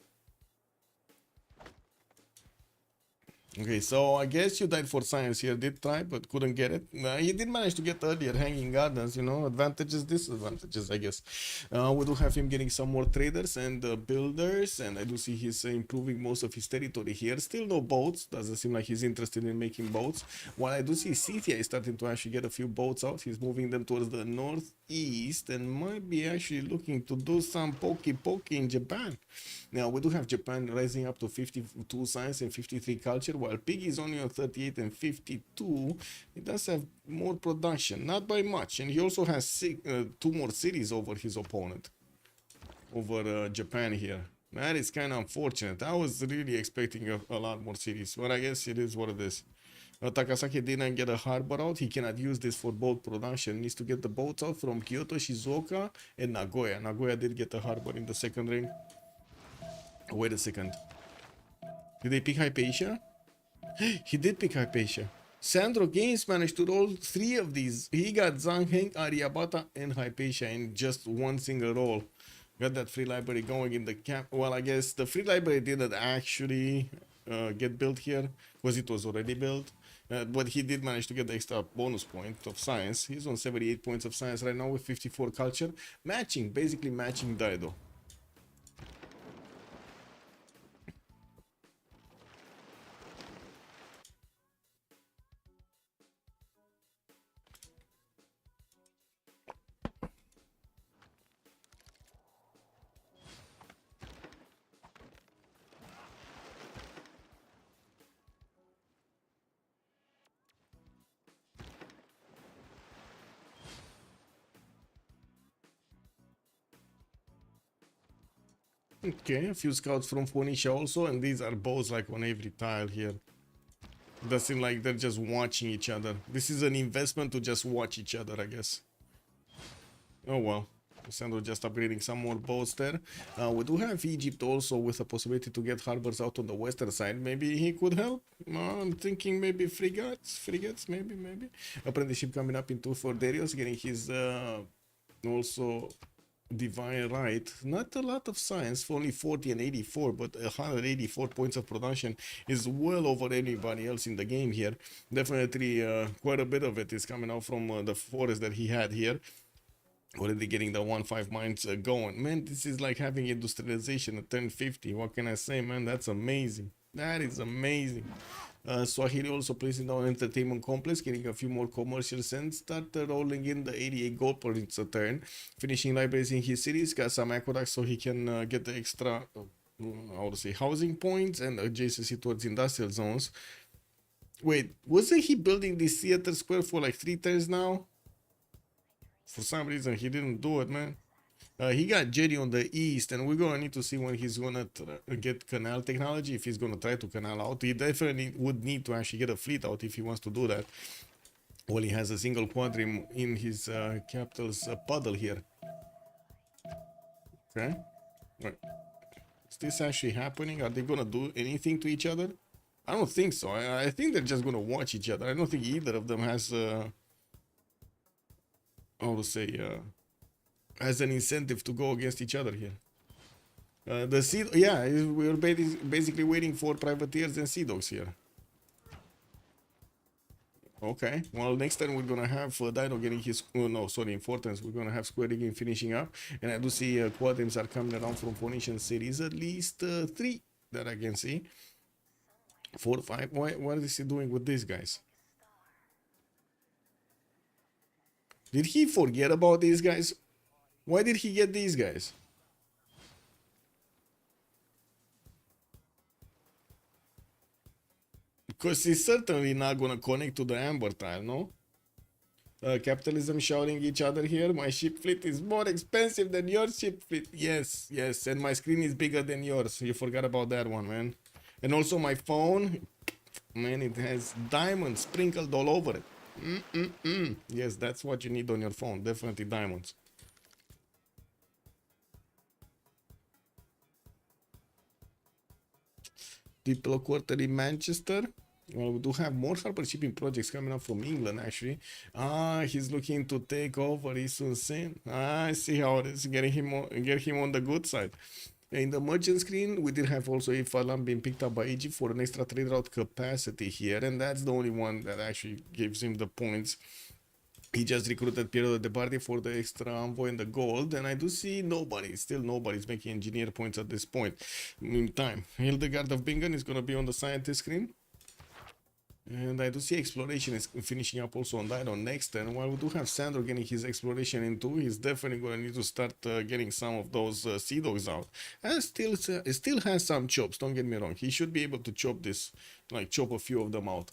Okay, so I guess you died for science here. Did try, but couldn't get it. You did manage to get earlier hanging gardens, you know, advantages, disadvantages, I guess. We do have him getting some more traders and builders, and I do see he's improving most of his territory here. Still no boats. Doesn't seem like he's interested in making boats. While I do see Scythia is starting to actually get a few boats out. He's moving them towards the northeast and might be actually looking to do some pokey in Japan. Now, we do have Japan rising up to 52 science and 53 culture, while Piggy is only on 38 and 52. He does have more production, not by much, and he also has two more cities over his opponent, over Japan here. That is kind of unfortunate. I was really expecting a lot more cities, but I guess it is what it is. Takasaki didn't get a harbor out. He cannot use this for boat production. He needs to get the boats out from Kyoto, Shizuoka, and Nagoya. Nagoya did get a harbor in the second ring. Wait a second. Did they pick Hypatia? He did pick Hypatia. Sandro Games managed to roll 3 of these. He got Zangheng, Aryabata, and Hypatia in just one single roll. Got that free library going in the camp. Well, I guess the free library didn't actually get built here because it was already built. But he did manage to get the extra bonus point of science. He's on 78 points of science right now with 54 culture. Basically matching Daido. Okay, a few scouts from Phoenicia also, and these are bows like on every tile here. It does seem like they're just watching each other. This is an investment to just watch each other, I guess. Oh well. Sandro just upgrading some more boats there. We do have Egypt also with a possibility to get harbors out on the western side. Maybe he could help. I'm thinking maybe frigates, maybe. Apprenticeship coming up in 2 for Darius, getting his also divine right. Not a lot of science for only 40 and 84, but 184 points of production is well over anybody else in the game here. Definitely quite a bit of it is coming out from the forest that he had here. Already getting the 1-5 mines going. Man, this is like having industrialization at 1050. What can I say, man? That's amazing. That is amazing. Swahili also placing down entertainment complex, getting a few more commercials and start rolling in the 88 gold points a turn. Finishing libraries in his cities, got some aqueducts so he can get the extra, how to say, housing points and adjacency towards industrial zones. Wait, wasn't he building this theater square for like 3 turns now? For some reason, he didn't do it, man. He got Jerry on the east, and we're gonna need to see when he's gonna get canal technology, if he's gonna try to canal out. He definitely would need to actually get a fleet out if he wants to do that. Well, he has a single quadrim in his capital's puddle here. Okay. Right. Is this actually happening? Are they gonna do anything to each other? I don't think so. I think they're just gonna watch each other. I don't think either of them has how to say, as an incentive to go against each other here. The sea, yeah, we're basically waiting for privateers and sea dogs here. Okay, well, next time we're gonna have Dino getting his, no, sorry, in 4 turns we're gonna have Square Rigging finishing up, and I do see quadrims are coming around from Phoenician cities, at least 3 that I can see. 4, 5. What is he doing with these guys? Did he forget about these guys? Why did he get these guys? Because he's certainly not gonna connect to the amber tile, no? Capitalism shouting each other here. My ship fleet is more expensive than your ship fleet. Yes, yes, and my screen is bigger than yours. You forgot about that one, man. And also my phone, man, it has diamonds sprinkled all over it. Yes, that's what you need on your phone. Definitely diamonds. People quarter in Manchester. Well, we do have more harbor shipping projects coming up from England, actually. He's looking to take over Isun Sin. I see how it is. Get him on the good side. In the merchant screen, we did have also a Falan being picked up by Egypt for an extra trade route capacity here, and that's the only one that actually gives him the points. He just recruited Piero de Bardi for the extra envoy and the gold, and I do see nobody, still nobody's making engineer points at this point in time. Hildegard of Bingen is going to be on the scientist screen. And I do see exploration is finishing up also on that on next turn. While we do have Sandro getting his exploration into, he's definitely going to need to start getting some of those sea dogs out. And still has some chops, don't get me wrong. He should be able to chop this, like chop a few of them out.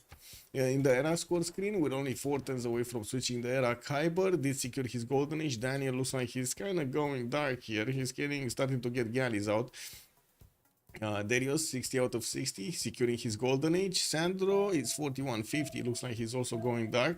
In the era score screen, we're only 4 turns away from switching the era. Kyber did secure his golden age. Daniel looks like he's kind of going dark here. He's starting to get galleys out. Darius 60 out of 60, securing his golden age. Sandro is 41-50, looks like he's also going dark.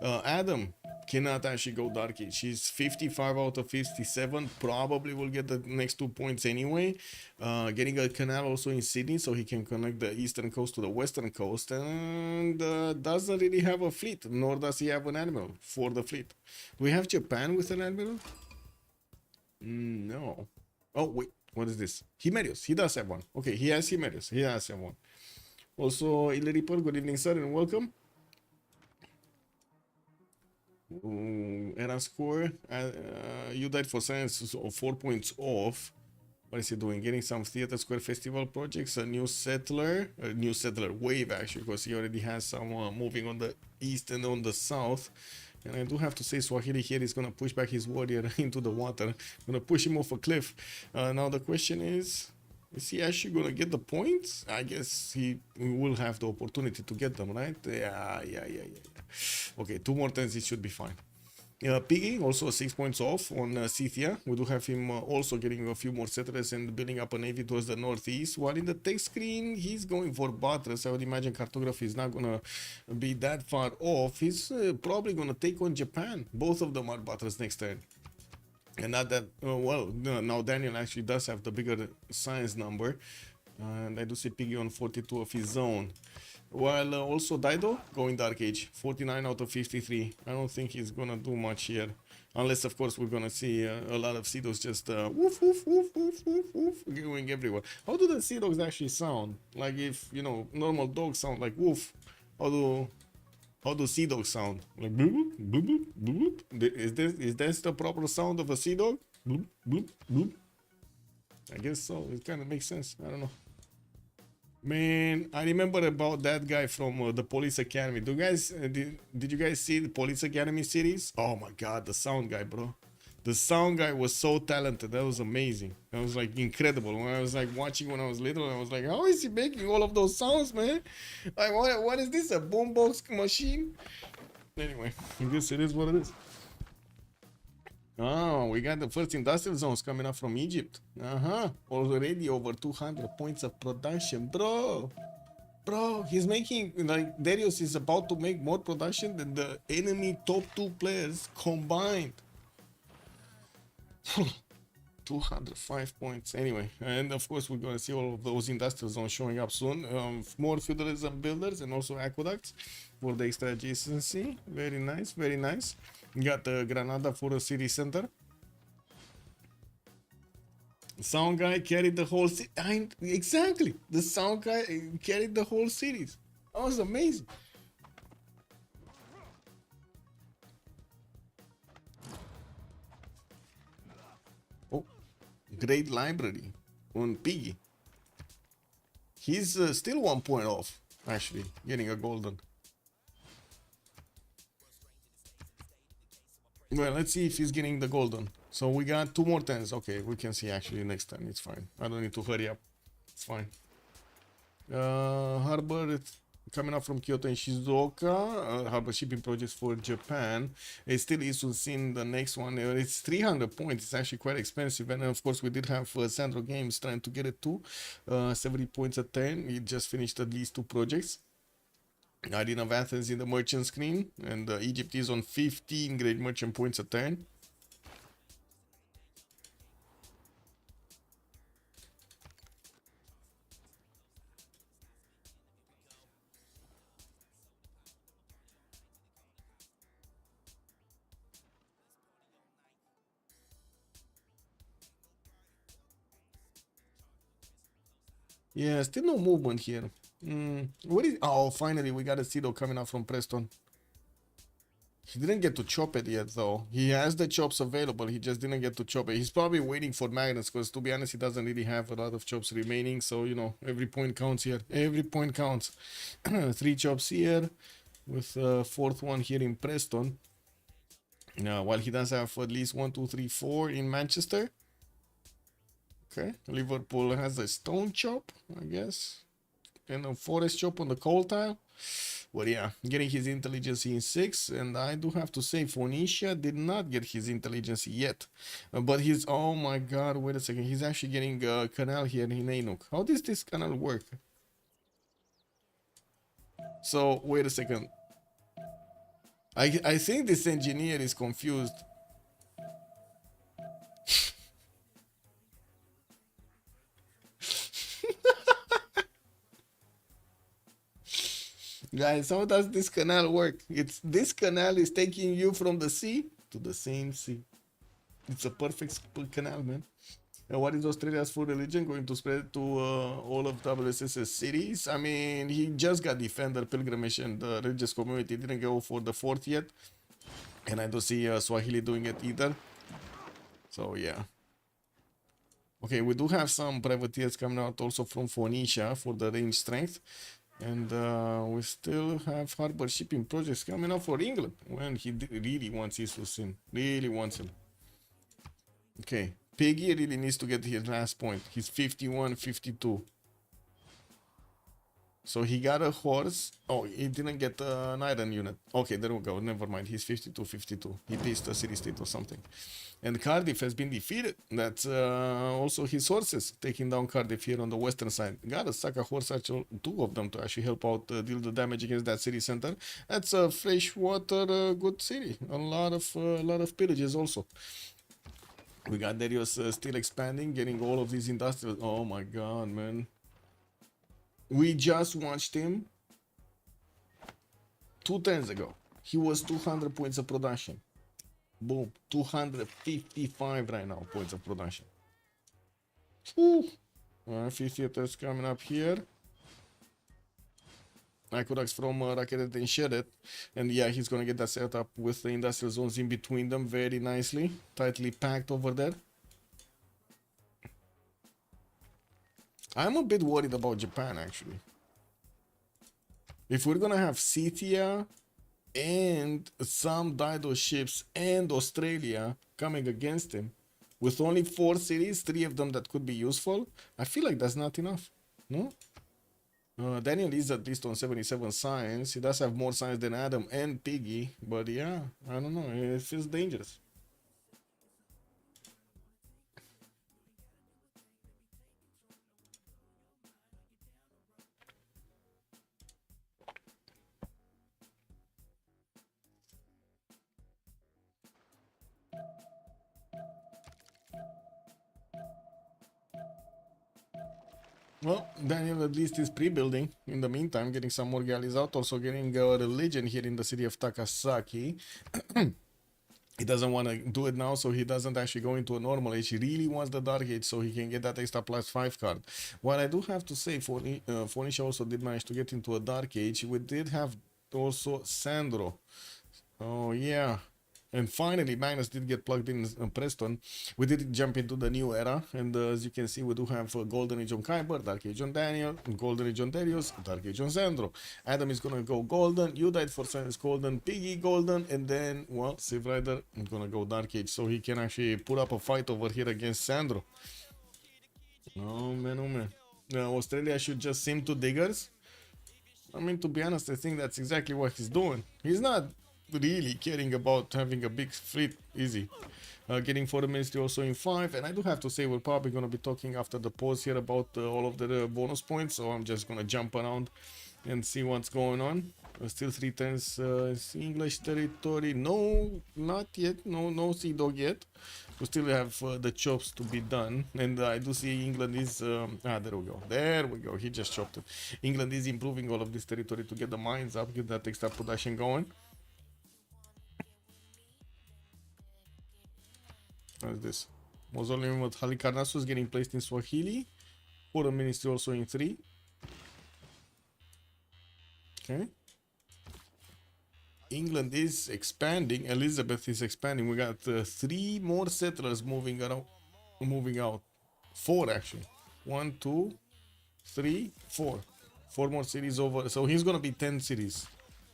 Adam cannot actually go dark age. He's 55 out of 57, probably will get the next 2 points anyway. Getting a canal also in Sydney so he can connect the eastern coast to the western coast, and doesn't really have a fleet, nor does he have an admiral for the fleet. Do we have Japan with an admiral? No. Oh wait, what is this? Himerius. He does have one. Okay, he has Himerius. He has have one. Also, Illyreaper, good evening, sir, and welcome. Era score. You died for science, so 4 points off. What is he doing? Getting some Theater Square Festival projects, a new settler wave actually, because he already has some moving on the east and on the south. And I do have to say, Swahili here is going to push back his warrior into the water. Going to push him off a cliff. Now the question is he actually going to get the points? I guess he will have the opportunity to get them, right? Yeah. Okay, 2 more turns, it should be fine. Piggy, also 6 points off on Scythia. We do have him also getting a few more settlers and building up a navy towards the northeast. While in the text screen, he's going for Batras. I would imagine cartography is not going to be that far off. He's probably going to take on Japan. Both of them are Batras next turn. And not that, now Daniel actually does have the bigger science number. And I do see Piggy on 42 of his own. While also Dido going Dark Age, 49 out of 53. I don't think he's gonna do much here. Unless, of course, we're gonna see a lot of sea dogs just woof, woof, woof, woof, woof, woof, going everywhere. How do the sea dogs actually sound? Like if, normal dogs sound like woof, how do sea dogs sound? Like boop, boop, boop, boop, boop? Is this the proper sound of a sea dog? Boop, boop, boop. I guess so. It kind of makes sense. I don't know. Man, I remember about that guy from the Police Academy. Do you guys did you guys see the Police Academy series? Oh my god, the sound guy, bro. The sound guy was so talented. That was amazing. That was like incredible. When I was like watching when I was little, I was like, how is he making all of those sounds, man? Like, what is this? A boombox machine? Anyway, I guess it is what it is. Oh, we got the first industrial zones coming up from Egypt. Already over 200 points of production. Bro, he's making, like, Darius is about to make more production than the enemy top 2 players combined. 205 points. Anyway, and of course we're going to see all of those industrial zones showing up soon. More feudalism builders and also aqueducts for the extra adjacency. Very nice, very nice. We got the Granada for a city center. Sound guy carried the whole city. Exactly, the sound guy carried the whole series. That was amazing. Oh, great library on Piggy. He's still 1 point off, actually, getting a golden. Well, let's see if he's getting the golden. So we got 2 more turns. Okay, we can see actually next time. It's fine. I don't need to hurry up. It's fine. Harbor, it's coming up from Kyoto and Shizuoka. Harbor shipping projects for Japan. It still is to see the next one. It's 300 points. It's actually quite expensive. And of course, we did have Sandro Games trying to get it too. 70 points a turn. We just finished at least 2 projects. Arena of Athens in the merchant screen, and Egypt is on 15 great merchant points a turn. Yeah, still no movement here. What is? Oh, finally we got a Cedo coming out from Preston. He didn't get to chop it yet, though. He has the chops available. He just didn't get to chop it. He's probably waiting for Magnus, because to be honest, he doesn't really have a lot of chops remaining. So, you know, every point counts here. Every point counts. 3 chops here, with fourth one here in Preston. While he does have at least 1, 2, 3, 4 in Manchester. Okay, Liverpool has a stone chop, I guess, and a forest chop on the coal tile. But yeah, getting his intelligence in 6, and I do have to say Phoenicia did not get his intelligence yet. But he's, oh my god, wait a second, he's actually getting a canal here in Ainuk. How does this canal work? So, wait a second. I think this engineer is confused. Guys, how does this canal work? This canal is taking you from the sea to the same sea. It's a perfect canal, man. And what is Australia's food religion going to spread to all of WSS's cities? I mean, he just got Defender, Pilgrimage, and the religious community didn't go for the 4th yet. And I don't see Swahili doing it either. So, yeah. Okay, we do have some privateers coming out also from Phoenicia for the range strength. And we still have harbor shipping projects coming up for England when he really wants Isus, really wants him. Okay, Piggy really needs to get his last point. He's 51, 52. So he got a horse. Oh, he didn't get an iron unit. Okay, there we go. Never mind. He's 52, 52. He pissed a city state or something. And Cardiff has been defeated. That's also his horses taking down Cardiff here on the western side. Gotta sack a horse, actually, 2 of them to actually help out deal the damage against that city center. That's a freshwater good city. A lot of pillages also. We got Darius still expanding, getting all of these industrial. Oh my god, man. We just watched him 2 turns ago. He was 200 points of production. Boom. 255 right now points of production. Whew. 50th is coming up here. Aqueducts from Racket and Shedet. And yeah, he's gonna get that set up with the industrial zones in between them very nicely. Tightly packed over there. I'm a bit worried about Japan, actually. If we're gonna have Scythia and some Dido ships and Australia coming against him, with only 4 cities, 3 of them that could be useful, I feel like that's not enough, no? Daniel is at least on 77 science. He does have more science than Adam and Piggy, but yeah, I don't know, it feels dangerous. Well, Daniel at least is pre-building. In the meantime, getting some more galleys out. Also getting a religion here in the city of Takasaki. He doesn't want to do it now, so he doesn't actually go into a normal age. He really wants the Dark Age, so he can get that extra +5 card. What I do have to say, Phoenicia also did manage to get into a Dark Age. We did have also Sandro. Oh, yeah. And finally, Magnus did get plugged in Preston. We did jump into the new era, and as you can see, we do have Golden Age on Kyber, Dark Age on Daniel, Golden Age on Darius, Dark Age on Sandro. Adam is gonna go Golden, you died for Science Golden, Piggy Golden, and then, well, Civ Rider is gonna go Dark Age, so he can actually put up a fight over here against Sandro. Oh man, oh man. Australia should just sim to diggers. I mean, to be honest, I think that's exactly what he's doing. He's not really caring about having a big fleet easy. Getting for the ministry also in 5, and I do have to say we're probably going to be talking after the pause here about all of the bonus points, so I'm just going to jump around and see what's going on. Still 3 turns English territory. No, not yet. No Sea Dog yet. We still have the chops to be done, and I do see England is there we go, he just chopped it. England is improving all of this territory to get the mines up, get that extra production going. What is this? Mausoleum with Halicarnassus getting placed in Swahili. Foreign Ministry also in 3. Okay. England is expanding. Elizabeth is expanding. We got 3 more settlers moving around, moving out. 4 actually. 1, 2, 3, 4. 4 more cities over. So he's gonna be 10 cities.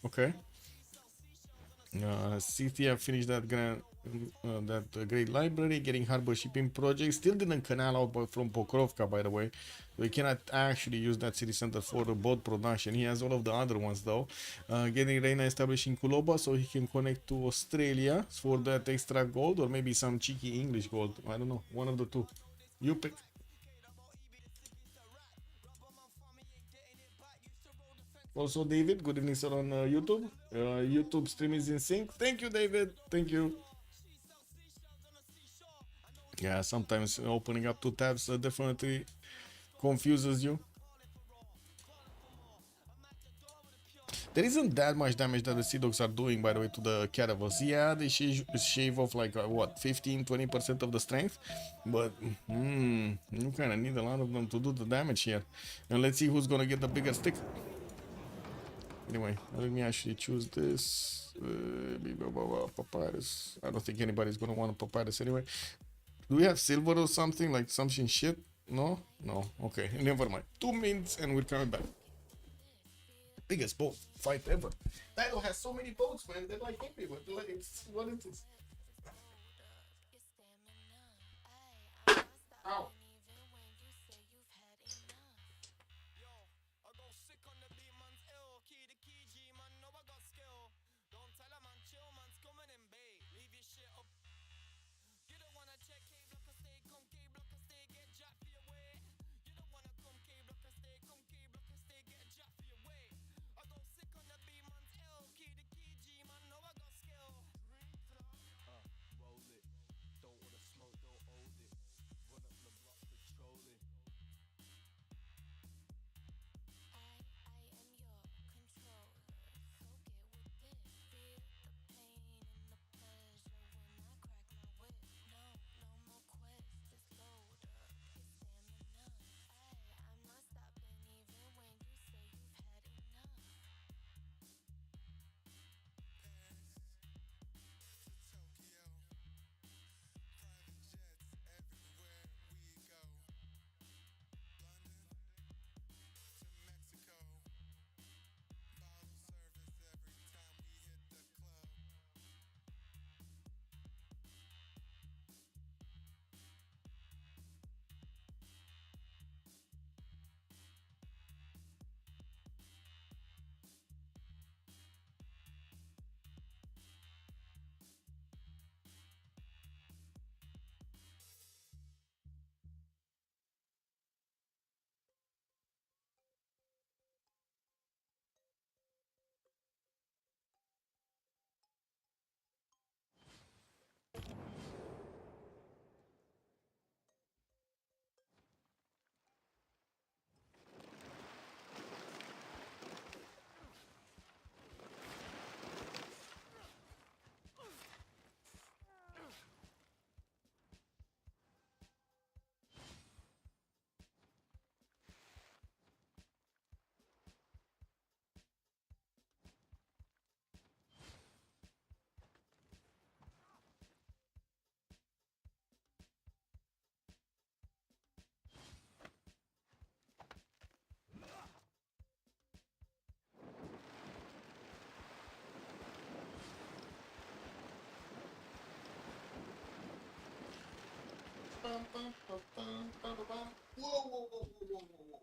Okay. CTF finished that great library, getting harbor shipping project. Still didn't canal out from Pokrovka, by the way. We cannot actually use that city center for the boat production. He has all of the other ones though. Getting Reina established in Kuloba so he can connect to Australia for that extra gold, or maybe some cheeky English gold. I don't know. One of the two. You pick. Also, David, good evening, sir, on YouTube. YouTube stream is in sync. Thank you, David. Thank you. Yeah, sometimes opening up 2 tabs definitely confuses you. There isn't that much damage that the Sea Dogs are doing, by the way, to the caravels. Yeah, they shave off like, what, 15-20% of the strength? But, you kind of need a lot of them to do the damage here. And let's see who's gonna get the bigger stick. Anyway, let me actually choose this. Papyrus. I don't think anybody's gonna want a papyrus anyway. Do we have silver or something? Like something shit? No? No. Okay, never mind. 2 minutes and we're coming back. Biggest boat fight ever. Dino has so many boats, man. They're like everywhere. They're like, what is this? Ow.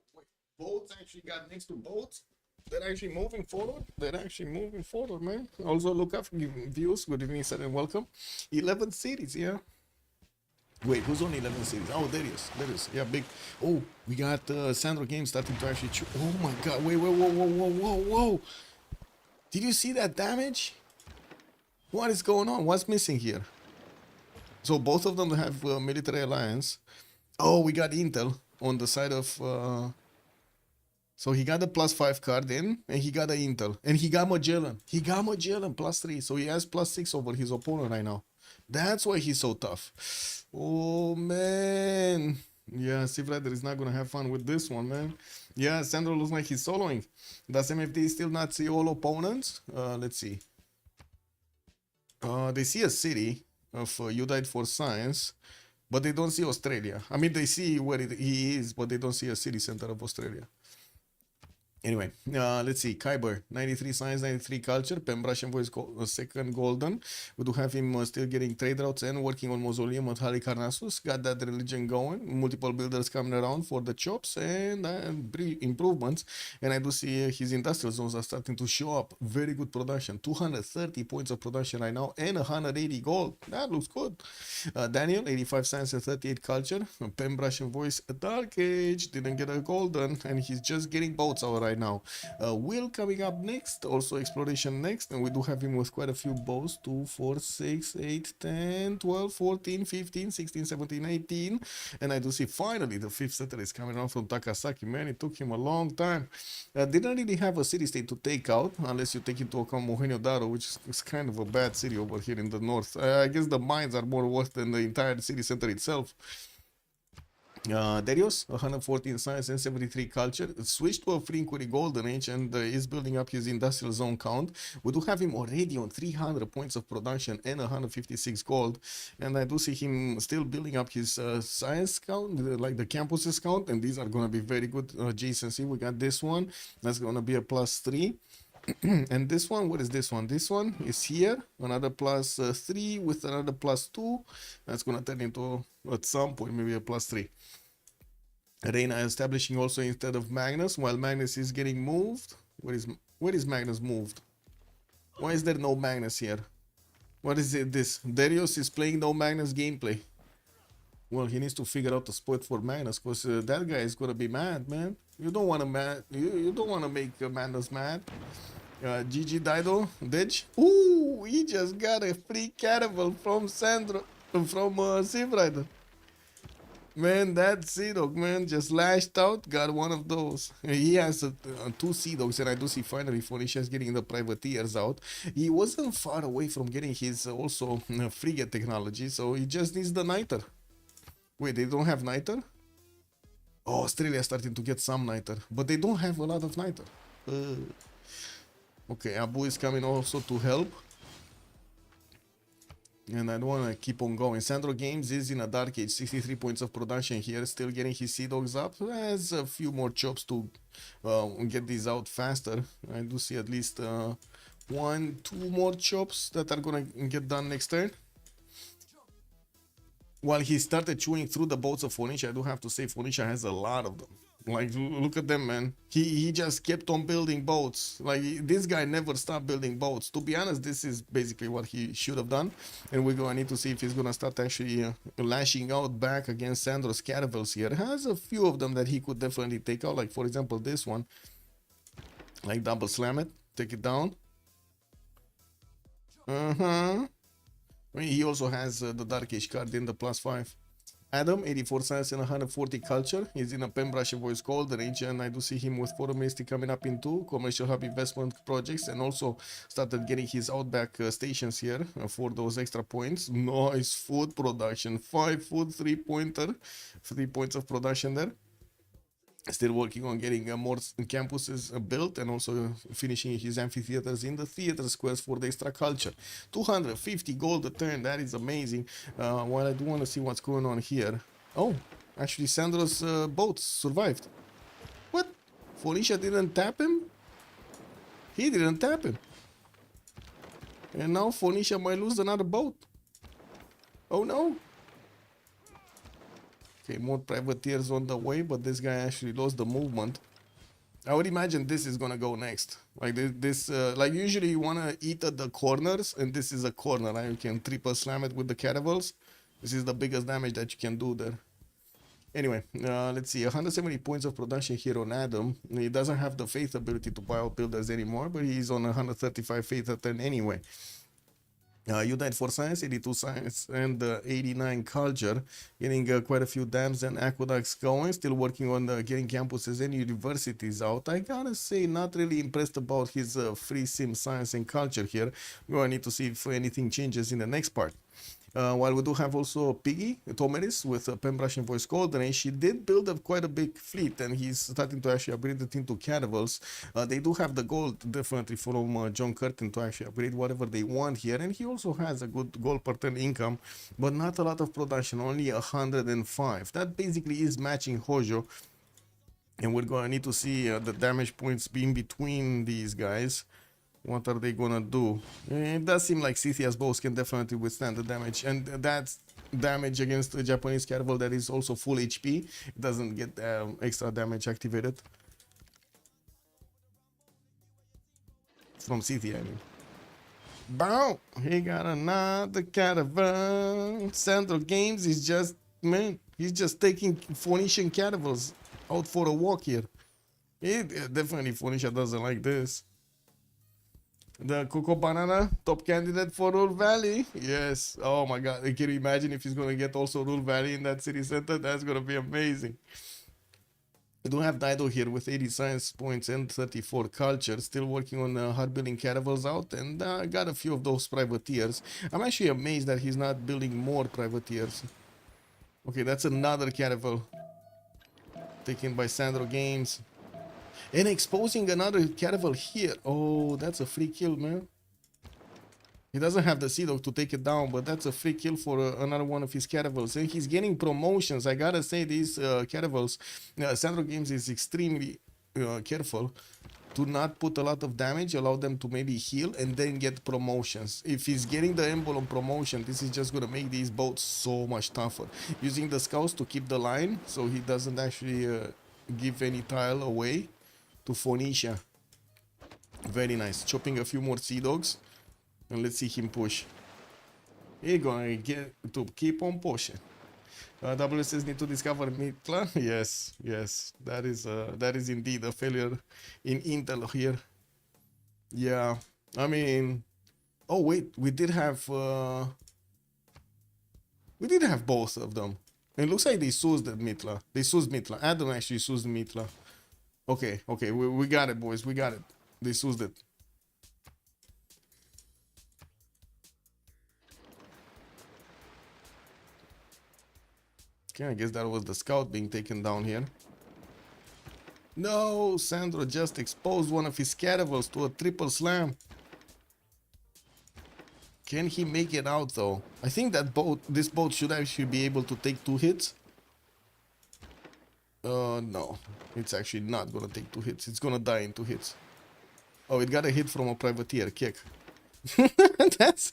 Wait, boats actually got next to boats? They're actually moving forward. They're actually moving forward, man. Also, look up views. Good evening, sir, and welcome. 11 cities, yeah. Wait, who's on 11 cities? Oh, there he is. There he is. Yeah, big. Oh, we got Sandro Games starting to actually. Oh my God! Wait, whoa, whoa, whoa, whoa, whoa, whoa! Did you see that damage? What is going on? What's missing here? So both of them have military alliance. Oh, we got Intel on the side of. So he got a +5 card in, and he got an Intel, and he got Magellan. He got Magellan +3, so he has +6 over his opponent right now. That's why he's so tough. Oh man, Yeah, Civ Rider is not gonna have fun with this one, man. Yeah, Sandro looks like he's soloing. Does MFD still not see all opponents? Let's see. They see a city of You Died for Science, but they don't see Australia. I mean, they see where he is, but they don't see a city center of Australia. Anyway, let's see. Kyber, 93 science, 93 culture. Pembrush and voice second golden. We do have him still getting trade routes and working on Mausoleum at Halicarnassus. Got that religion going. Multiple builders coming around for the chops and improvements. And I do see his industrial zones are starting to show up. Very good production. 230 points of production right now and 180 gold. That looks good. Daniel, 85 science and 38 culture. Pembrush and voice Dark Age. Didn't get a golden and he's just getting boats out right now. Will coming up next, also exploration next, and we do have him with quite a few bows. 2, 4, 6, 8, 10, 12, 14, 15, 16, 17, 18, and I do see finally the 5th settler is coming around from Takasaki. Man, it took him a long time. Didn't really have a city state to take out unless you take into account Mohenjo Daro, which is kind of a bad city over here in the north. I guess the mines are more worth than the entire city center itself. Darius, 114 science and 73 culture, switched to a free inquiry golden age and is building up his industrial zone count. We do have him already on 300 points of production and 156 gold, and I do see him still building up his science count, like the campuses count, and these are going to be very good adjacency. We got this one, that's going to be a +3. And this one, what is this one? This one is here, another +3 with another +2. That's gonna turn into, at some point, maybe a +3. Reina establishing also instead of Magnus, while Magnus is getting moved. Where is Magnus moved? Why is there no Magnus here? What is it? This Darius is playing no Magnus gameplay. Well, he needs to figure out a spot for Magnus, because that guy is gonna be mad, man. You don't want to you don't want to make Magnus mad. GG Dido, Dej. Ooh, he just got a free caravel from Sandro, from Civ Rider. Man, that Sea Dog, man, just lashed out, got one of those. He has 2 Sea Dogs, and I do see finally Phoenicia is getting the privateers out. He wasn't far away from getting his also frigate technology, so he just needs the Niter. Wait, they don't have Niter? Oh, Australia is starting to get some Niter, but they don't have a lot of Niter. Okay, Abu is coming also to help. And I don't want to keep on going. Sandro Games is in a Dark Age, 63 points of production here, still getting his Sea Dogs up. Has a few more chops to get these out faster. I do see at least 1, 2 more chops that are gonna get done next turn. While he started chewing through the boats of Phoenicia, I do have to say Phoenicia has a lot of them. Like, look at them, man. He just kept on building boats. Like, this guy never stopped building boats. To be honest, this is basically what he should have done. And we're going to need to see if he's going to start actually lashing out back against Sandro's caravels here. Has a few of them that he could definitely take out. Like, for example, this one. Like, double slam it. Take it down. I mean, he also has the Dark Age card in the +5. Adam, 84 science and 140 culture. He's in a Pembrush voice golden age, and I do see him with photomistic coming up into commercial hub investment projects, and also started getting his outback stations here for those extra points. Nice food production, 5 food, 3-pointer, 3 points of production there. Still working on getting more campuses built and also finishing his amphitheaters in the theater squares for the extra culture. 250 gold a turn, that is amazing. While I do want to see what's going on here. Oh, actually Sandro's boats survived. What? Phoenicia didn't tap him? He didn't tap him. And now Phoenicia might lose another boat. Oh no. Okay, more privateers on the way, but this guy actually lost the movement. I would imagine this is gonna go next. Like this like usually you wanna eat at the corners, and this is a corner, right? You can triple slam it with the caravels. This is the biggest damage that you can do there. Anyway, let's see, 170 points of production here on Adam. He doesn't have the faith ability to buy out builders anymore, but he's on 135 faith a turn anyway. You died for science, 82 science, and 89 culture, getting quite a few dams and aqueducts going, still working on getting campuses and universities out. I gotta say, not really impressed about his free sim science and culture here. We're gonna need to see if anything changes in the next part. While we do have also Piggy, Tomeris with Pembrush and Voice Golden, she did build up quite a big fleet, and he's starting to actually upgrade it into caravels. They do have the gold definitely from John Curtin to actually upgrade whatever they want here, and he also has a good gold per turn income, but not a lot of production, only 105. That basically is matching Hojo, and we're gonna need to see the damage points in between these guys. What are they gonna do? It does seem like Scythia's bows can definitely withstand the damage, and that's damage against the Japanese caravel that is also full HP. It doesn't get extra damage activated from Scythia, I mean. Bow! He got another caravan. Central Games is just, man, he's just taking Phoenician caravels out for a walk here. Definitely Phoenicia doesn't like this. The Coco Banana, top candidate for Rule Valley. Yes. Oh my god. Can you imagine if he's going to get also Rule Valley in that city center? That's going to be amazing. We do have Dido here with 80 science points and 34 culture. Still working on hard building caravels out, and got a few of those privateers. I'm actually amazed that he's not building more privateers. Okay, that's another caravel taken by Sandro Games. And exposing another caravel here. Oh, that's a free kill, man. He doesn't have the Sea Dog to take it down, but that's a free kill for another one of his caravels. And he's getting promotions. I gotta say, these caravels, Sandro Games is extremely careful to not put a lot of damage, allow them to maybe heal, and then get promotions. If he's getting the emblem promotion, this is just gonna make these boats so much tougher. Using the scouts to keep the line, so he doesn't actually give any tile away to Phoenicia. Very nice. Chopping a few more Sea Dogs. And let's see him push. He's gonna get to keep on pushing. WSS need to discover Mitla. Yes, yes. That is indeed a failure in Intel here. Yeah. I mean, oh wait, we did have both of them. It looks like they sourced the Mitla. They sourced Mitla. Adam actually sourced Mitla. Okay, okay, we got it, boys. We got it. They sourced it. Okay, I guess that was the scout being taken down here. No, Sandro just exposed one of his caravels to a triple slam. Can he make it out though? I think that this boat should actually be able to take 2 hits. No, it's actually not gonna take 2 hits. It's gonna die in 2 hits. Oh, it got a hit from a privateer kick. that's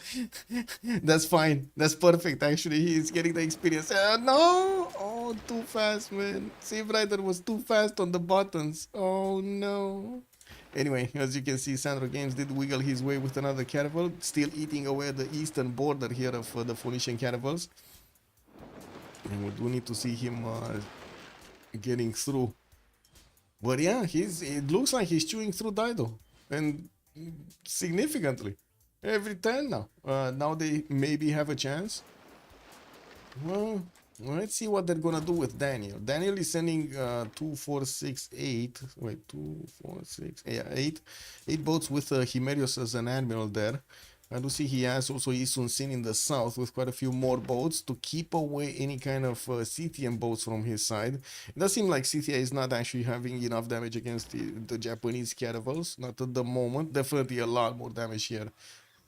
fine. That's perfect. Actually, he's getting the experience. No! Oh, too fast, man. Save Rider was too fast on the buttons. Oh no. Anyway, as you can see, Sandro Games did wiggle his way with another caravel, still eating away at the eastern border here of the Phoenician caravels. And we do need to see him getting through. But yeah, it looks like he's chewing through Dido, and significantly. Every turn now. Now they maybe have a chance. Well, let's see what they're gonna do with Daniel. Daniel is sending 2, 4, 6, 8. Wait, 2, 4, 6. Yeah, 8 boats with Himerius as an admiral there. I do see he has also Isun Sin in the south with quite a few more boats to keep away any kind of Scythian boats from his side. It does seem like Scythia is not actually having enough damage against the Japanese caravels. Not at the moment. Definitely a lot more damage here.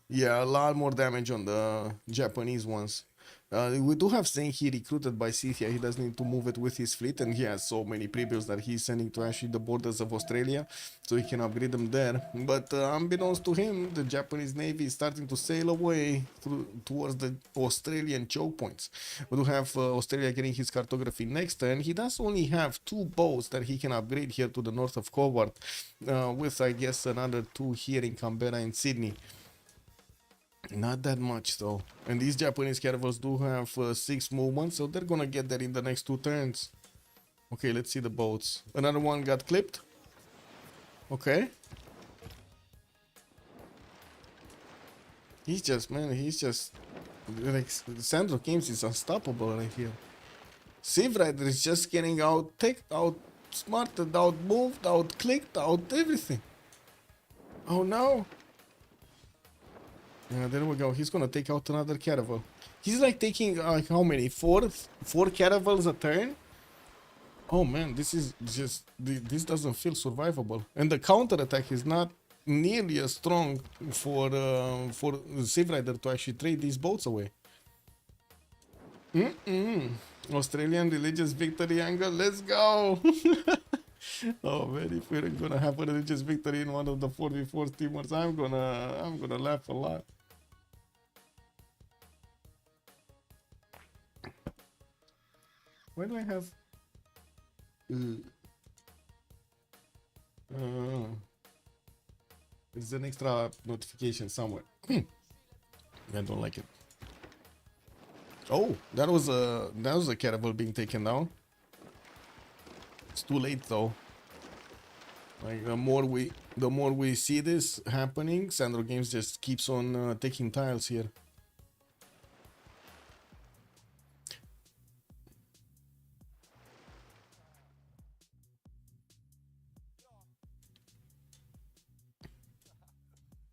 Yeah, a lot more damage on the Japanese ones. We do have Zen here recruited by Scythia. He does need to move it with his fleet, and he has so many pre-builds that he's sending to actually the borders of Australia, so he can upgrade them there. But unbeknownst to him, the Japanese Navy is starting to sail away towards the Australian choke points. We do have Australia getting his cartography next turn. He does only have 2 boats that he can upgrade here to the north of Cobart, with I guess another 2 here in Canberra and Sydney. Not that much though. And these Japanese caravels do have 6 movements, so they're gonna get there in the next 2 turns. Okay, let's see the boats. Another one got clipped. Okay. He's just, man, like, Sandro Games is unstoppable right here. Civ Rider is just getting outsmarted, out-moved, out-clicked, out everything. Oh no. Yeah, there we go. He's gonna take out another caravel. He's like taking like how many? Four caravels a turn? Oh man, this is just this doesn't feel survivable. And the counter attack is not nearly as strong for Save Rider to actually trade these boats away. Australian religious victory angle. Let's go. Oh man, if we're gonna have a religious victory in one of the 4v4 steamers, I'm gonna laugh a lot. Why do I have there's an extra notification somewhere. I don't like it. Oh, that was a caravel being taken down. It's too late though. Like the more we see this happening, Sandro Games just keeps on taking tiles here.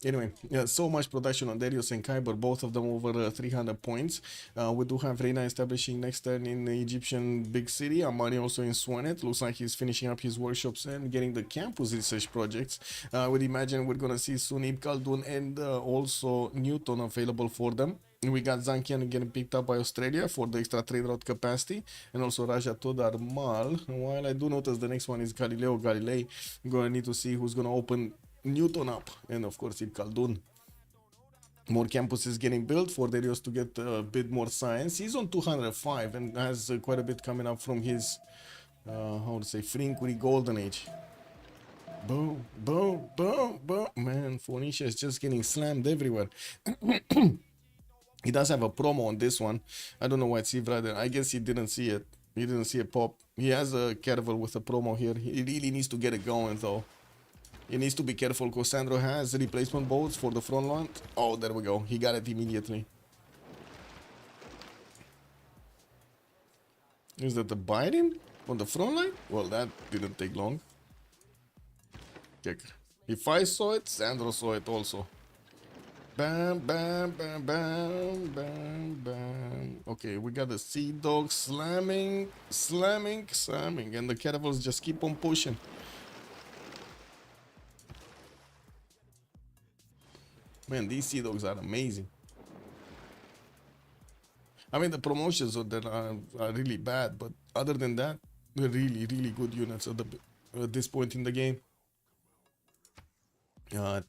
Anyway, yeah, so much production on Darius and Kyber, both of them over 300 points. We do have Reina establishing next turn in the Egyptian big city. Amari also in Swanet. Looks like he's finishing up his workshops and getting the campus research projects. We'd imagine we're gonna see soon Ibn Khaldun and also Newton available for them. We got Zankian getting picked up by Australia for the extra trade route capacity, and also Raja Todar Mal. While I do notice the next one is Galileo Galilei, gonna need to see who's gonna open Newton up, and of course Ibn Khaldun. More campuses getting built for Darius to get a bit more science. He's on 205 and has quite a bit coming up from his, how to say, Frinkuri Golden Age. Boom, boom, boom, boom. Man, Phoenicia is just getting slammed everywhere. He does have a promo on this one. I don't know why it's rather. I guess he didn't see it. He didn't see it pop. He has a caravel with a promo here. He really needs to get it going though. He needs to be careful because Sandro has replacement boats for the front line. Oh, there we go. He got it immediately. Is that the Biden on the front line? Well, that didn't take long. Check. If I saw it, Sandro saw it also. Bam, bam, bam, bam, bam, bam. Okay, we got the Sea Dog slamming, and the caravels just keep on pushing. Man, these Sea Dogs are amazing. I mean, the promotions of them are really bad, but other than that, they're really, really good units at this point in the game.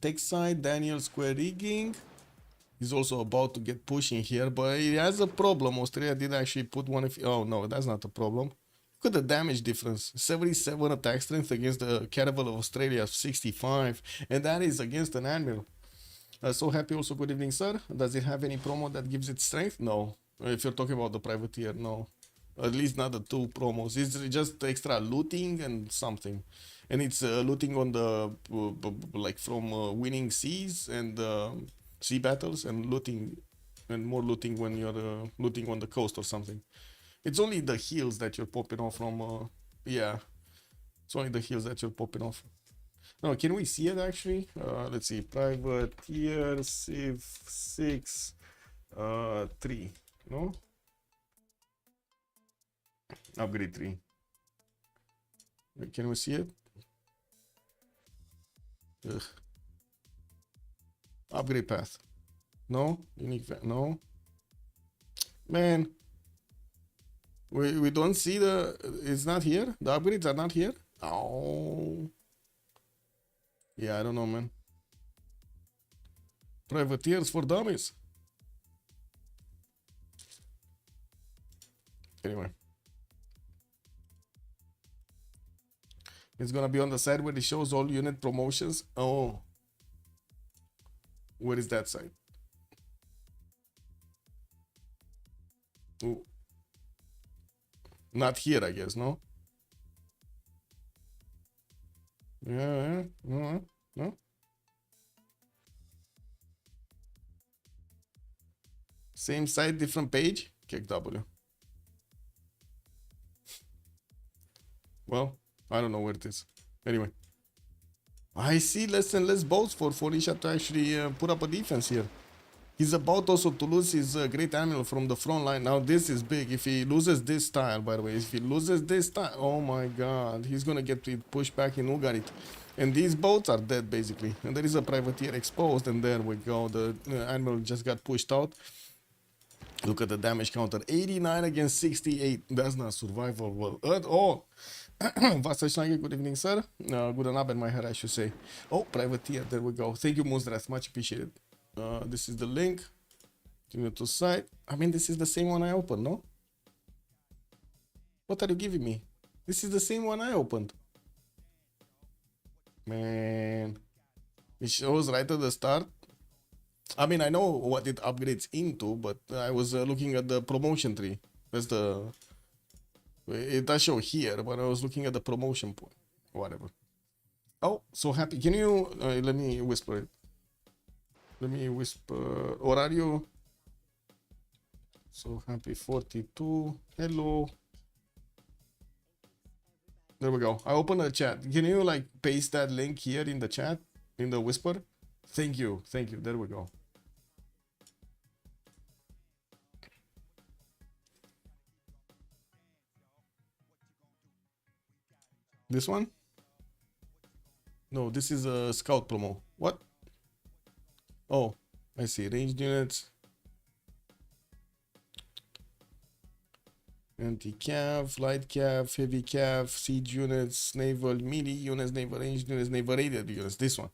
Tech side, Daniel Square Rigging. He's also about to get pushing here, but he has a problem. Australia did actually put one of... Oh, no, that's not a problem. Look at the damage difference. 77 attack strength against the Caravel of Australia, 65. And that is against an Admiral. So happy also, good evening, sir. Does it have any promo that gives it strength? No. If you're talking about the privateer, no. At least not the two promos. It's just extra looting and something. And it's looting on the, like from winning seas and sea battles, and looting, and more looting when you're looting on the coast or something. It's only the heals that you're popping off from, yeah. It's only the heals that you're popping off. No, can we see it actually? Let's see, privateer, Civ6, 3, no? Upgrade 3. Wait, can we see it? Ugh. Upgrade path. No? Unique, no? Man. We don't see the, it's not here? The upgrades are not here? Oh. Yeah, I don't know, man. Privateers for dummies. Anyway. It's gonna be on the side where it shows all unit promotions. Oh. Where is that side? Ooh. Not here, I guess, no? Yeah, no, no. Same side, different page. Kick W. Well, I don't know where it is. Anyway, I see less and less boats for Phoenicia to actually put up a defense here. He's about also to lose his great animal from the front line. Now this is big. If he loses this tile, by the way, if he loses this tile, oh my god, he's gonna get pushed back in Ugarit. And these boats are dead basically. And there is a privateer exposed, and there we go. The animal just got pushed out. Look at the damage counter, 89 against 68. That's not survivable at all. Vasashlange, good evening, sir. Good Abend, my hair, I should say. Oh, privateer, there we go. Thank you, Muzdras, much appreciated. This is the link. Continue to site. I mean, this is the same one I opened, no? What are you giving me? This is the same one I opened. Man. It shows right at the start. I mean, I know what it upgrades into, but I was looking at the promotion tree. That's the... It does show here, but I was looking at the promotion point. Whatever. Oh, so happy. Can you... let me whisper it. Let me whisper. Or are you? So happy 42. Hello. There we go. I opened the chat. Can you like paste that link here in the chat? In the whisper? Thank you. Thank you. There we go. This one? No, this is a scout promo. What? Oh, I see. Ranged units. Anti-cav, light cav, heavy cav, siege units, naval melee units, naval ranged units, naval raided units. This one.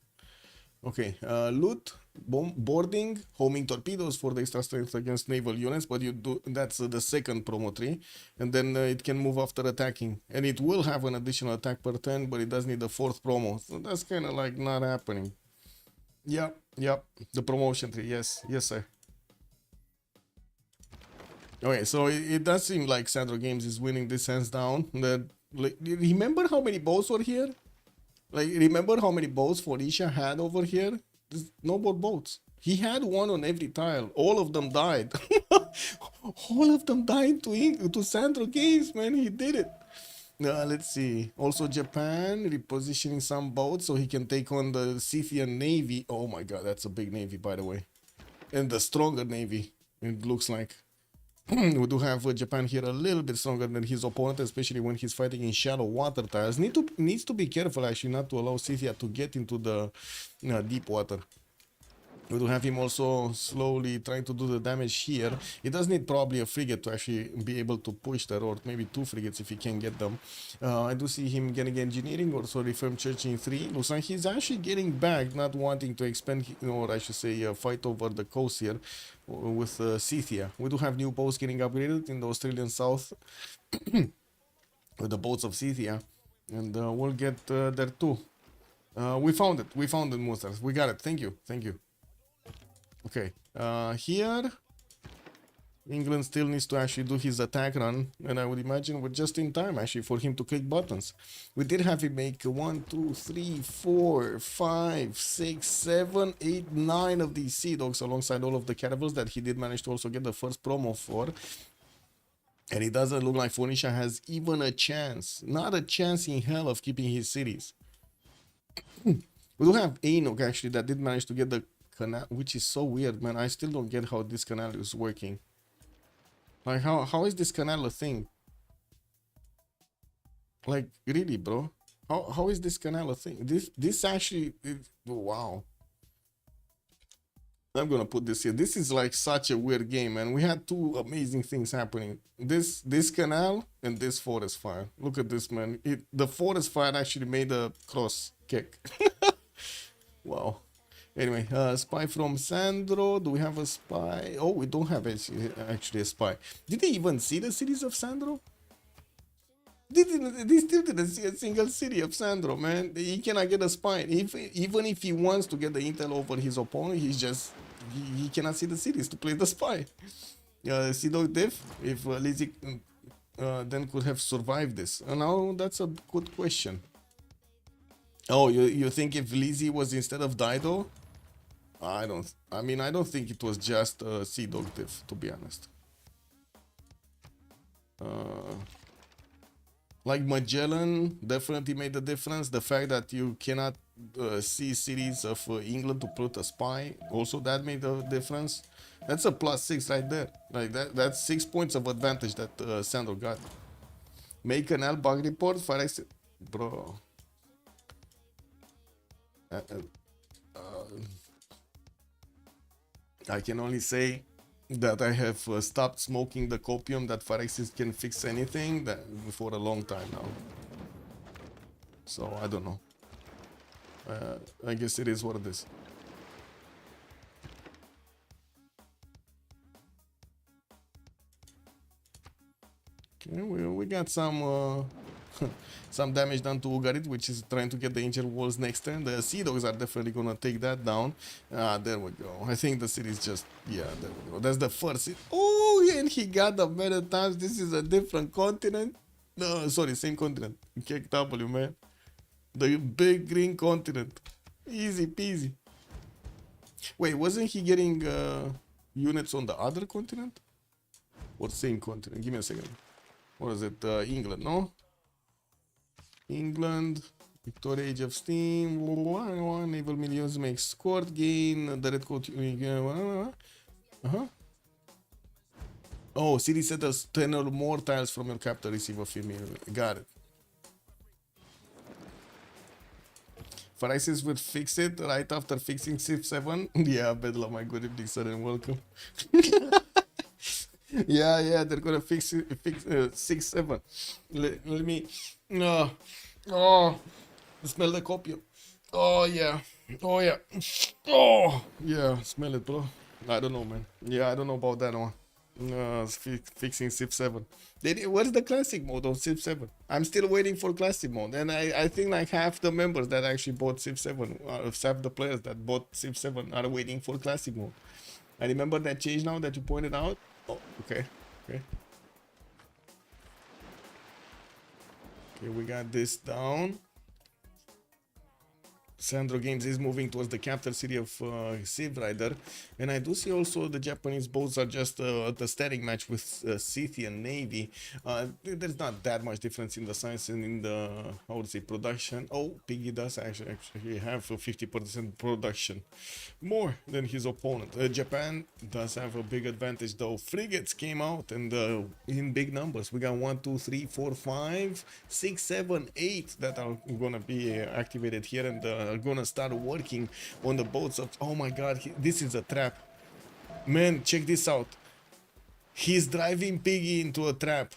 Okay. Loot, bomb, boarding, homing torpedoes for the extra strength against naval units, but you do that's the second promo tree, and then it can move after attacking, and it will have an additional attack per turn, but it does need the fourth promo. So that's kind of like not happening. Yep, yep. The promotion tree. Yes, yes, sir. Okay, so it does seem like Sandro Games is winning this hands down. That like, remember how many boats were here? Like, remember how many boats Felicia had over here? There's no more boats. He had one on every tile. All of them died. All of them died to Sandro Games, man. He did it. Let's see. Also, Japan repositioning some boats so he can take on the Scythian Navy. Oh my god, that's a big navy, by the way. And the stronger navy, it looks like. We do have Japan here a little bit stronger than his opponent, especially when he's fighting in shallow water tiles. Needs to be careful actually not to allow Scythia to get into the deep water. We do have him also slowly trying to do the damage here. He does need probably a frigate to actually be able to push there, or maybe two frigates if he can get them. I do see him getting engineering, also reform church in 3. Looks like he's actually getting back, not wanting to expand, or I should say fight over the coast here with Scythia. We do have new boats getting upgraded in the Australian South with the boats of Scythia, and we'll get there too. We found it, monsters. We got it. Thank you, thank you. Okay, here England still needs to actually do his attack run, and I would imagine we're just in time actually for him to click buttons. We did have him make 1, 2, 3, 4, 5, 6, 7, 8, 9 of these sea dogs alongside all of the caravels that he did manage to also get the first promo for. And it doesn't look like Phoenicia has even a chance, not a chance in hell of keeping his cities. We do have Enoch actually that did manage to get the canal, which is so weird, man. I still don't get how this canal is working. Like, how is this canal a thing? Like, really, bro? How is this canal a thing? This actually, wow. I'm gonna put this here. This is like such a weird game, man. We had two amazing things happening. This canal and this forest fire. Look at this, man. The forest fire actually made a cross kick. Wow. Anyway, spy from Sandro. Do we have a spy? Oh, we don't have actually a spy. Did they even see the cities of Sandro? They still didn't see a single city of Sandro, man. He cannot get a spy. Even if he wants to get the intel over his opponent, he cannot see the cities to play the spy. Sidok Dev, if Lizzie then could have survived this. Now that's a good question. Oh, you think if Lizzie was instead of Dido? I don't think it was just Sea Dog Diff, to be honest. Like Magellan definitely made a difference. The fact that you cannot sea cities of England to put a spy. Also, that made a difference. That's a +6 right there. Like that's 6 points of advantage that Sandro got. Make an L bug report for bro. Uh, I can only say that I have stopped smoking the copium that Phyrexis can fix anything that, for a long time now. So I don't know. I guess it is what it is. Okay, we got some some damage done to Ugarit, which is trying to get the injured walls next turn. The Sea Dogs are definitely gonna take that down. There we go. I think the city is just, yeah, there we go. That's the first. Oh, and he got the better times. This is a different continent. No, sorry, same continent. KW, man. The big green continent. Easy peasy. Wait, wasn't he getting units on the other continent? Or same continent? Give me a second. What is it? England, no? England, Victoria Age of Steam, naval millions makes court gain, the red coat, Oh, city settles 10 or more tiles from your capital, receive a female. Got it. Phyrexis would fix it right after fixing Civ7. Yeah, Bedlam, my good evening, sir, and welcome. Yeah, they're gonna fix 6-7. Let me. Oh, smell the copium. Oh yeah, oh yeah, smell it, bro. I don't know, man. Yeah, I don't know about that one. Fixing Civ7. Where's the classic mode on Civ7? I'm still waiting for classic mode, and I think like half the members that actually bought Civ7, half the players that bought Civ7 are waiting for classic mode. I remember that change now that you pointed out. Oh, okay. Okay, we got this down. Sandro Games is moving towards the capital city of Civ Rider, and I do see also the Japanese boats are just at a static match with Scythian Navy. There's not that much difference in the science and in the, I would say, production. Oh, Piggy does actually have a 50% production, more than his opponent. Japan does have a big advantage though. Frigates came out and in big numbers. We got 1, 2, 3, 4, 5, 6, 7, 8 that are gonna be activated here and are gonna start working on the boats of, oh my god, this is a trap, man. Check this out. He's driving Piggy into a trap.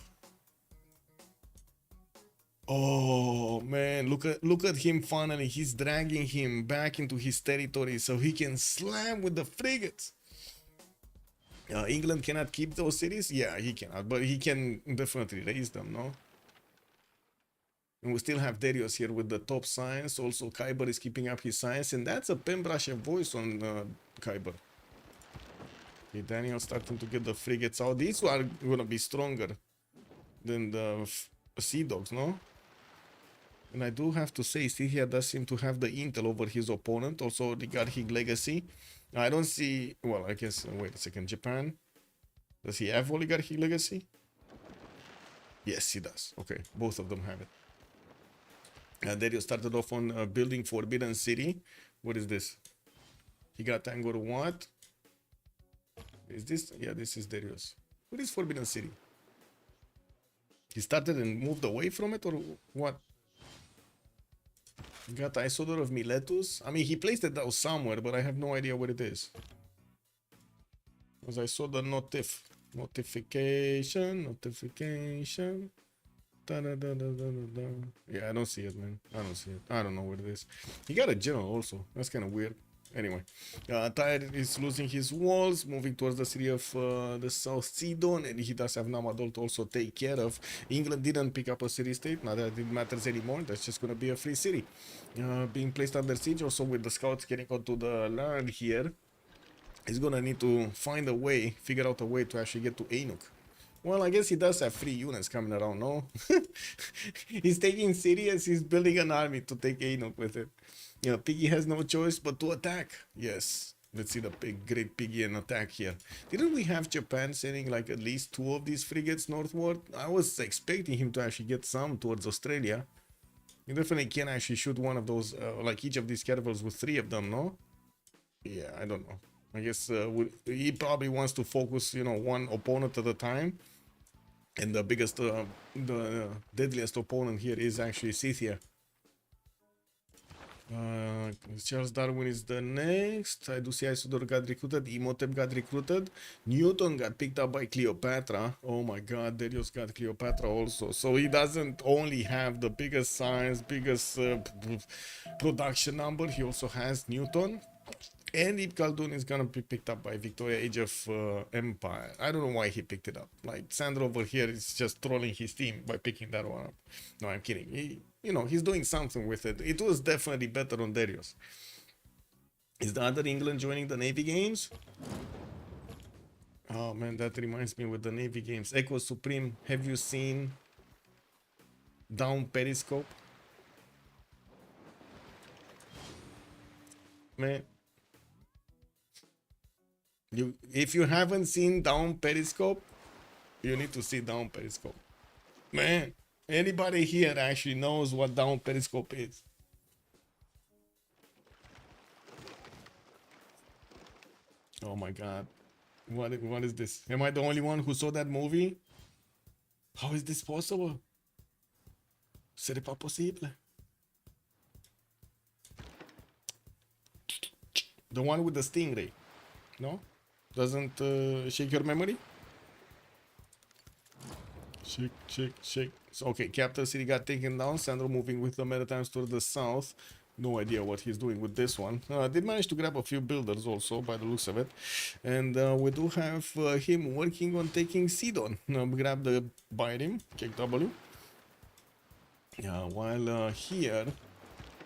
Oh man, look at him finally. He's dragging him back into his territory so he can slam with the frigates. England cannot keep those cities. Yeah, he cannot, but he can definitely raise them, no? And we still have Darius here with the top science. Also, Kyber is keeping up his science. And that's a Pembrashe voice on Kyber. Okay, Daniel starting to get the frigates out. These are going to be stronger than the Sea Dogs, no? And I do have to say, Scythia does seem to have the intel over his opponent. Also, regarding legacy. I don't see... Well, I guess... Wait a second. Japan. Does he have oligarchy legacy? Yes, he does. Okay, both of them have it. Darius started off on building Forbidden City. What is this? He got Angor what? Is this? Yeah, this is Darius. What is Forbidden City? He started and moved away from it, or what? He got Isodor of Miletus. I mean, he placed it down somewhere, but I have no idea what it is. Because I saw the notification. Da, da, da, da, da, da. Yeah, I don't see it, man. I don't see it. I don't know what it is. He got a general also. That's kind of weird. Anyway, Tyre is losing his walls, moving towards the city of the South Sidon, and he does have Namadol to also take care of. England didn't pick up a city state. Not that it matters anymore. That's just going to be a free city. Being placed under siege, also with the scouts getting onto the land here. He's going to need to find a way, figure out a way to actually get to Ainuk. Well, I guess he does have 3 units coming around, no? He's taking serious, he's building an army to take Ainuk with it. You know, Piggy has no choice but to attack. Yes, let's see the big, great Piggy and attack here. Didn't we have Japan sending like at least 2 of these frigates northward? I was expecting him to actually get some towards Australia. You definitely can actually shoot one of those, like each of these caravels with 3 of them, no? Yeah, I don't know. I guess he probably wants to focus, you know, one opponent at a time. And the biggest, the deadliest opponent here is actually Scythia. Charles Darwin is the next. I do see Isodor got recruited. Imhotep got recruited. Newton got picked up by Cleopatra. Oh my god, Darius got Cleopatra also. So he doesn't only have the biggest size, biggest production number, he also has Newton. And Ibn Khaldun is gonna be picked up by Victoria, Age of Empire. I don't know why he picked it up. Like Sandro over here is just trolling his team by picking that one up. No, I'm kidding. You know, he's doing something with it. It was definitely better on Darius. Is the other England joining the Navy Games? Oh man, that reminds me with the Navy Games. Echo Supreme, have you seen Down Periscope? Man. If you haven't seen Down Periscope, you need to see Down Periscope. Man, anybody here actually knows what Down Periscope is? Oh my god. What is this? Am I the only one who saw that movie? How is this possible? Ce n'est pas possible. The one with the stingray. No? Doesn't shake your memory? Shake. So, okay, Capital City got taken down. Sandro moving with the Maritimes toward the south. No idea what he's doing with this one. Did manage to grab a few builders also, by the looks of it. And we do have him working on taking Sidon. Grab the Birim, check W. While here,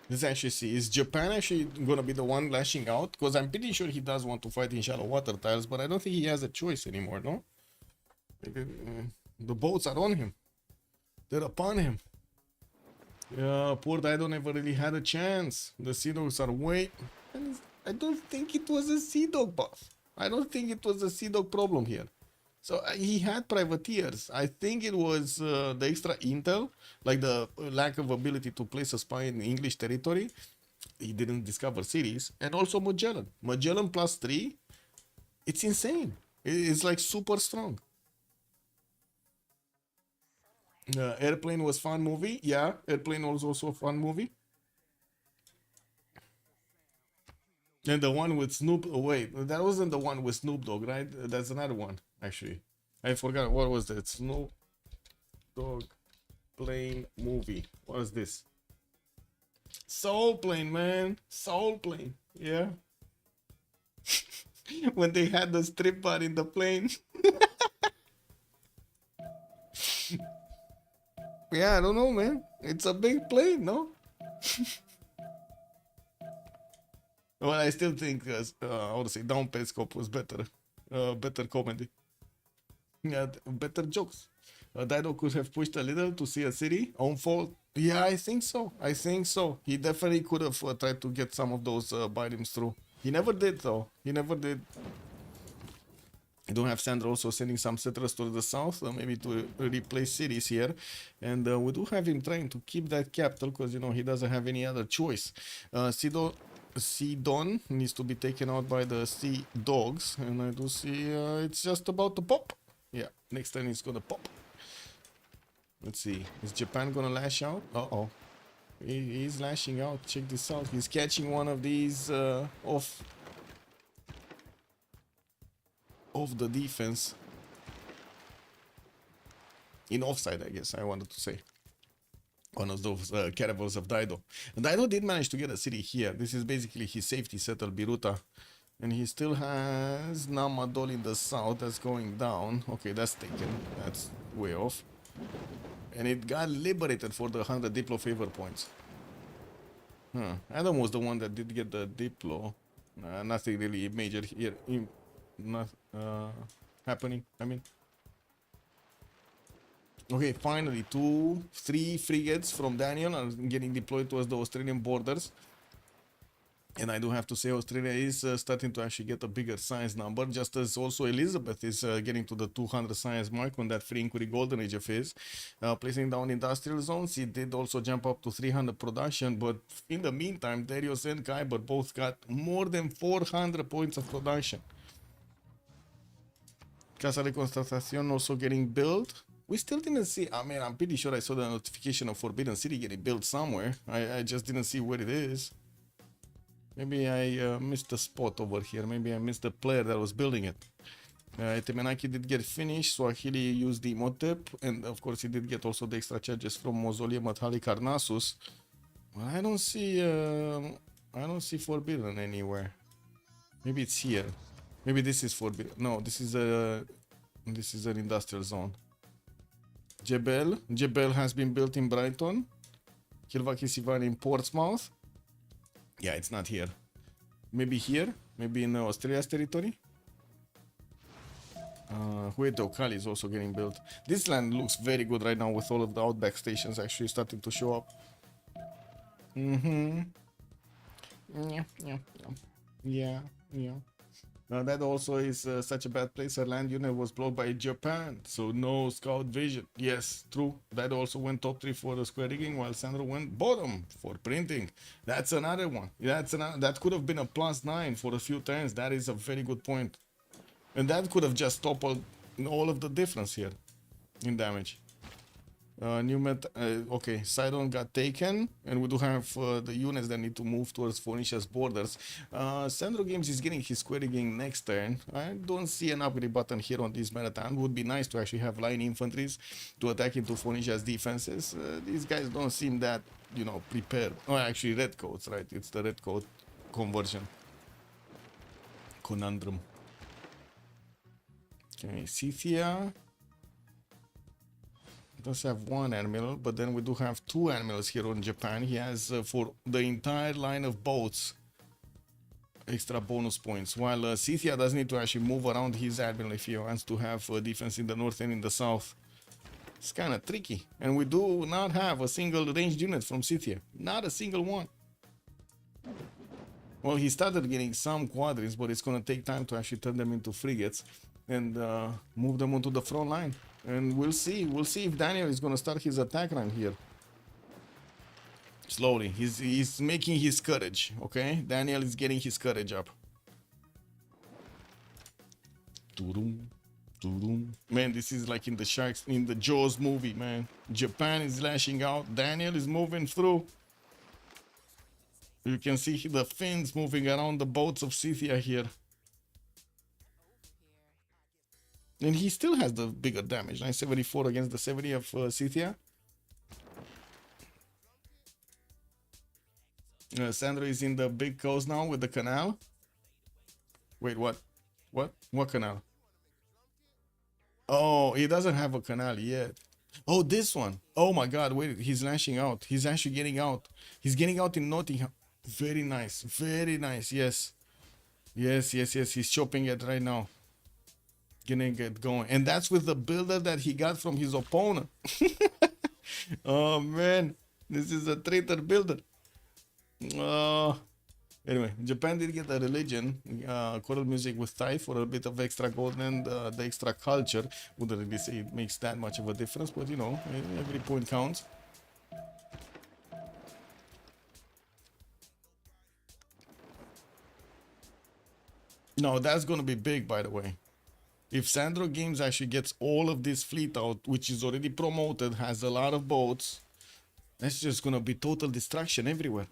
let's actually see, is Japan actually gonna be the one lashing out? Because I'm pretty sure he does want to fight in shallow water tiles, but I don't think he has a choice anymore, no? The boats are on him. They're upon him. Yeah, poor Dido never really had a chance. The Sea Dogs are way... I don't think it was a Sea Dog buff. I don't think it was a Sea Dog problem here. So he had privateers. I think it was the extra intel, like the lack of ability to place a spy in English territory. He didn't discover cities. And also Magellan. Magellan plus 3. It's insane. It's like super strong. Airplane was fun movie. Yeah, Airplane was also a fun movie. And the one with Snoop. Oh, wait, that wasn't the one with Snoop Dogg, right? That's another one, actually. I forgot what was that. Snoop Dogg plane movie. What is this? Soul Plane, man. Soul Plane. Yeah. When they had the strip bar in the plane. Yeah, I don't know, man. It's a big plane, no? Well, I still think, I would say, Down Periscope was better. Better comedy. Yeah, better jokes. Dido could have pushed a little to see a city. Own fault. Yeah, I think so. He definitely could have tried to get some of those bitems through. He never did, though. He never did. I don't have Sandra also sending some settlers to the south, maybe to replace cities here. And we do have him trying to keep that capital because, you know, he doesn't have any other choice. Sidon needs to be taken out by the Sea Dogs. And I do see it's just about to pop. Yeah, next time it's gonna pop. Let's see. Is Japan gonna lash out? Uh-oh. He's lashing out. Check this out. He's catching one of these off the defense. In offside, I guess I wanted to say. One of those caravels of Dido. And Dido did manage to get a city here. This is basically his safety settle, Biruta. And he still has Namadol in the south. That's going down. Okay, that's taken. That's way off. And it got liberated for the 100 Diplo favor points. Adam was the one that did get the Diplo. Nothing really major here. Not happening, I mean. Okay, finally 2-3 frigates from Daniel are getting deployed towards the Australian borders. And I do have to say Australia is starting to actually get a bigger science number, just as also Elizabeth is getting to the 200 science mark on that free inquiry golden age of his. Placing down industrial zones, he did also jump up to 300 production, but in the meantime, Darius and Kyber both got more than 400 points of production. Casa de Constatación also getting built. We still didn't see, I mean, I'm pretty sure I saw the notification of Forbidden City getting built somewhere. I just didn't see where it is. Maybe I missed the spot over here. Maybe I missed the player that was building it. Temenaki did get finished. Swahili used the Motep. And of course he did get also the extra charges from Mausoleum at Halicarnassus. Well, I don't see Forbidden anywhere. Maybe it's here. Maybe this is Forbidden. No, this is an industrial zone. Jebel has been built in Brighton. Kilvaki Sivan in Portsmouth. Yeah, it's not here. Maybe here? Maybe in Australia's territory? Hueto Kali is also getting built. This land looks very good right now with all of the outback stations actually starting to show up. Yeah. That also is such a bad place. Our land unit was blocked by Japan, so no scout vision. Yes, true. That also went top 3 for the square rigging, while Sandro went bottom for printing. That's another one. That could have been a +9 for a few turns. That is a very good point. And that could have just toppled all of the difference here in damage. Okay, Sidon got taken, and we do have the units that need to move towards Phoenicia's borders. Sandro Games is getting his square rigging next turn. I don't see an upgrade button here on this marathon. Would be nice to actually have line infantries to attack into Phoenicia's defenses. These guys don't seem that, prepared. Oh, actually, red coats, right? It's the red coat conversion conundrum. Okay, Scythia does have one admiral, but then we do have 2 admirals here on Japan. He has for the entire line of boats extra bonus points, while Scythia does need to actually move around his admiral if he wants to have defense in the north and in the south. It's kind of tricky, and we do not have a single ranged unit from Scythia, not a single one. Well, he started getting some quadrants, but it's going to take time to actually turn them into frigates and move them onto the front line. And we'll see if Daniel is going to start his attack run here. Slowly. He's making his courage, okay? Daniel is getting his courage up. Man, this is like in the Jaws movie, man. Japan is lashing out. Daniel is moving through. You can see the fins moving around the boats of Scythia here. And he still has the bigger damage, 974 against the 70 of Scythia. Sandro is in the big coast now with the canal. Wait, what? What canal? Oh, he doesn't have a canal yet. Oh, this one. Oh my god, wait, he's lashing out. He's actually getting out. He's getting out in Nottingham. Very nice, yes. Yes, he's chopping it right now. Gonna get going, and that's with the builder that he got from his opponent. Oh man, this is a traitor builder. Anyway, Japan did get a religion, choral music with Thai for a bit of extra gold and the extra culture. Wouldn't really say it makes that much of a difference, but every point counts. No, that's gonna be big, by the way. If Sandro Games actually gets all of this fleet out, which is already promoted, has a lot of boats, that's just gonna be total destruction everywhere.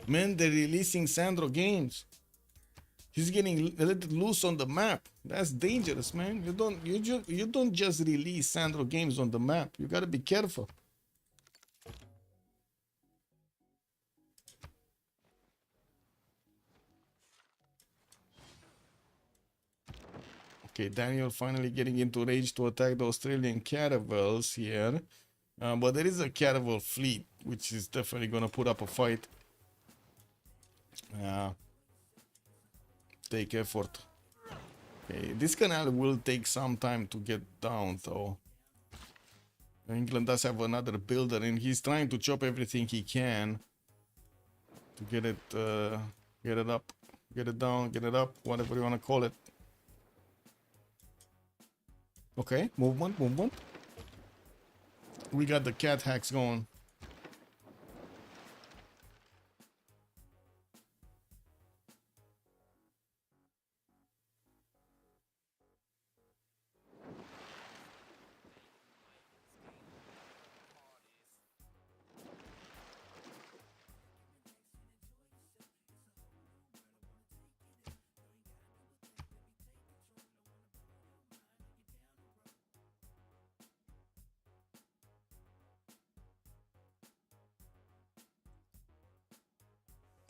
Man, they're releasing Sandro Games. He's getting let loose on the map. That's dangerous, man. You don't just release Sandro Games on the map. You gotta be careful. Okay, Daniel finally getting into range to attack the Australian caravels here. But there is a caravel fleet, which is definitely going to put up a fight. Take effort. Okay, this canal will take some time to get down, though. England does have another builder, and he's trying to chop everything he can to get it Get it up. Get it down. Get it up. Whatever you want to call it. Okay. Movement. Movement. We got the cat hacks going.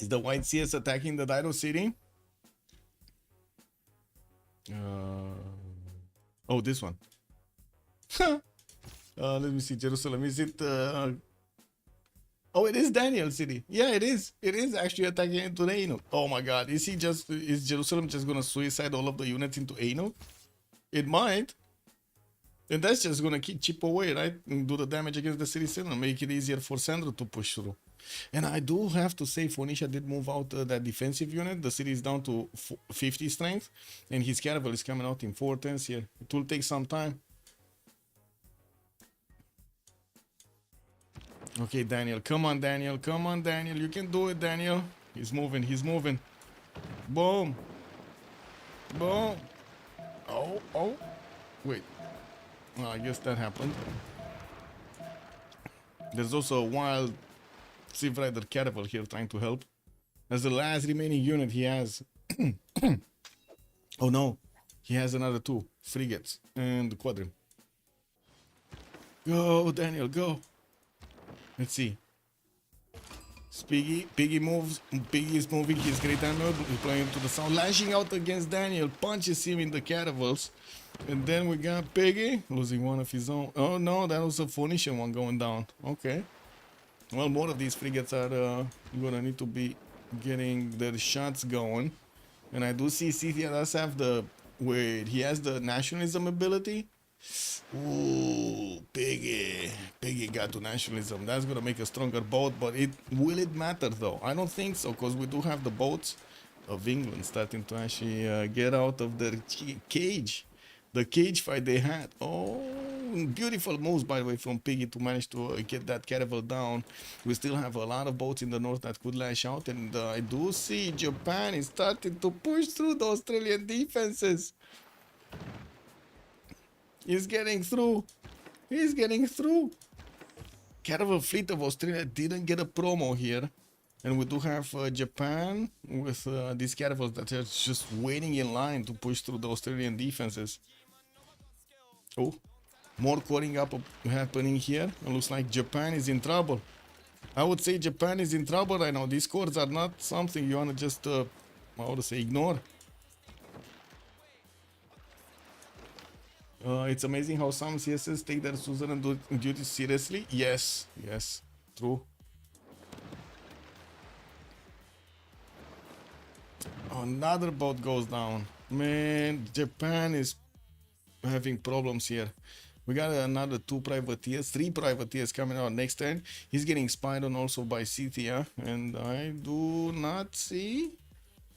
Is the white CS attacking the Dino City? Oh, this one. Let me see. Jerusalem. Is it? Oh, it is Daniel City. Yeah, it is. It is actually attacking into Aino. Oh my God. Is Jerusalem just gonna suicide all of the units into Aino? It might. And that's just gonna keep chip away, right? And do the damage against the city center, make it easier for Sandro to push through. And I do have to say, Phoenicia did move out that defensive unit. The city is down to 50 strength, and his caravel is coming out in 410s here. It will take some time. Okay, Daniel. Come on, Daniel. Come on, Daniel. You can do it, Daniel. He's moving. He's moving. Boom. Boom. Oh, oh. Wait. Well, I guess that happened. There's also a wild Civ Rider caravel here trying to help. That's the last remaining unit he has. Oh no. He has another 2 frigates and the quadrim. Go, Daniel, go. Let's see. Piggy moves. Piggy is moving his great emerald, deploying to the south, lashing out against Daniel, punches him in the caravels. And then we got Piggy losing one of his own. Oh no, that was a Phoenician one going down. Okay. Well, more of these frigates are gonna need to be getting their shots going. And I do see Scythia does have the... Wait, he has the nationalism ability? Ooh, Piggy. Piggy got to nationalism. That's gonna make a stronger boat, but will it matter though? I don't think so, because we do have the boats of England starting to actually get out of their cage. The cage fight they had. Oh, beautiful moves, by the way, from Piggy to manage to get that caravel down. We still have a lot of boats in the north that could lash out, and I do see Japan is starting to push through the Australian defenses. He's getting through. He's getting through. Caravel fleet of Australia didn't get a promo here. And we do have Japan with these caravels that are just waiting in line to push through the Australian defenses. Oh, more coring up happening here. It looks like Japan is in trouble. I would say Japan is in trouble right now. These cores are not something you want to just, I would say, ignore. It's amazing how some CSs take their suzerain duties seriously. Yes, yes, true. Another boat goes down. Man, Japan is having problems here. We got another 2 privateers, 3 privateers coming out next turn. He's getting spied on also by Scythia, and I do not see...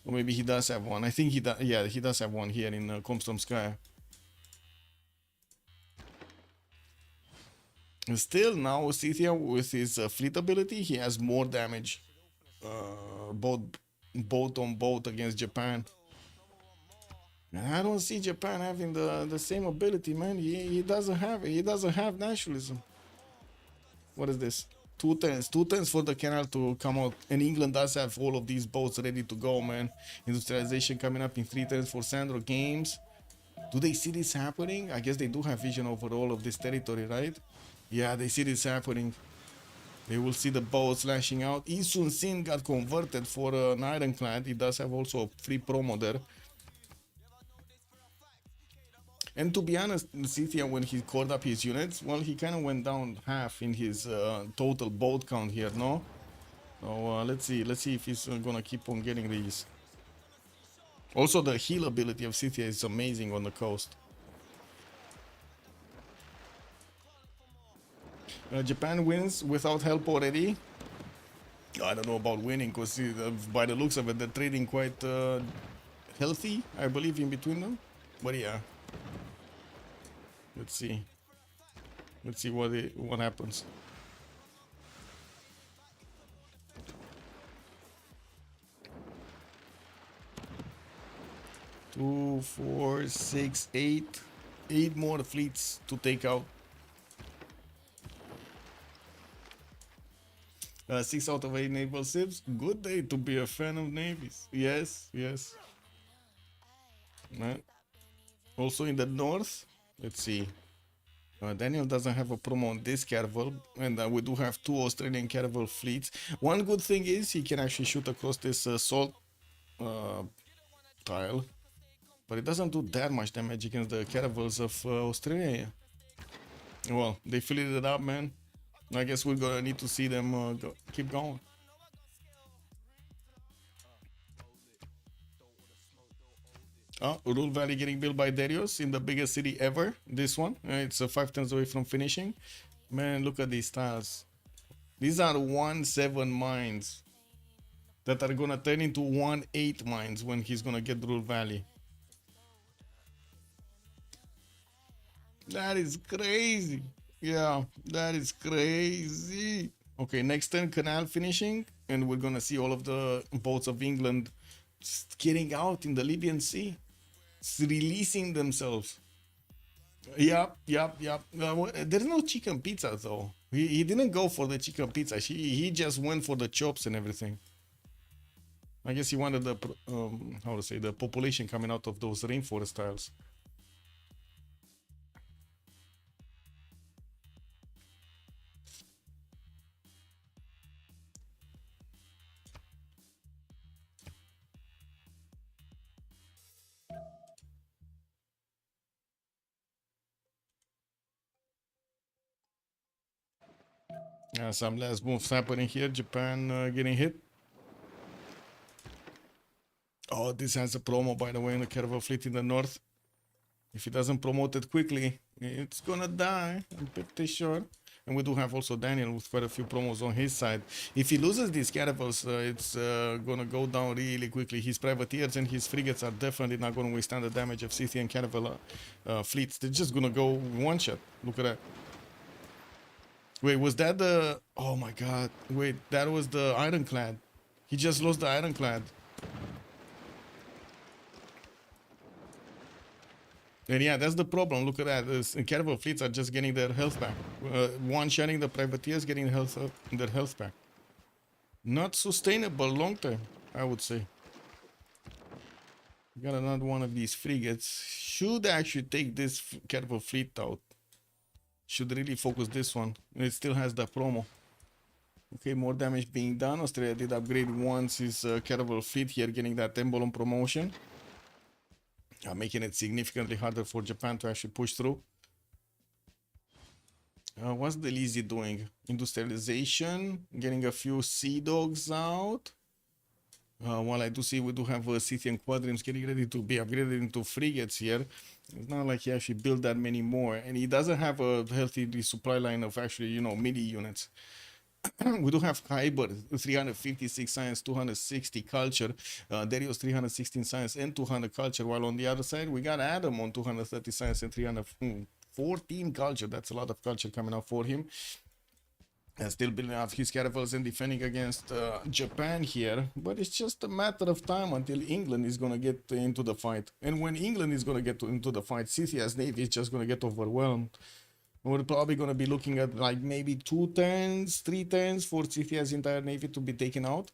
Or maybe he does have one. I think he does. Yeah, he does have one here in Komsomskaya. And still now Scythia with his fleet ability, he has more damage. Boat on boat against Japan. And I don't see Japan having the same ability, man. He doesn't have it. He doesn't have nationalism. What is this? 2 turns. 2 turns for the canal to come out. And England does have all of these boats ready to go, man. Industrialization coming up in 3 turns for Sandro Games. Do they see this happening? I guess they do have vision over all of this territory, right? Yeah, they see this happening. They will see the boats lashing out. Isun Sin got converted for an ironclad. He does have also a free promo there. And to be honest, Scythia, when he called up his units, well, he kind of went down half in his total boat count here, no? So let's see if he's gonna keep on getting these. Also, the heal ability of Scythia is amazing on the coast. Japan wins without help already. I don't know about winning, because by the looks of it, they're trading quite healthy, I believe, in between them. But yeah, let's see. Let's see what happens. Two, four, six, eight. 8 more fleets to take out. 6 out of 8 naval ships. Good day to be a fan of navies. Yes, yes. Also in the north, let's see. Daniel doesn't have a promo on this caravel, and we do have 2 Australian caravel fleets. One good thing is he can actually shoot across this salt tile, but it doesn't do that much damage against the caravels of Australia. Well, they filled it up, man. I guess we're gonna need to see them keep going. Rule Valley getting built by Darius in the biggest city ever. This one, it's 5 turns away from finishing. Man, look at these tiles. These are 1-7 mines that are gonna turn into 1-8 mines when he's gonna get Rule Valley. That is crazy. Yeah, that is crazy. Okay, next turn canal finishing, and we're gonna see all of the boats of England just getting out in the Libyan Sea, releasing themselves. Yep. There's no chicken pizza though. He didn't go for the chicken pizza. He just went for the chops and everything. I guess he wanted the how to say, the population coming out of those rainforest tiles. Some last moves happening here. Japan getting hit. Oh, this has a promo, by the way, in the caravel fleet in the north. If he doesn't promote it quickly, it's gonna die. I'm pretty sure. And we do have also Daniel with quite a few promos on his side. If he loses these caravels, it's gonna go down really quickly. His privateers and his frigates are definitely not gonna withstand the damage of Scythian caravel fleets. They're just gonna go one shot. Look at that. Wait, was that the... Oh my god. Wait, that was the Ironclad. He just lost the Ironclad. And yeah, that's the problem. Look at that. The caravel fleets are just getting their health back. One-shotting the privateers, getting their health back. Not sustainable long term, I would say. Got another one of these frigates. Should actually take this caravel fleet out. Should really focus this one. It still has the promo. Okay, more damage being done. Australia did upgrade once his caravel fleet here, getting that emblem promotion. Making it significantly harder for Japan to actually push through. What's the Lizzie doing? Industrialization, getting a few sea dogs out. While I do see we do have Scythian quadrims getting ready to be upgraded into frigates here. It's not like he actually built that many more, and he doesn't have a healthy supply line of actually, you know, midi units. We do have Kyber, 356 science, 260 culture, Darius 316 science and 200 culture, while on the other side we got Adam on 230 science and 314 culture. That's a lot of culture coming out for him. And still building up his caravels and defending against Japan here, but it's just a matter of time until England is gonna get into the fight. And when England is gonna get into the fight, Scythia's navy is just gonna get overwhelmed. We're probably going to be looking at like maybe 2 turns, 3 turns for Scythia's entire navy to be taken out.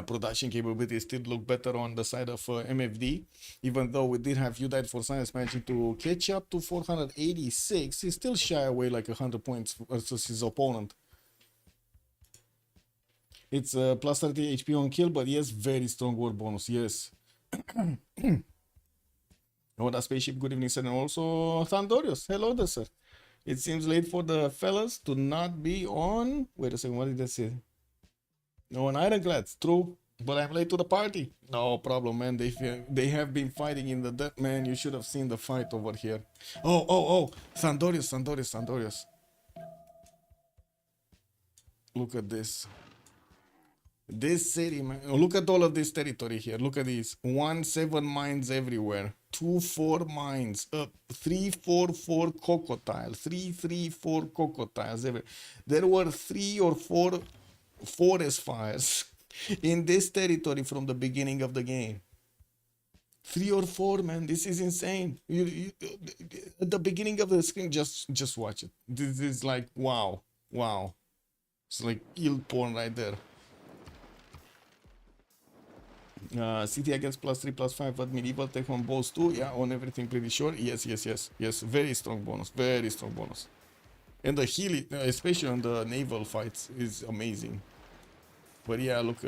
Production capabilities still look better on the side of MFD, even though we did have You Died for Science managing to catch up to 486. He's still shy away like 100 points versus his opponent. It's plus 30 HP on kill, but yes, very strong war bonus, yes. Oh, that spaceship, good evening, sir, and also Thandorius. Hello there, sir. It seems late for the fellas to not be on... Wait a second, what did I say? No, on Ironclads, true, but I'm late to the party. No problem, man. They have been fighting in the death, man. You should have seen the fight over here. Oh, Thandorius. Look at this. This city, man. Look at all of this territory here. Look at this. 1-7 mines everywhere. 2-4 mines. 3-4-4 cocoa tiles. 3-3-4 cocoa tiles everywhere. There were 3 or 4 forest fires in this territory from the beginning of the game. 3 or 4, man. This is insane. At the beginning of the screen, just watch it. This is like wow. It's like ill porn right there. City against +3/+5 at medieval tech on boss 2. Yeah, on everything pretty sure. Yes. Very strong bonus. And the heal, especially on the naval fights, is amazing. But yeah, look,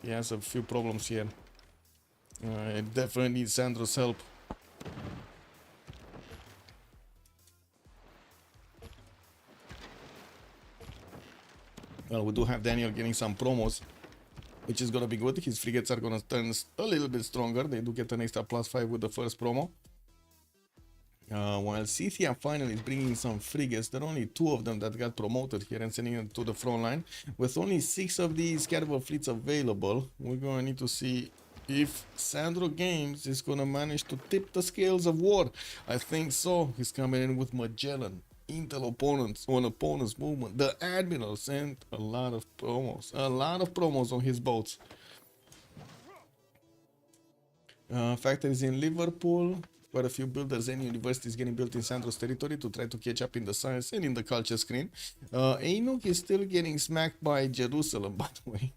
he has a few problems here. It definitely needs Sandro's help. Well, we do have Daniel getting some promos, which is gonna be good. His frigates are gonna turn a little bit stronger. They do get an extra +5 with the first promo. While Scythia finally is bringing some frigates, there are only 2 of them that got promoted here and sending them to the front line. With only 6 of these caravel fleets available, we're gonna need to see if Sandro Games is gonna manage to tip the scales of war. I think so. He's coming in with Magellan, Intel opponents on opponents movement, the admirals, and a lot of promos on his boats. Factories in Liverpool, quite a few builders and universities getting built in Sandro's territory to try to catch up in the science and in the culture screen. Enoch is still getting smacked by Jerusalem, by the way.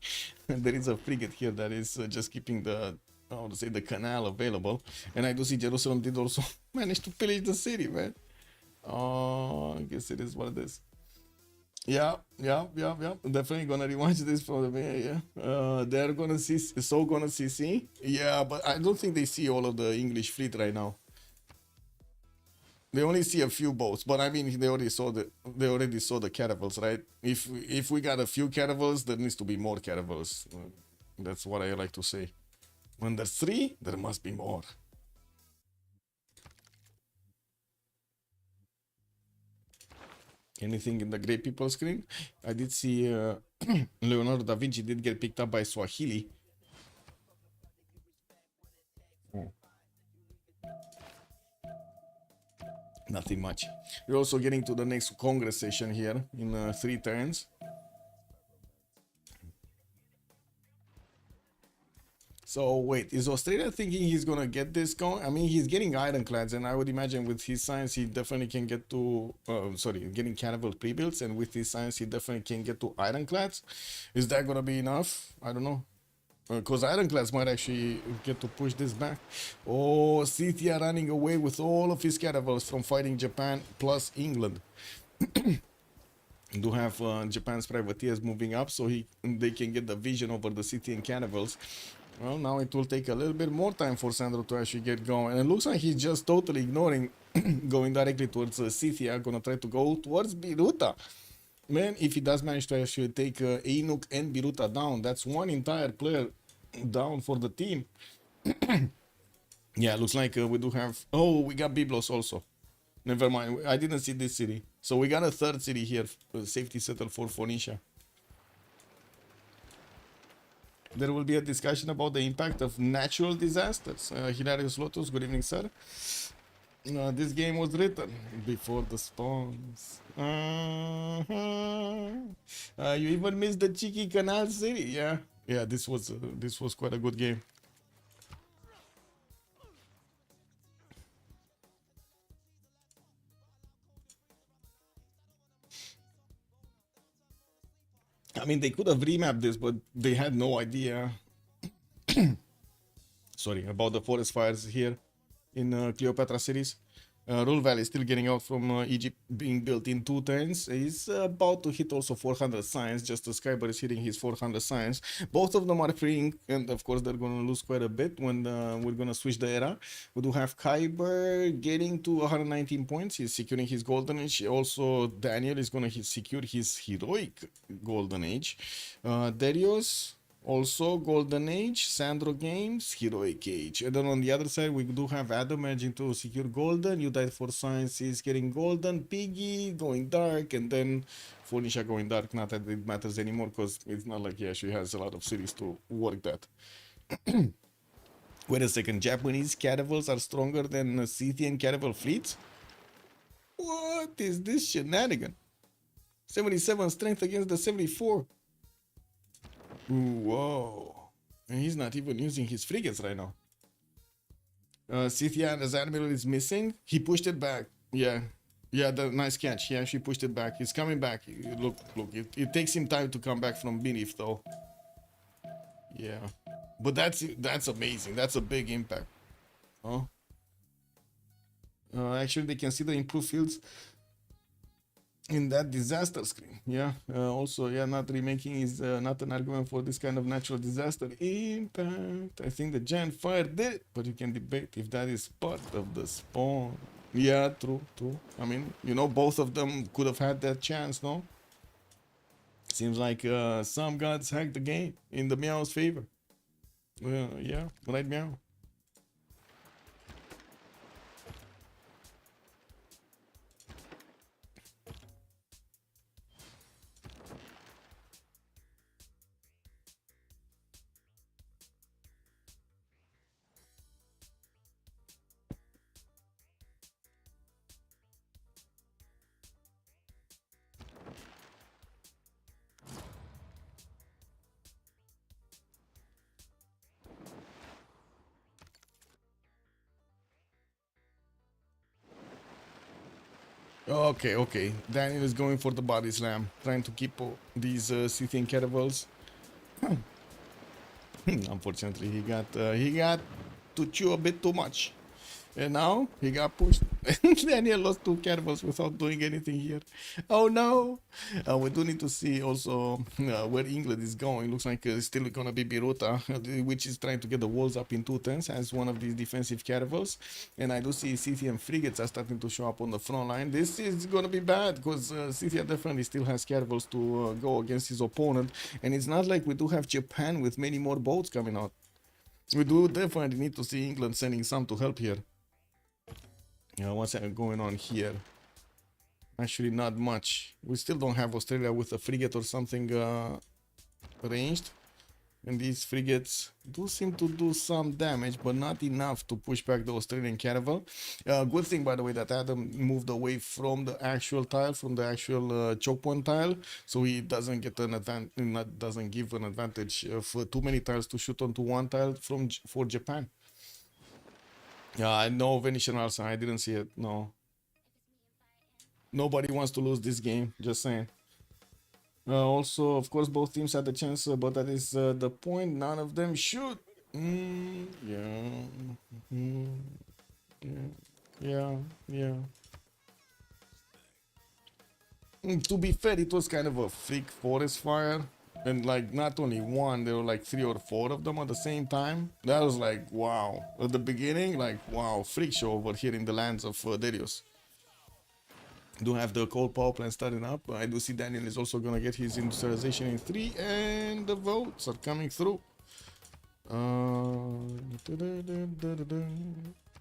There is a frigate here that is just keeping the, how to say, the canal available. And I do see Jerusalem did also manage to pillage the city, man. I guess it is what it is. Yeah. Definitely gonna rewatch this for the mayor, yeah. They're gonna see. Yeah, but I don't think they see all of the English fleet right now. They only see a few boats, but I mean they already saw the caravels, right? If we got a few caravels, there needs to be more caravels. That's what I like to say. When there's 3, there must be more. Anything in the Great People screen? I did see Leonardo da Vinci did get picked up by Swahili. Nothing much. We're also getting to the next Congress session here in 3 turns. So wait, is Australia thinking he's gonna get this going? I mean, he's getting ironclads, and I would imagine with his science he definitely can get to, getting caravel pre-builds, and with his science he definitely can get to ironclads. Is that gonna be enough? I don't know. Because ironclads might actually get to push this back. Oh, Scythia running away with all of his caravels from fighting Japan plus England. Do have Japan's privateers moving up, so they can get the vision over the Scythian caravels. Well, now it will take a little bit more time for Sandro to actually get going. And it looks like he's just totally ignoring going directly towards Scythia, gonna try to go towards Biruta. Man, if he does manage to actually take Enoch and Biruta down, that's one entire player down for the team. Yeah, looks like we do have... Oh, we got Byblos also. Never mind, I didn't see this city. So we got a 3rd city here, safety settle for Phoenicia. There will be a discussion about the impact of natural disasters. Hilarious Lotus, good evening, sir. This game was written before the spawns. You even missed the cheeky Canal City. Yeah. This was quite a good game. I mean, they could have remapped this, but they had no idea. Sorry, about the forest fires here in Cleopatra cities. Rule Valley is still getting out from Egypt, being built in 2 turns. He's about to hit also 400 science, just as Skyber is hitting his 400 science. Both of them are freeing, and of course they're going to lose quite a bit when we're going to switch the era. We do have Kyber getting to 119 points. He's securing his golden age. Also, Daniel is going to secure his heroic golden age. Darius Also, Golden Age, Sandro Games, Heroic Age. And then on the other side, we do have Adam managing to secure Golden. You Died for Science is getting Golden. Piggy going dark. And then Furnisha going dark. Not that it matters anymore because it's not like he actually has a lot of cities to work that. Wait a second. Japanese caravels are stronger than Scythian caravel fleets? What is this shenanigan? 77 strength against the 74. Ooh, whoa. And he's not even using his frigates right now. Scythian's admiral is missing. He pushed it back. Yeah. Yeah, the nice catch. He actually pushed it back. He's coming back. Look. It takes him time to come back from beneath, though. Yeah. But that's amazing. That's a big impact. Oh. Actually, they can see the improved fields in that disaster screen. Yeah. Also, yeah, not remaking is not an argument for this kind of natural disaster impact. I think the giant fire did it, but you can debate if that is part of the spawn. Yeah, true. I mean, you know, both of them could have had that chance, no? Seems like some gods hacked the game in the Meow's favor. Yeah, right, Meow. Okay. Daniel is going for the body slam, trying to keep these Scythian caravels. Unfortunately, he got to chew a bit too much. And now he got pushed. Daniel lost 2 caravels without doing anything here. Oh no! We do need to see also where England is going. Looks like it's still gonna be Biruta, which is trying to get the walls up in 2 turns as one of these defensive caravels. And I do see Scythian frigates are starting to show up on the front line. This is gonna be bad because Scythia definitely still has caravels to go against his opponent. And it's not like we do have Japan with many more boats coming out. We do definitely need to see England sending some to help here. What's going on here? Actually, not much. We still don't have Australia with a frigate or something ranged. And these frigates do seem to do some damage, but not enough to push back the Australian caravel. Good thing, by the way, that Adam moved away from the actual tile, from the actual choke point tile, so he doesn't get an advantage, doesn't give an advantage for too many tiles to shoot onto one tile for Japan. Yeah, no Venetian also. I didn't see it. No. Nobody wants to lose this game. Just saying. Also, of course, both teams had the chance, but that is the point. None of them shoot. Yeah. Yeah. To be fair, it was kind of a freak forest fire. And like not only one, there were like 3 or 4 of them at the same time. That was like, wow. At the beginning, like, wow, freak show over here in the lands of Darius. Do have the coal power plant starting up. I do see Daniel is also gonna get his industrialization in 3, and the votes are coming through.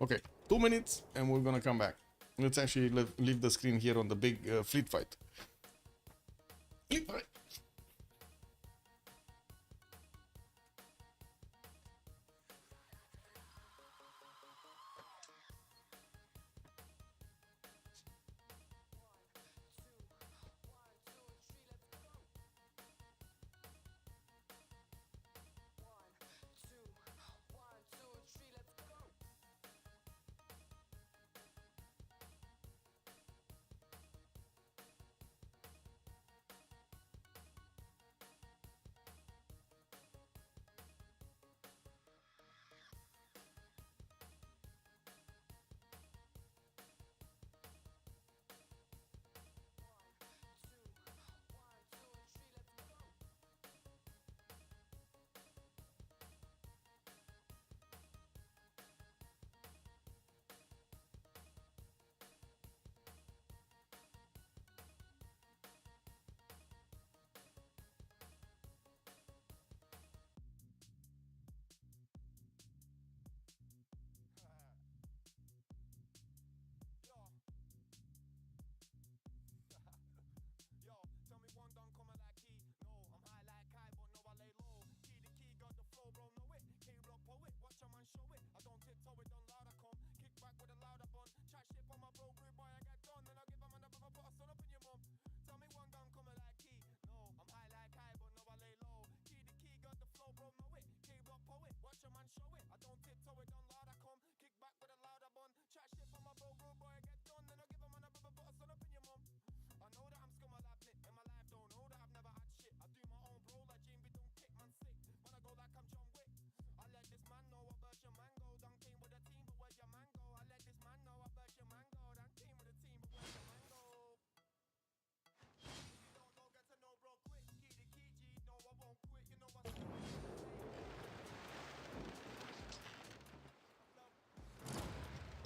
Okay, 2 minutes, and we're gonna come back. Let's actually leave the screen here on the big fleet fight. Fleet fight.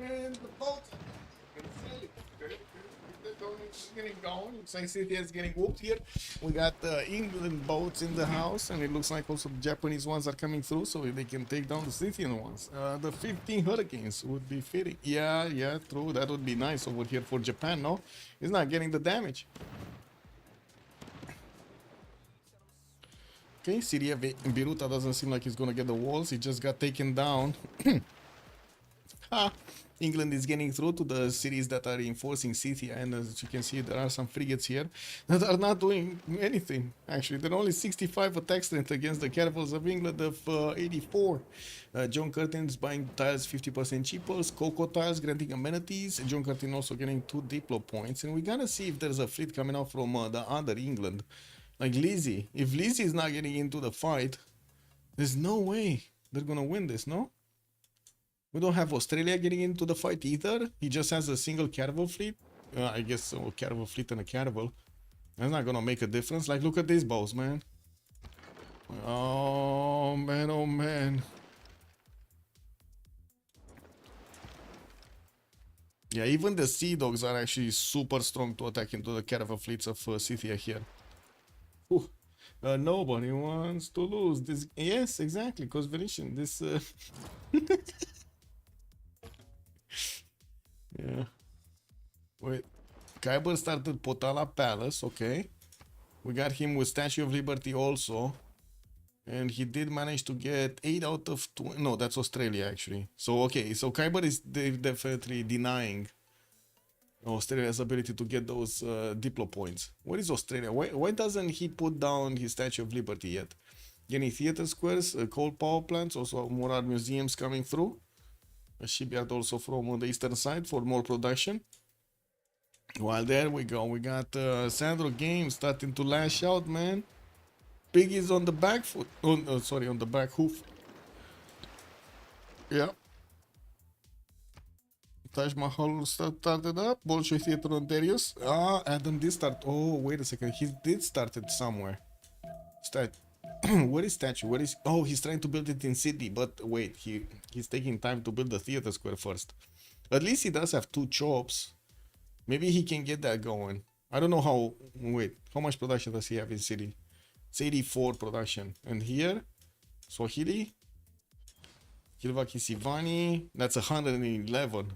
And the boats are getting going. Looks like City is getting whooped here. We got the England boats in the house, and it looks like also the Japanese ones are coming through, so they can take down the Scythian ones. The 15 Hurricanes would be fitting. Yeah, true. That would be nice over here for Japan, no? He's not getting the damage. Okay, Syria Biruta doesn't seem like he's gonna get the walls. He just got taken down. England is getting through to the cities that are reinforcing Scythia, and as you can see, there are some frigates here that are not doing anything. Actually, they're only 65 attack strength against the caravels of England of 84. John Curtin's buying tiles 50% cheaper, Coco tiles granting amenities. John Curtin also getting 2 Diplo points, and we gotta see if there's a fleet coming out from the other England, like Lizzie. If Lizzie is not getting into the fight, there's no way they're gonna win this, no? We don't have Australia getting into the fight either. He just has a single caravel fleet. I guess so, a caravel fleet and a caravel. That's not gonna make a difference. Like, look at these bows, man. Oh man, oh man. Yeah, even the Sea Dogs are actually super strong to attack into the caravel fleets of Scythia here. Whew. Nobody wants to lose this. Yes, exactly, because Venetian, this... Yeah. Wait. Kyber started Potala Palace, okay. We got him with Statue of Liberty also. And he did manage to get 8 out of 20. No, that's Australia actually. So, okay. So Kyber is definitely denying Australia's ability to get those Diplo points. What is Australia? Why doesn't he put down his Statue of Liberty yet? Any theater squares, coal power plants, also more art museums coming through. A shipyard also from the eastern side for more production. While there we go, we got Sandro Games starting to lash out, man. Piggy's on the back foot. Oh, sorry, on the back hoof. Yeah. Taj Mahal started up. Bolshoi Theater on Darius. Adam did start. Oh, wait a second. He did start it somewhere. Where is statue? Where is... Oh, he's trying to build it in city, but wait, he's taking time to build the theater square first. At least he does have 2 chops. Maybe he can get that going. I don't know how... Wait, how much production does he have in city? It's 84 production. And here, Swahili, Kilvaki Sivani, that's 111.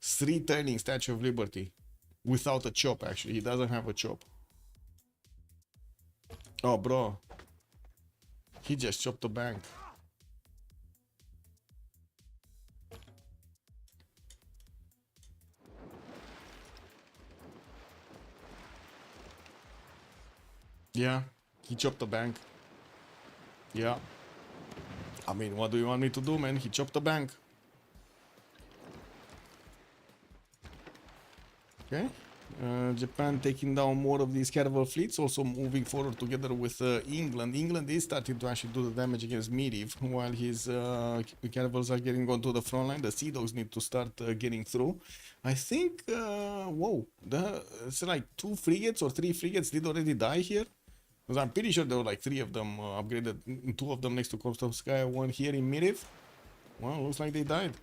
3 turning Statue of Liberty. Without a chop, actually. He doesn't have a chop. Oh, bro. He just chopped the bank. Yeah, he chopped the bank. Yeah. I mean, what do you want me to do, man? He chopped the bank. Okay. Japan taking down more of these caravel fleets, also moving forward together with England. England is starting to actually do the damage against Medivh, while his caravels are getting onto the front line. The Sea Dogs need to start getting through. I think, whoa, it's like 2 frigates or 3 frigates did already die here. Because I'm pretty sure there were like 3 of them upgraded, 2 of them next to Kostovskaya, 1 here in Medivh. Well, looks like they died.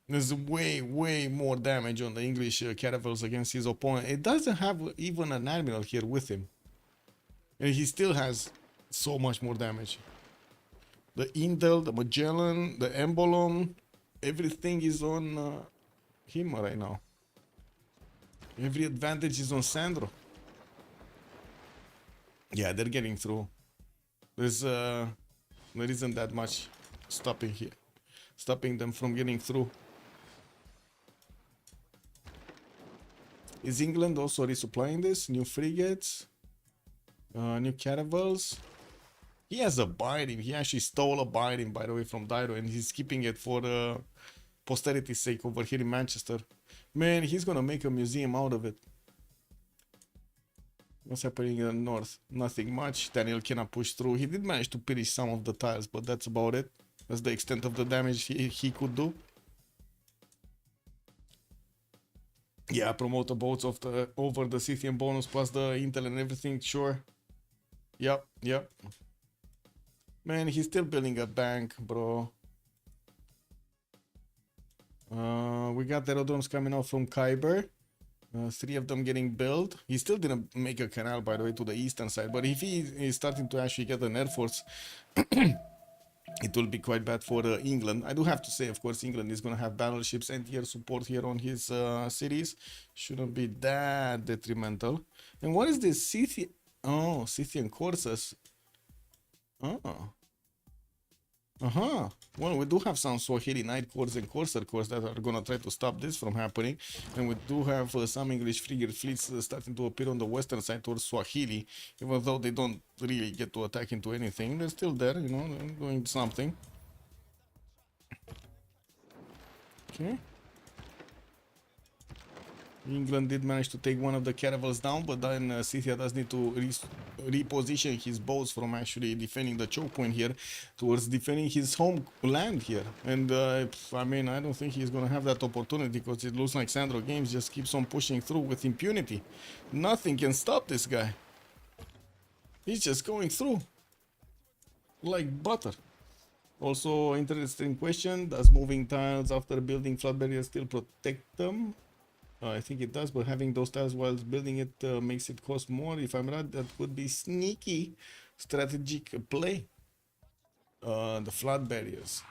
There's way more damage on the English caravels against his opponent. It doesn't have even an admiral here with him. And he still has so much more damage. The Intel, the Magellan, the Embolon, everything is on him right now. Every advantage is on Sandro. Yeah, they're getting through. There isn't that much stopping them from getting through. Is England also resupplying this? New frigates? New caravels? He has a Biding. He actually stole a Biding, by the way, from Dairo, and he's keeping it for posterity's sake over here in Manchester. Man, he's gonna make a museum out of it. What's happening in the north? Nothing much. Daniel cannot push through. He did manage to finish some of the tiles, but that's about it. That's the extent of the damage he could do. Yeah, promote the boats of over the Scythian bonus plus the intel and everything, sure. Yep. Man, he's still building a bank, bro. We got aerodromes coming out from Khyber. 3 of them getting built. He still didn't make a canal, by the way, to the eastern side. But if he is starting to actually get an air force, it will be quite bad for England. I do have to say, of course, England is going to have battleships and air support here on his cities. Shouldn't be that detrimental. And what is this? Scythian? Oh, Scythian courses. Oh. Well, we do have some Swahili night course and courser course that are gonna try to stop this from happening, and we do have some English frigate fleets starting to appear on the western side towards Swahili. Even though they don't really get to attack into anything, they're still there, you know, doing something. Okay. England did manage to take one of the caravels down, but then Scythia does need to reposition his boats from actually defending the choke point here towards defending his homeland here. And I mean, I don't think he's going to have that opportunity, because it looks like Sandro Games just keeps on pushing through with impunity. Nothing can stop this guy. He's just going through like butter. Also, interesting question, does moving tiles after building flood barriers still protect them? I think it does, but having those tiles while building it makes it cost more. If I'm right, that would be sneaky strategic play. The flood barriers.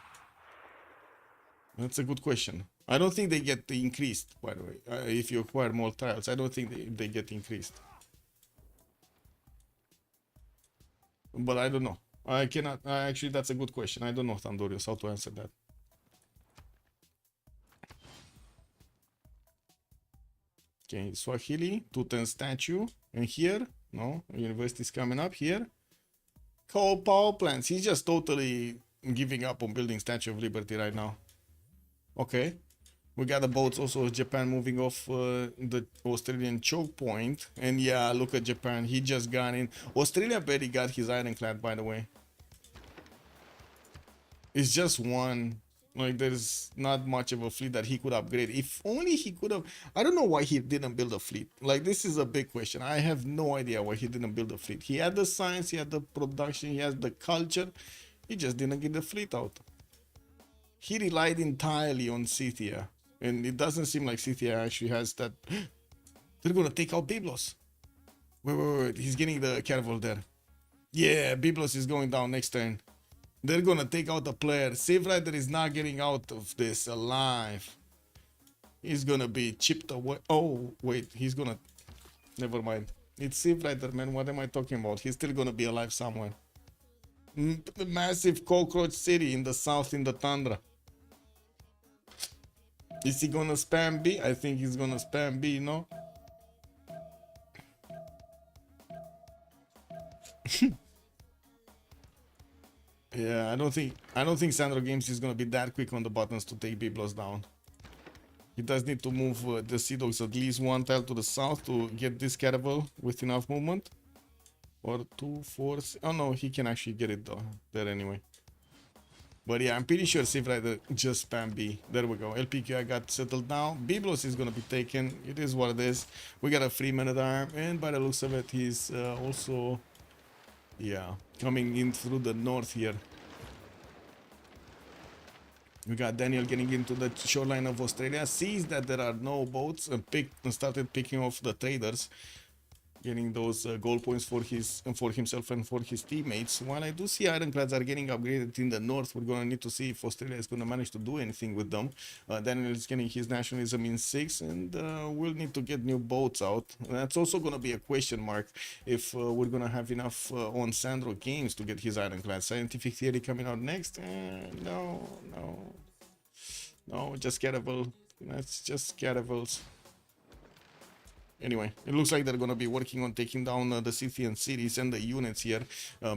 That's a good question. I don't think they get increased, by the way. If you acquire more tiles, I don't think they get increased. But I don't know. I cannot. Actually, that's a good question. I don't know, Tandorius, how to answer that. Okay, Swahili, Tutan statue, and here, no, university is coming up here. Coal power plants. He's just totally giving up on building Statue of Liberty right now. Okay, we got the boats also. Japan moving off the Australian choke point, and yeah, look at Japan. He just got in. Australia barely got his ironclad, by the way. It's just one. Like, there's not much of a fleet that he could upgrade. If only he could have. I don't know why he didn't build a fleet. Like, this is a big question. I have no idea why he didn't build a fleet. He had the science, he had the production, he has the culture. He just didn't get the fleet out. He relied entirely on Scythia. And it doesn't seem like Scythia actually has that. They're gonna take out Byblos. Wait. He's getting the caravel there. Yeah, Byblos is going down next turn. They're gonna take out the player. Civ Rider is not getting out of this alive. He's gonna be chipped away. Oh, wait, he's gonna... Never mind. It's Civ Rider, man. What am I talking about? He's still gonna be alive somewhere. The massive cockroach city in the south in the tundra. Is he gonna spam B? I think he's gonna spam B, no? Yeah, I don't think Sandro Games is gonna be that quick on the buttons to take Byblos down. He does need to move the Sea Dogs at least one tile to the south to get this caravel with enough movement. Or 2, 4, 6. Oh no, he can actually get it there anyway. But yeah, I'm pretty sure Civ Rider just spam B. There we go. LPQI got settled down. Byblos is gonna be taken. It is what it is. We got a free man at arm, and by the looks of it, he's also... Yeah, coming in through the north here. We got Daniel getting into the shoreline of Australia, sees that there are no boats, and started picking off the traders, getting those goal points for himself and for his teammates. While I do see ironclads are getting upgraded in the north, we're gonna need to see if Australia is gonna manage to do anything with them. Daniel is getting his nationalism in 6, and we'll need to get new boats out. That's also gonna be a question mark if we're gonna have enough on Sandro Games to get his ironclad. Scientific theory coming out next. No, just caravel. That's just caravels. Anyway, it looks like they're going to be working on taking down the Scythian cities and the units here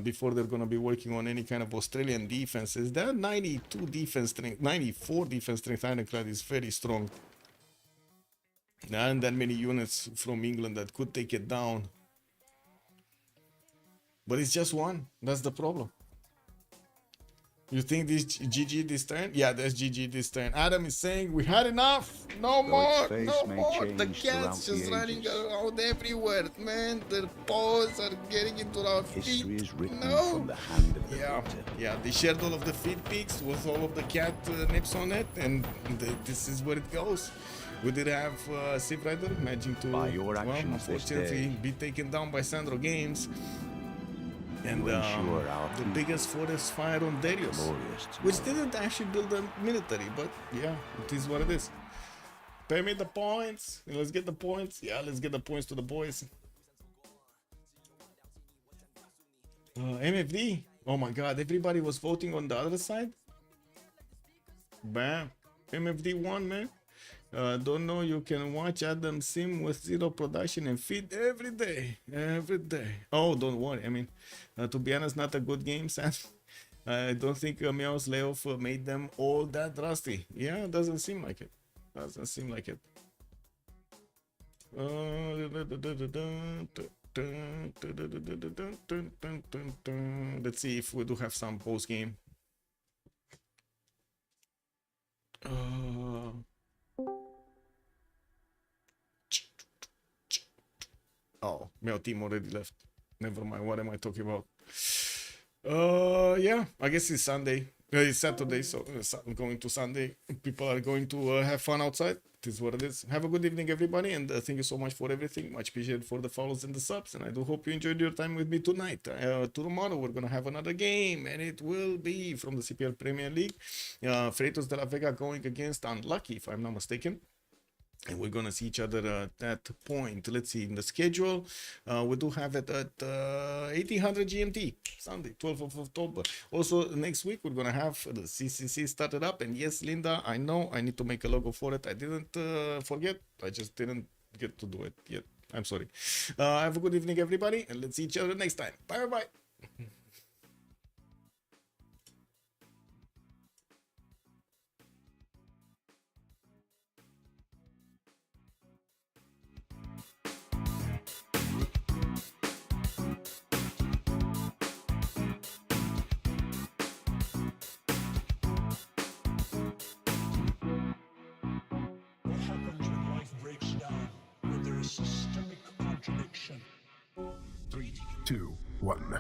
before they're going to be working on any kind of Australian defenses. That 92 defense strength, 94 defense strength ironclad is very strong. There aren't that many units from England that could take it down. But it's just one. That's the problem. You think this GG this turn? Yeah, that's GG this turn. Adam is saying we had enough. No more. No more. The cats just running around everywhere, man. Their paws are getting into our feet. History is written No. from the hand of the Yeah, victor. yeah. They shared all of the feed pics with all of the cat nips on it, and this is where it goes. We did have Civ Rider managing to, By your well, actions this unfortunately, day, be taken down by Sandro Games. And you ensure our the future biggest forest fire on Darius, glorious which tomorrow. didn't actually build a military, but yeah, it is what it is. Pay me the points. Let's get the points. Yeah, let's get the points to the boys. MFD. Oh my god, everybody was voting on the other side. Bam. MFD won, man. Don't know you can watch Adam sim with zero production and feed every day. Every day. Oh, don't worry. I mean, to be honest, not a good game, Sam. I don't think Meow's layoff made them all that rusty. Yeah, it doesn't seem like it. Doesn't seem like it. Let's see if we do have some post game. Oh, Meow team already left. Never mind. What am I talking about? Yeah, I guess it's Sunday. It's Saturday, so going to Sunday. People are going to have fun outside. It is what it is. Have a good evening, everybody, and thank you so much for everything. Much appreciated for the follows and the subs, and I do hope you enjoyed your time with me tonight. Tomorrow we're gonna have another game, and it will be from the CPL Premier League. Freitos de la Vega going against Unlucky, if I'm not mistaken. And we're gonna see each other at that point. Let's see in the schedule. We do have it at 1800 GMT, Sunday, 12th of October. Also, next week we're gonna have the CCC started up. And yes, Linda, I know I need to make a logo for it. I didn't forget. I just didn't get to do it yet. I'm sorry. Have a good evening, everybody, and let's see each other next time. Bye bye. What happens when life breaks down? When there is systemic contradiction? 3, 2, 1.